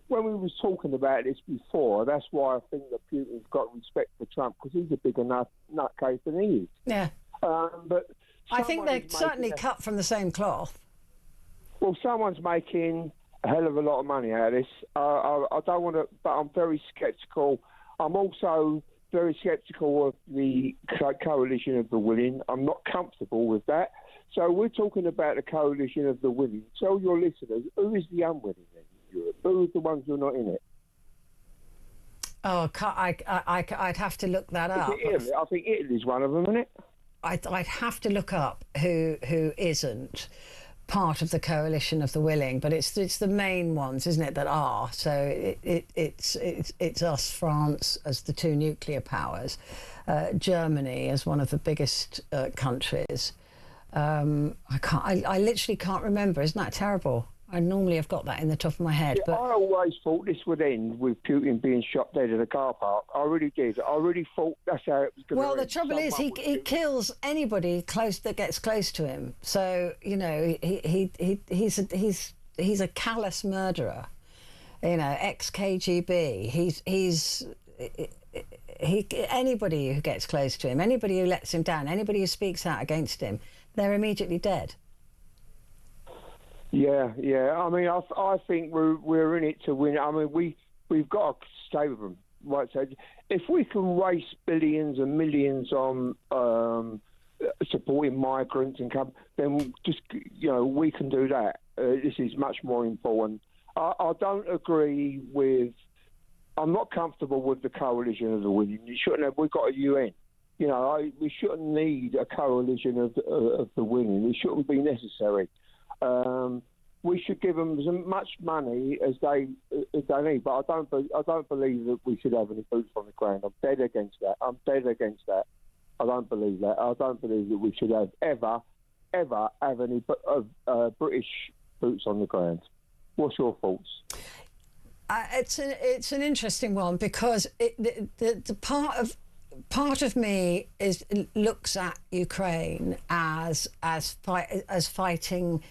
when we was talking about this before, that's why I think that Putin's got respect for Trump, because he's a bigger nutcase than he is. Yeah. But I think they're someone is certainly making cut from the same cloth. well, someone's making a hell of a lot of money out of this. I don't want to, but I'm very sceptical. I'm also very sceptical of the coalition of the willing. I'm not comfortable with that. So we're talking about the coalition of the willing. Tell your listeners, who is the unwilling in Europe? Who are the ones who are not in it? Oh, I'd have to look that up. Italy? I think Italy's one of them, isn't it? I'd have to look up who isn't part of the coalition of the willing, but it's the main ones, isn't it, that are. So it's us, France as the two nuclear powers, Germany as one of the biggest countries. I literally can't remember. Isn't that terrible? I normally have got that in the top of my head. Yeah, but I always thought this would end with Putin being shot dead in a car park. I really did. I really thought that's how it was going to end. Well, the trouble is he kills anybody that gets close to him. So, you know, he's a callous murderer. You know, ex-KGB. Anybody who gets close to him, anybody who lets him down, anybody who speaks out against him, they're immediately dead. Yeah. I mean, I think we're in it to win. I mean, we've got to stay with them. Right. So if we can waste billions and millions on supporting migrants and then just we can do that. This is much more important. I don't agree with. I'm not comfortable with the coalition of the willing. You shouldn't have. We've got a UN. We shouldn't need a coalition of the willing. It shouldn't be necessary. We should give them as much money as they need, but I don't believe that we should have any boots on the ground. I'm dead against that. I don't believe that. I don't believe that we should have ever have any British boots on the ground. What's your thoughts? It's an interesting one because the part of me looks at Ukraine as fighting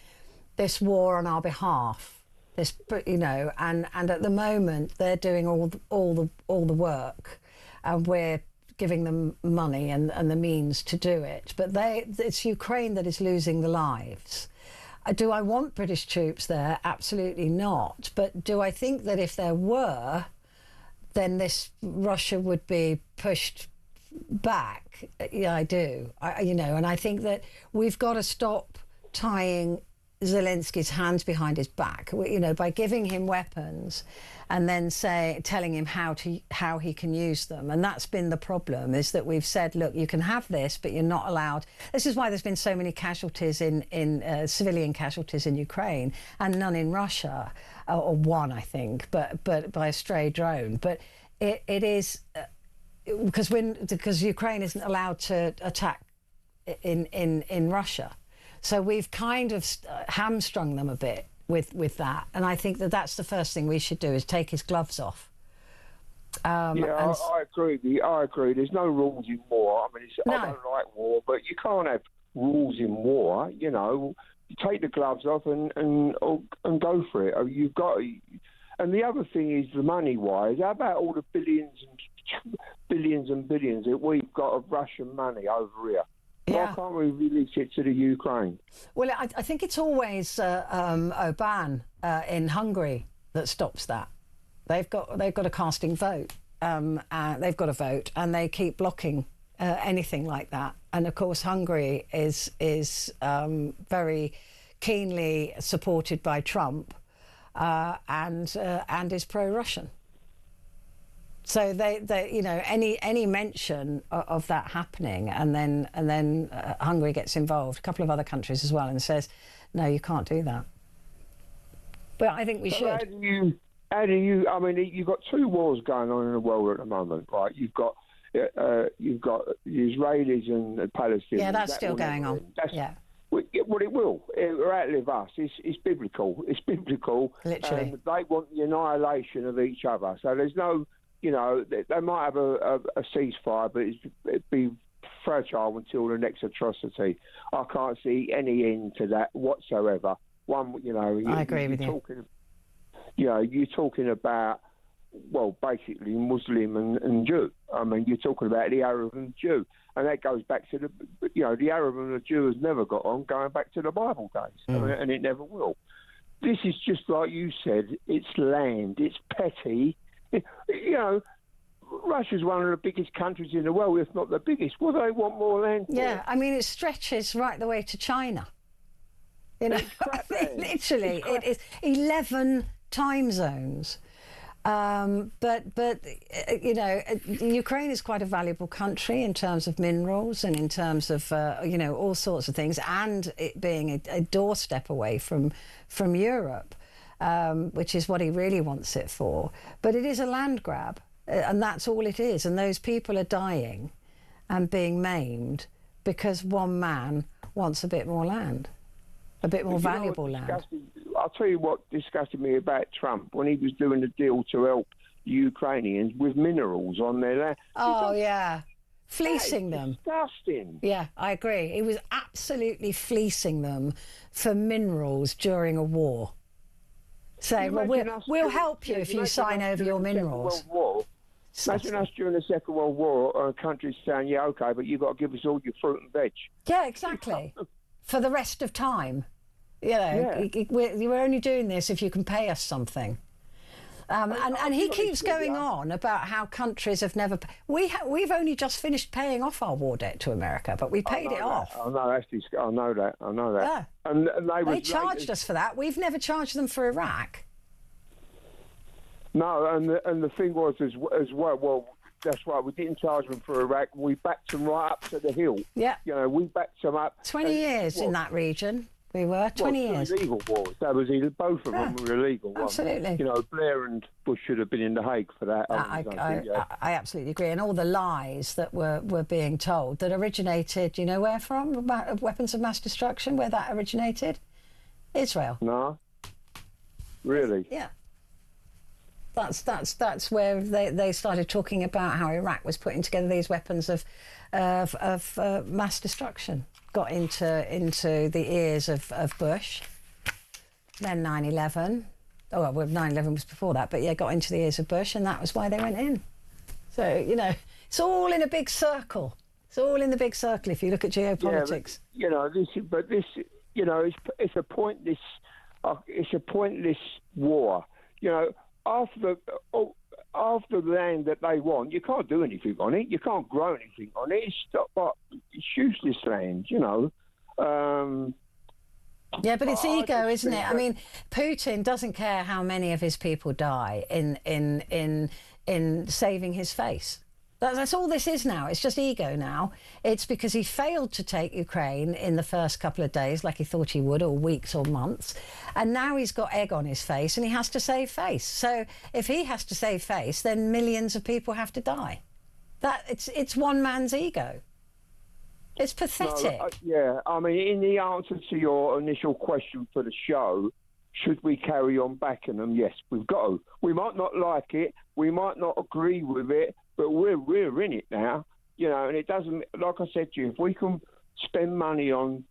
this war on our behalf. And at the moment they're doing all the work, and we're giving them money and the means to do it. But it's Ukraine that is losing the lives. Do I want British troops there? Absolutely not. But do I think that if there were, then Russia would be pushed back? Yeah, I do. And I think that we've got to stop tying Zelensky's hands behind his back, by giving him weapons and then telling him how he can use them. And that's been the problem, is that we've said, look, you can have this, but you're not allowed. This is why there's been so many casualties in civilian casualties in Ukraine and none in Russia, or one, I think, but by a stray drone. But it is because Ukraine isn't allowed to attack in Russia. So we've kind of hamstrung them a bit with that. And I think that's the first thing we should do, is take his gloves off. I agree. I agree. There's no rules in war. I mean, I don't like war, but you can't have rules in war. You take the gloves off and go for it. You've got. And the other thing is, the money-wise, how about all the billions and billions that we've got of Russian money over here? Yeah. Why can't we release it to the Ukraine? Well, I think it's always Orbán in Hungary that stops that. They've got a casting vote. They've got a vote, and they keep blocking anything like that. And of course, Hungary is very keenly supported by Trump, and is pro-Russian. So they any mention of that happening, and then Hungary gets involved, a couple of other countries as well, and says, no, you can't do that. But I think we should. How do you? I mean, you've got two wars going on in the world at the moment, right? You've got the Israelis and the Palestinians. Yeah, that's still going on. Yeah. Well, it will. It will outlive us. It's biblical. It's biblical. Literally. They want the annihilation of each other. So there's no. They might have a ceasefire, but it'd be fragile until the next atrocity. I can't see any end to that whatsoever. I agree with you. You're talking about well, basically Muslim and Jew. I mean, you're talking about the Arab and Jew, and that goes back to the Arab and the Jew has never got on, going back to the Bible days, and it never will. This is just like you said. It's land. It's petty. Russia's one of the biggest countries in the world, if not the biggest. Well, they want more land for? Yeah, I mean, it stretches right the way to China. Literally, it is 11 time zones. But Ukraine is quite a valuable country in terms of minerals and in terms of all sorts of things, and it being a doorstep away from Europe, which is what he really wants it for. But it is a land grab, and that's all it is. And those people are dying and being maimed because one man wants a bit more land, a bit more valuable land. I'll tell you what disgusted me about Trump when he was doing the deal to help the Ukrainians with minerals on their land. Oh, yeah. Fleecing them. Disgusting. Yeah, I agree. He was absolutely fleecing them for minerals during a war. Saying, well, we'll help you if you sign over your minerals. Imagine us during the Second World War, countries saying, yeah, OK, but you've got to give us all your fruit and veg. Yeah, exactly. For the rest of time. We're only doing this if you can pay us something. And he keeps going on about how countries have never... We've only just finished paying off our war debt to America, but we paid it off. I know that. Yeah. And they charged us for that. We've never charged them for Iraq. No, and the thing was as well, that's right, we didn't charge them for Iraq. We backed them right up to the hill. Yeah. We backed them up. 20 years in that region. We were 20 years. Illegal wars. That was both of them were illegal. Absolutely. Blair and Bush should have been in The Hague for that. I absolutely agree. And all the lies that were being told that originated, you know where from? About weapons of mass destruction, where that originated? Israel. No. Really? Yeah. That's where they started talking about how Iraq was putting together these weapons of mass destruction. Got into the ears of Bush, then 9/11. Oh, well, 9/11 was before that, but yeah, got into the ears of Bush, and that was why they went in. So, it's all in a big circle. It's all in the big circle if you look at geopolitics. Yeah, it's a pointless. It's a pointless war. After the land that they want, you can't do anything on it. You can't grow anything on it. It's useless land, Yeah, but it's ego, isn't it? I mean, Putin doesn't care how many of his people die in saving his face. That's all this is now. It's just ego now. It's because he failed to take Ukraine in the first couple of days like he thought he would, or weeks or months. And now he's got egg on his face and he has to save face. So if he has to save face, then millions of people have to die. It's one man's ego. It's pathetic. I mean, in the answer to your initial question for the show, should we carry on backing them? Yes, we've got to. We might not like it. We might not agree with it. But we're in it now, and it doesn't, like I said to you, if we can spend money on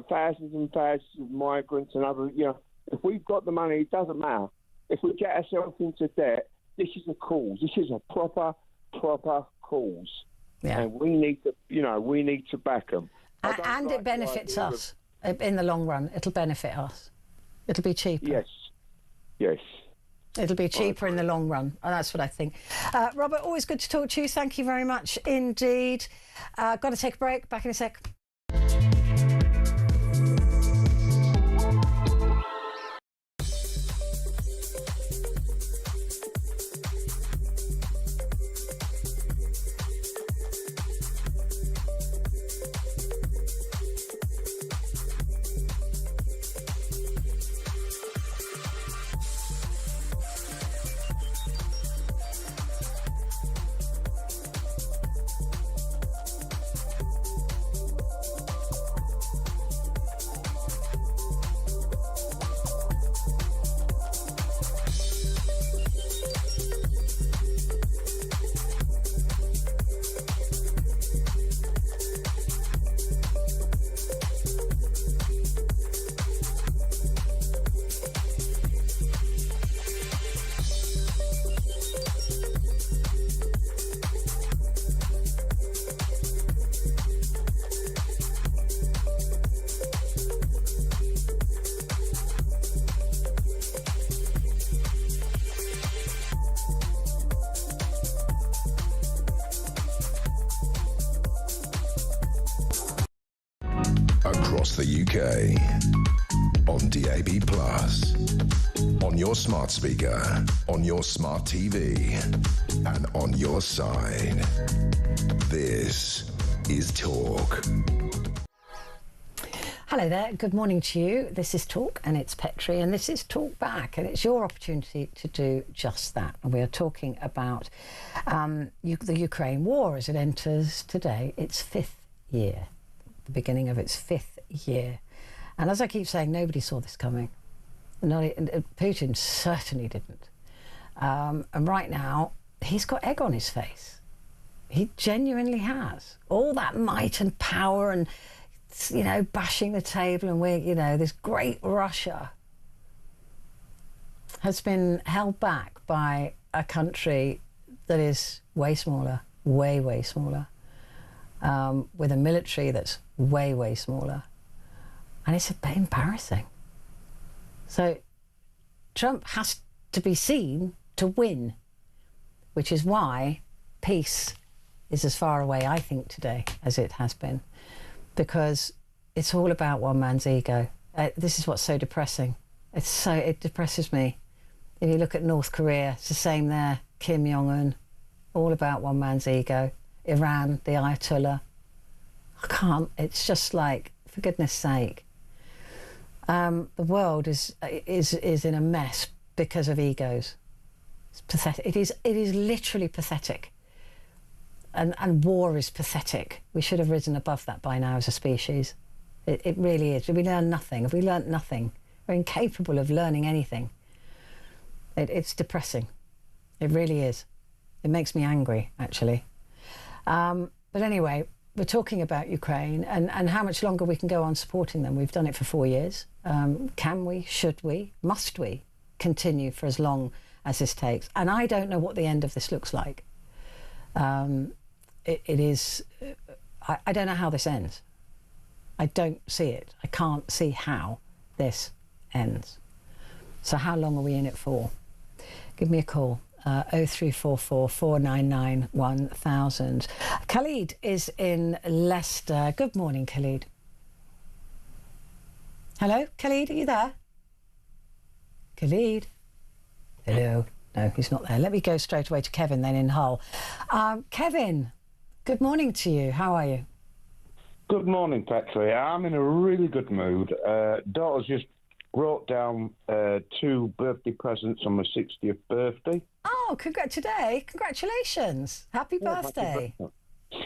thousands and thousands of migrants and other, if we've got the money, it doesn't matter. If we get ourselves into debt, this is a cause. This is a proper cause. Yeah. And we need to back them. And it benefits us in the long run. It'll benefit us. It'll be cheaper. Yes. It'll be cheaper in the long run. That's what I think. Robert, always good to talk to you. Thank you very much indeed. Got to take a break. Back in a sec. across the UK. On DAB+, on your smart speaker, on your smart TV, and on your side. This is Talk. Hello there, good morning to you. This is Talk and it's Petrie, and this is Talkback, and it's your opportunity to do just that. And we are talking about the Ukraine war as it enters today its fifth year, the beginning of its fifth year. And as I keep saying, nobody saw this coming. Putin certainly didn't. And right now, he's got egg on his face. He genuinely has. All that might and power and, you know, bashing the table, and this great Russia has been held back by a country that is way smaller, way smaller, with a military that's way smaller. And it's a bit embarrassing. So Trump has to be seen to win, which is why peace is as far away, I think, today as it has been, because it's all about one man's ego. This is what's so depressing. It depresses me. If you look at North Korea, it's the same there. Kim Jong-un, all about one man's ego. Iran, the Ayatollah. I can't. It's just like, for goodness sake. The world is in a mess because of egos. It's pathetic. It is literally pathetic. And war is pathetic. We should have risen above that by now as a species. It really is. We learn nothing. If we learnt nothing, we're incapable of learning anything. It's depressing. It really is. It makes me angry, actually. But anyway, we're talking about Ukraine and how much longer we can go on supporting them. We've done it for 4 years. Can we, should we, must we continue for as long as this takes? And I don't know what the end of this looks like. It is, I don't know how this ends. I don't see it. I can't see how this ends. So how long are we in it for? Give me a call. 0344 499 1000. Khalid is in Leicester. Good morning, Khalid. Hello, Khalid, are you there? Khalid? Hello. No, he's not there. Let me go straight away to Kevin then in Hull. Kevin, good morning to you. How are you? Good morning, Petrie. I'm in a really good mood. Daughter's just brought down 2 birthday presents on my 60th birthday. Oh, today? Congratulations. Happy birthday.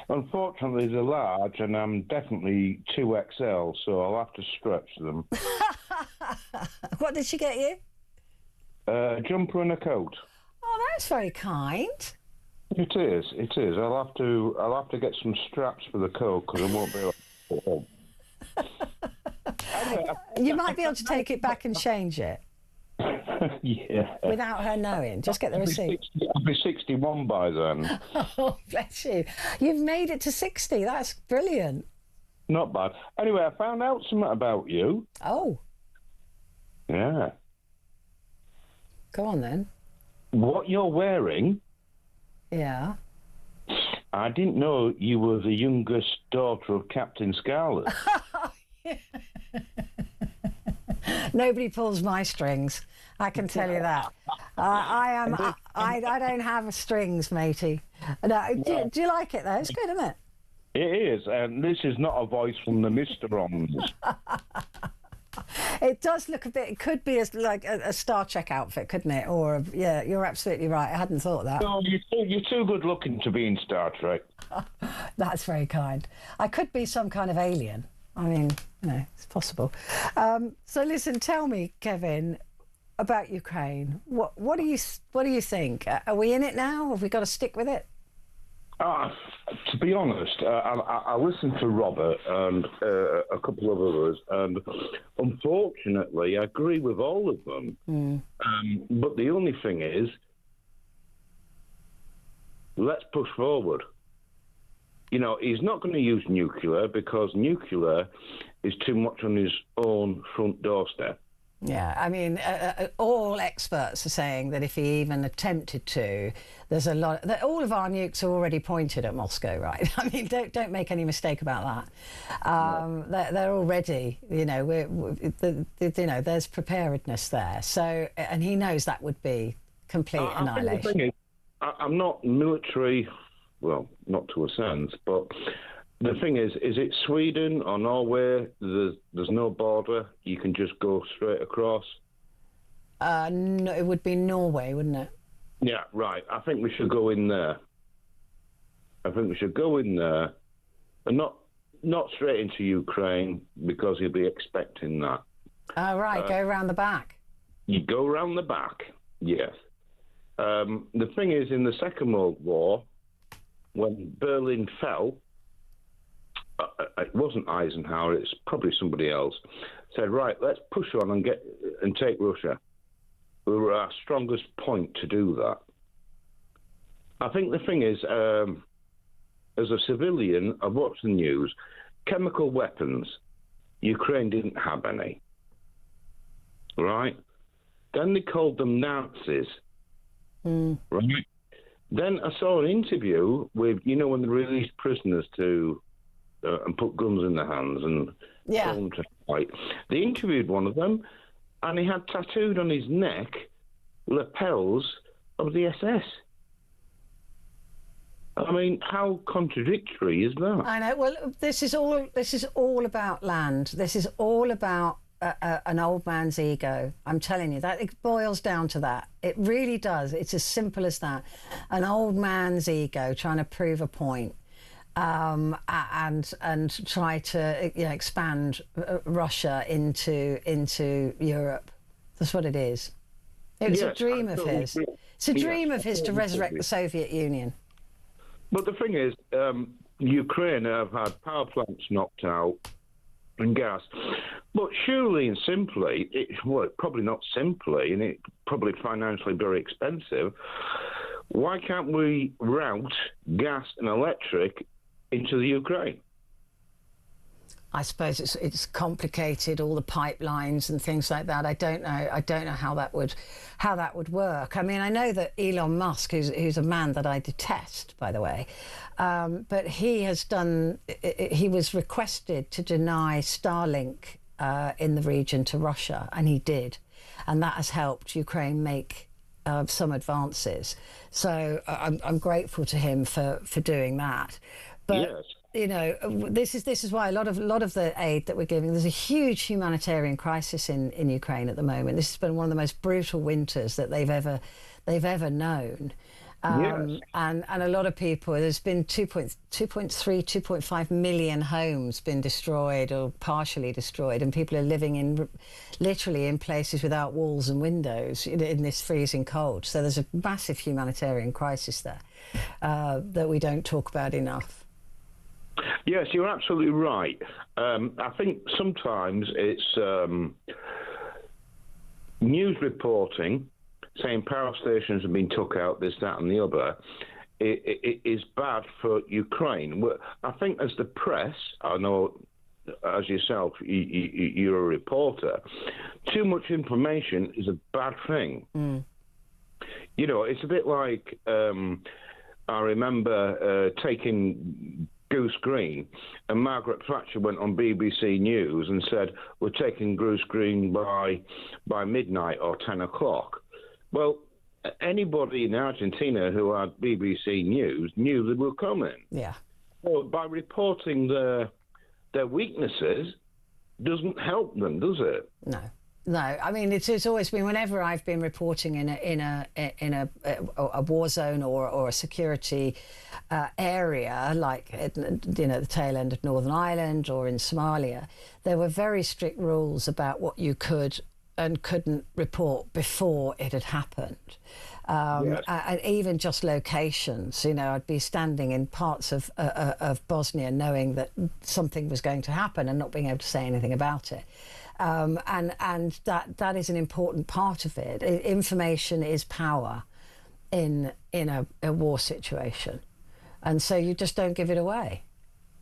Unfortunately, they're large, and I'm definitely 2XL, so I'll have to stretch them. What did she get you? A jumper and a coat. Oh, that's very kind. It is. I'll have to get some straps for the coat because I won't be able to put it on. You might be able to take it back and change it. Yeah. Without her knowing. Just get the receipt. I'll be 61 by then. Oh, bless you. You've made it to 60. That's brilliant. Not bad. Anyway, I found out something about you. Oh. Yeah. Go on then. What you're wearing... Yeah. I didn't know you were the youngest daughter of Captain Scarlet. Nobody pulls my strings. I can tell you that. I don't have strings, matey. No, do you like it though? It's good, isn't it? It is, and this is not a voice from the Misterons. It does look a bit. It could be like a Star Trek outfit, couldn't it? Or yeah, you're absolutely right. I hadn't thought that. No, you're too good looking to be in Star Trek. That's very kind. I could be some kind of alien. I mean, it's possible. So listen, tell me, Kevin, about Ukraine. What do you think? Are we in it now? Have we got to stick with it? To be honest, I listened to Robert and a couple of others, and unfortunately, I agree with all of them. But the only thing is, let's push forward. He's not going to use nuclear because nuclear is too much on his own front doorstep. Yeah, I mean, all experts are saying that if he even attempted to, there's a lot. That all of our nukes are already pointed at Moscow, right? I mean, don't make any mistake about that. They're already, you know, there's preparedness there. So, and he knows that would be complete annihilation. I think the thing is, I'm not military, well, not to a sense, but the thing is it Sweden or Norway? There's no border. You can just go straight across. No, it would be Norway, wouldn't it? Yeah, right. I think we should go in there. I think we should go in there, and not straight into Ukraine, because you'll be expecting that. Oh, right. Go around the back. You go around the back, yes. The thing is, in the Second World War, when Berlin fell, it wasn't Eisenhower, it's probably somebody else, said, right, let's push on and take Russia. We were our strongest point to do that. I think the thing is, as a civilian, I've watched the news, chemical weapons, Ukraine didn't have any. Right? Then they called them Nazis. Right? Then I saw an interview with, you know, when they released prisoners to and put guns in their hands and told them to fight. They interviewed one of them, and he had tattooed on his neck lapels of the SS. I mean, how contradictory is that? I know. Well, this is all about land. This is all about an old man's ego. I'm telling you, that it boils down to that. It really does. It's as simple as that. An old man's ego trying to prove a point, and try to expand Russia into Europe. That's what it is. It was a dream of his. It's a dream of his to resurrect the Soviet Union. But the thing is, Ukraine have had power plants knocked out and gas. But surely and simply, probably not simply, and it's probably financially very expensive, why can't we route gas and electric into the Ukraine? I suppose it's complicated, all the pipelines and things like that. I don't know how that would work. I mean, I know that Elon Musk, who's a man that I detest, by the way, but he was requested to deny Starlink in the region to Russia, and he did, and that has helped Ukraine make some advances. So I'm grateful to him for doing that. But yes. You know, this is why a lot of the aid that we're giving. There's a huge humanitarian crisis in Ukraine at the moment. This has been one of the most brutal winters that they've ever known. Yes. And a lot of people. There's been 2.5 million homes been destroyed or partially destroyed, and people are living literally in places without walls and windows in this freezing cold. So there's a massive humanitarian crisis there that we don't talk about enough. Yes, you're absolutely right. I think sometimes it's news reporting saying power stations have been took out, this, that and the other. It is bad for Ukraine. I think as the press, I know as yourself, you're a reporter, too much information is a bad thing. Mm. You know, it's a bit like, I remember taking Goose Green, and Margaret Thatcher went on BBC News and said, we're taking Goose Green by midnight or 10 o'clock. Well, anybody in Argentina who had BBC News knew they were coming. Yeah. Well, by reporting their weaknesses doesn't help them, does it? No. No, I mean it's always been, whenever I've been reporting in a war zone or a security area, like the tail end of Northern Ireland or in Somalia, there were very strict rules about what you could and couldn't report before it had happened. Yes. And even just locations, I'd be standing in parts of Bosnia knowing that something was going to happen and not being able to say anything about it. And that is an important part of it. Information is power in a war situation, and so you just don't give it away.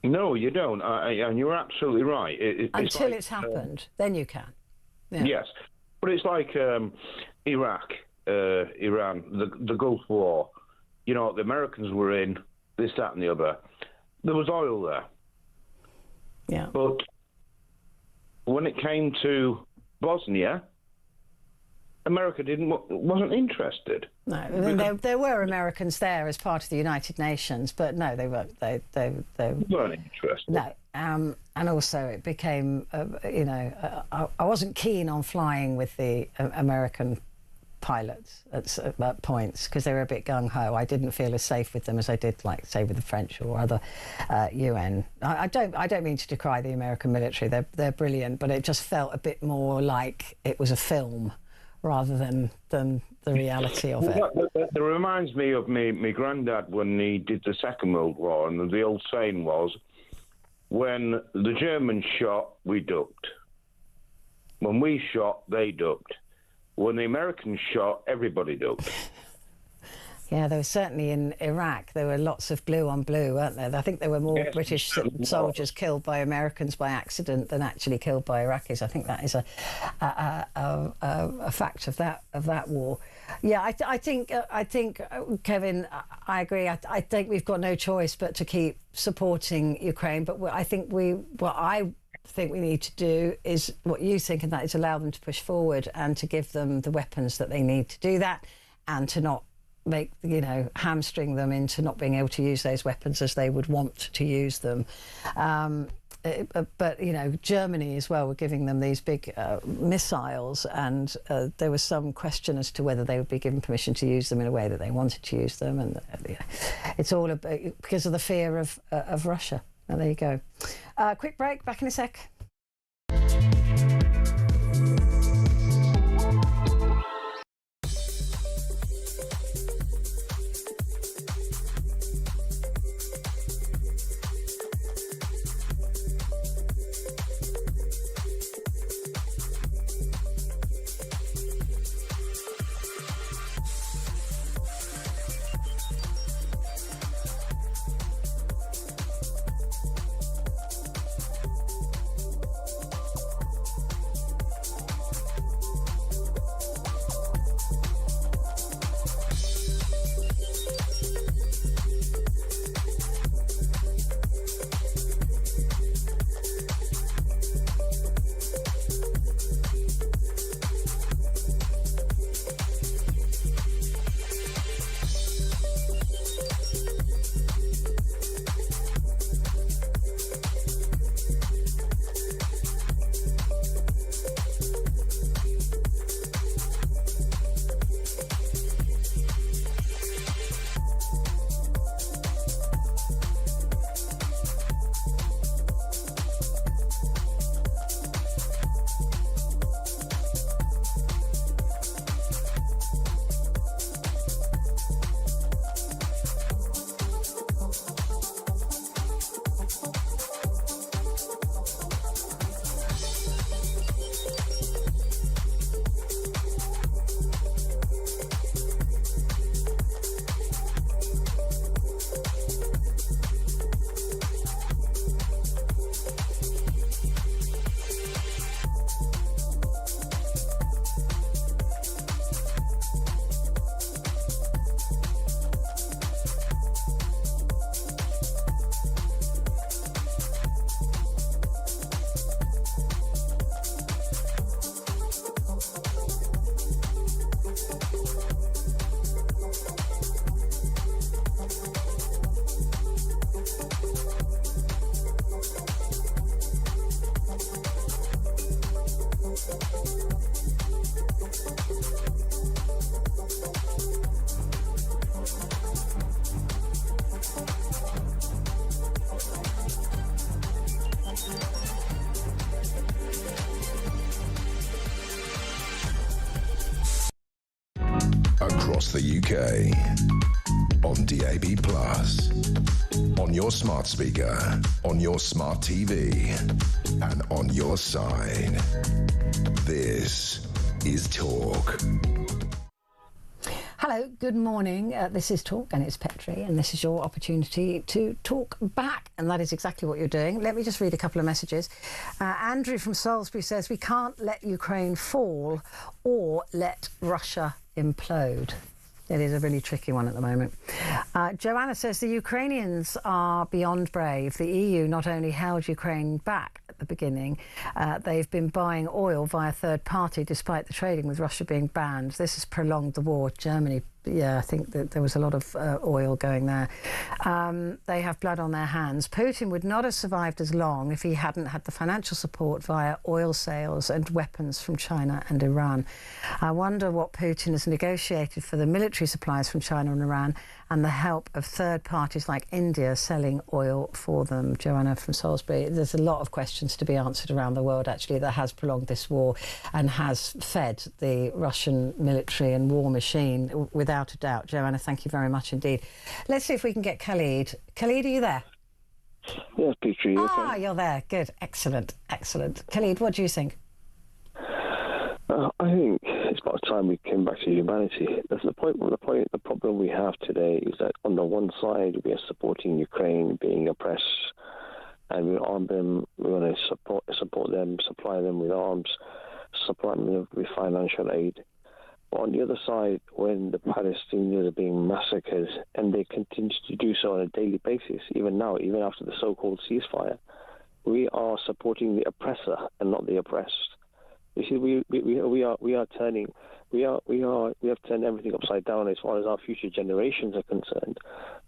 No, you don't, and you're absolutely right. Until it's happened, then you can. Yeah. Yes, But it's like Iraq, Iran, the Gulf War. You know, the Americans were in, this, that, and the other. There was oil there. Yeah. But when it came to Bosnia, America wasn't interested. No, there were Americans there as part of the United Nations, but no, they weren't. They weren't interested. No, and also it became, I wasn't keen on flying with the American pilots at points because they were a bit gung-ho. I didn't feel as safe with them as I did, like, say, with the French or other UN. I don't mean to decry the American military. They're brilliant, but it just felt a bit more like it was a film rather than the reality of it. It reminds me of my granddad when he did the Second World War, and the old saying was, when the Germans shot, we ducked. When we shot, they ducked. When the Americans shot, everybody ducked. Yeah, there was certainly in Iraq, there were lots of blue on blue, weren't there? I think there were more British soldiers killed by Americans by accident than actually killed by Iraqis. I think that is a fact of that war. Yeah, I think Kevin, I agree. I think we've got no choice but to keep supporting Ukraine. But I think what I think we need to do is what you think, and that is allow them to push forward and to give them the weapons that they need to do that, and to not hamstring them into not being able to use those weapons as they would want to use them. But Germany as well were giving them these big missiles, and there was some question as to whether they would be given permission to use them in a way that they wanted to use them, and it's all because of the fear of Russia. Now, there you go. Quick break, back in a sec. Across the UK, on DAB+, on your smart speaker, on your smart TV, and on your side. This is Talk. Hello, Hello, good morning. This is Talk, and it's Petrie, and this is your opportunity to talk back, and that is exactly what you're doing. Let me just read a couple of messages. Andrew from Salisbury says, we can't let Ukraine fall or let Russia implode. It is a really tricky one at the moment. Joanna says the Ukrainians are beyond brave. The EU not only held Ukraine back at the beginning, they've been buying oil via third party despite the trading with Russia being banned. This has prolonged the war. Germany, I think that there was a lot of oil going there. They have blood on their hands. Putin would not have survived as long if he hadn't had the financial support via oil sales and weapons from China and Iran. I wonder what Putin has negotiated for the military supplies from China and Iran and the help of third parties like India selling oil for them. Joanna from Salisbury. There's a lot of questions to be answered around the world, actually, that has prolonged this war and has fed the Russian military and war machine, without a doubt. Joanna, thank you very much indeed. Let's see if we can get Khalid. Khalid, are you there? Yes, Petrie. Okay. You're there. Good. Excellent. Excellent. Khalid, what do you think? I think it's about time we came back to humanity. That's the point. The problem we have today is that on the one side we are supporting Ukraine being oppressed, and we arm them. We want to support them, supply them with arms, supply them with financial aid. But on the other side, when the Palestinians are being massacred, and they continue to do so on a daily basis, even now, even after the so-called ceasefire, we are supporting the oppressor and not the oppressed. You see, we have turned everything upside down as far as our future generations are concerned.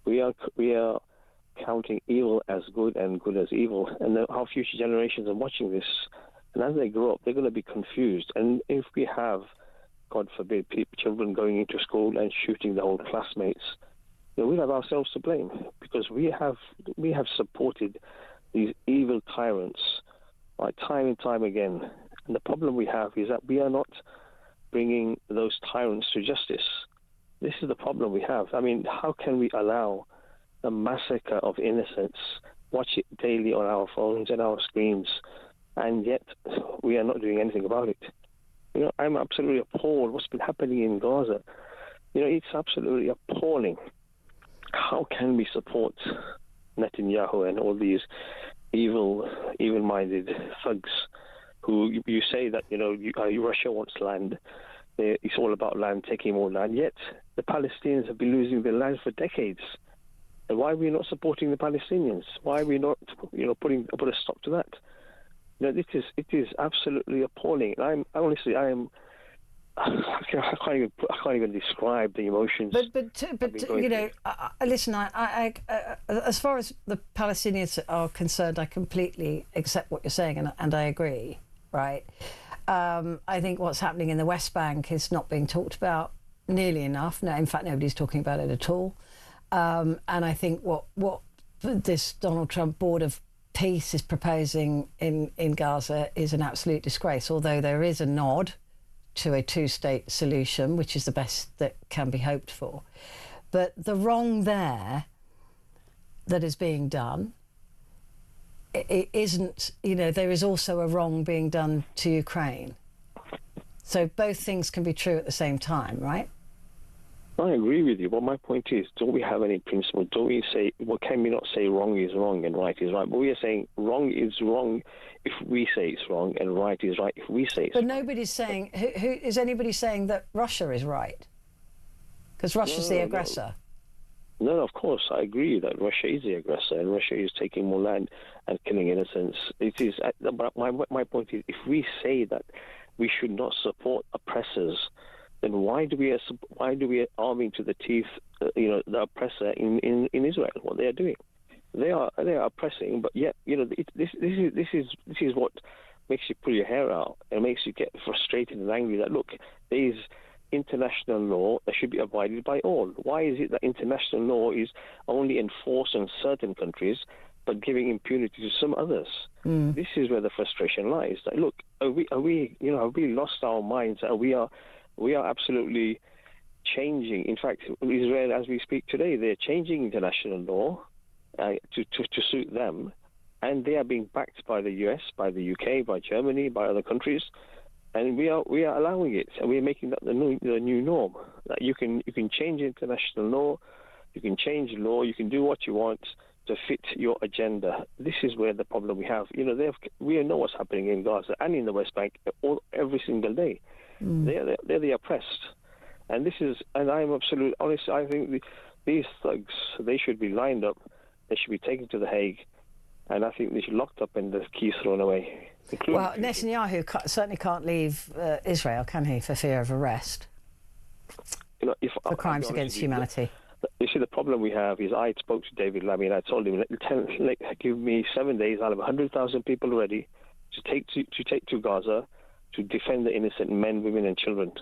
We are counting evil as good and good as evil, and our future generations are watching this, and as they grow up, they're going to be confused. And if we have, God forbid, children going into school and shooting their old classmates, we have ourselves to blame, because we have supported these evil tyrants time and time again. And the problem we have is that we are not bringing those tyrants to justice. This is the problem we have. I mean, how can we allow the massacre of innocents, watch it daily on our phones and our screens, and yet we are not doing anything about it? I'm absolutely appalled what's been happening in Gaza. It's absolutely appalling. How can we support Netanyahu and all these evil-minded thugs who you say that, Russia wants land. It's all about land, taking more land. Yet the Palestinians have been losing their land for decades. And why are we not supporting the Palestinians? Why are we not, put a stop to that? It is absolutely appalling. I can't even describe the emotions. But listen. I as far as the Palestinians are concerned, I completely accept what you're saying, and I agree. Right. I think what's happening in the West Bank is not being talked about nearly enough. No, in fact, nobody's talking about it at all. And I think what this Donald Trump Board of Peace is proposing in Gaza is an absolute disgrace, although there is a nod to a two-state solution, which is the best that can be hoped for. But the wrong there that is being done, it isn't, there is also a wrong being done to Ukraine. So both things can be true at the same time, right? I agree with you, but my point is, don't we have any principle? Don't we say, can we not say wrong is wrong and right is right? But we are saying wrong is wrong if we say it's wrong, and right is right if we say it's wrong. But nobody's saying, who is anybody saying that Russia is right? Because Russia's the aggressor. No, of course, I agree that Russia is the aggressor, and Russia is taking more land and killing innocents. It is. But my point is, if we say that we should not support oppressors, then why do we arming to the teeth, the oppressor in Israel? What they are doing, they are oppressing, but yet this is what makes you pull your hair out and makes you get frustrated and angry. That look, there is international law that should be abided by all. Why is it that international law is only enforced in certain countries but giving impunity to some others? This is where the frustration lies. That look, have we lost our minds? We are absolutely changing. In fact, Israel, as we speak today, they're changing international law to suit them, and they are being backed by the US, by the UK, by Germany, by other countries. And we are allowing it, and we're making that the new norm. That you can change international law, you can change law, you can do what you want to fit your agenda. This is where the problem we have. We know what's happening in Gaza and in the West Bank every single day. They're the oppressed, and I'm absolutely honest. I think these thugs, they should be lined up, they should be taken to The Hague, and I think they should be locked up and the keys thrown away. Well, Netanyahu certainly can't leave Israel, can he, for fear of arrest? For crimes against humanity. You see, the problem we have is I spoke to David Lammy and I told him, give me 7 days, I'll have 100,000 people ready to take to Gaza to defend the innocent men, women and children.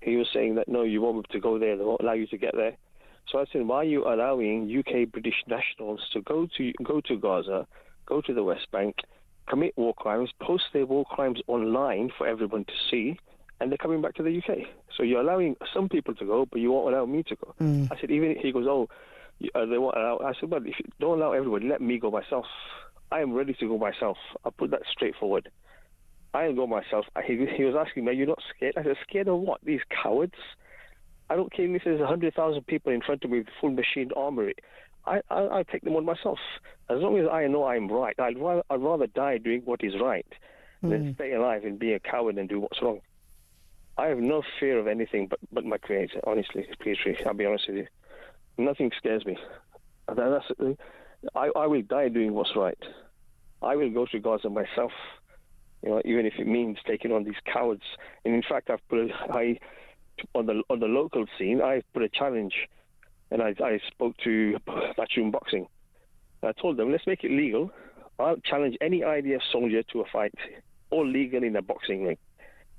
He was saying that, no, you won't be able to go there, they won't allow you to get there. So I said, why are you allowing UK British nationals to go to Gaza, go to the West Bank, commit war crimes, post their war crimes online for everyone to see, and they're coming back to the UK? So you're allowing some people to go, but you won't allow me to go. I said, he goes, they won't allow. I said, well, if you don't allow everybody, let me go myself. I am ready to go myself. I'll put that straightforward. I'll go myself. He was asking me, are you not scared? I said, scared of what? These cowards? I don't care if there's 100,000 people in front of me with full machined armory. I'll take them on myself. As long as I know I'm right, I'd rather die doing what is right than stay alive and be a coward and do what's wrong. I have no fear of anything but my Creator, honestly, Petrie. I'll be honest with you. Nothing scares me. I will die doing what's right. I will go to Gaza myself, even if it means taking on these cowards. And in fact, on the local scene, I put a challenge. And I spoke to Matchroom Boxing. I told them, let's make it legal. I'll challenge any IDF soldier to a fight, all legal in a boxing ring.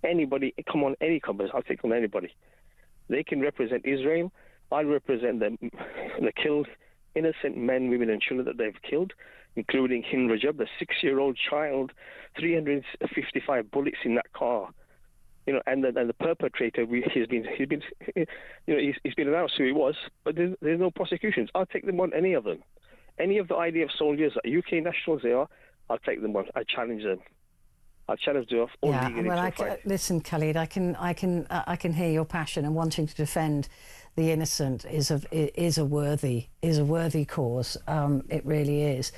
Anybody, come on, any comers, I'll take on anybody. They can represent Israel. I'll represent the killed innocent men, women, and children that they've killed, including Hind Rajab, the 6-year-old child, 355 bullets in that car. And the perpetrator, he's been announced who he was, but there's no prosecutions. I'll take them on, any of them. Any of the IDF soldiers, UK nationals they are, I'll take them on. I challenge them. I'll challenge them off all legally to a fight. Listen, Khalid, I can hear your passion, and wanting to defend the innocent is a worthy cause. It really is.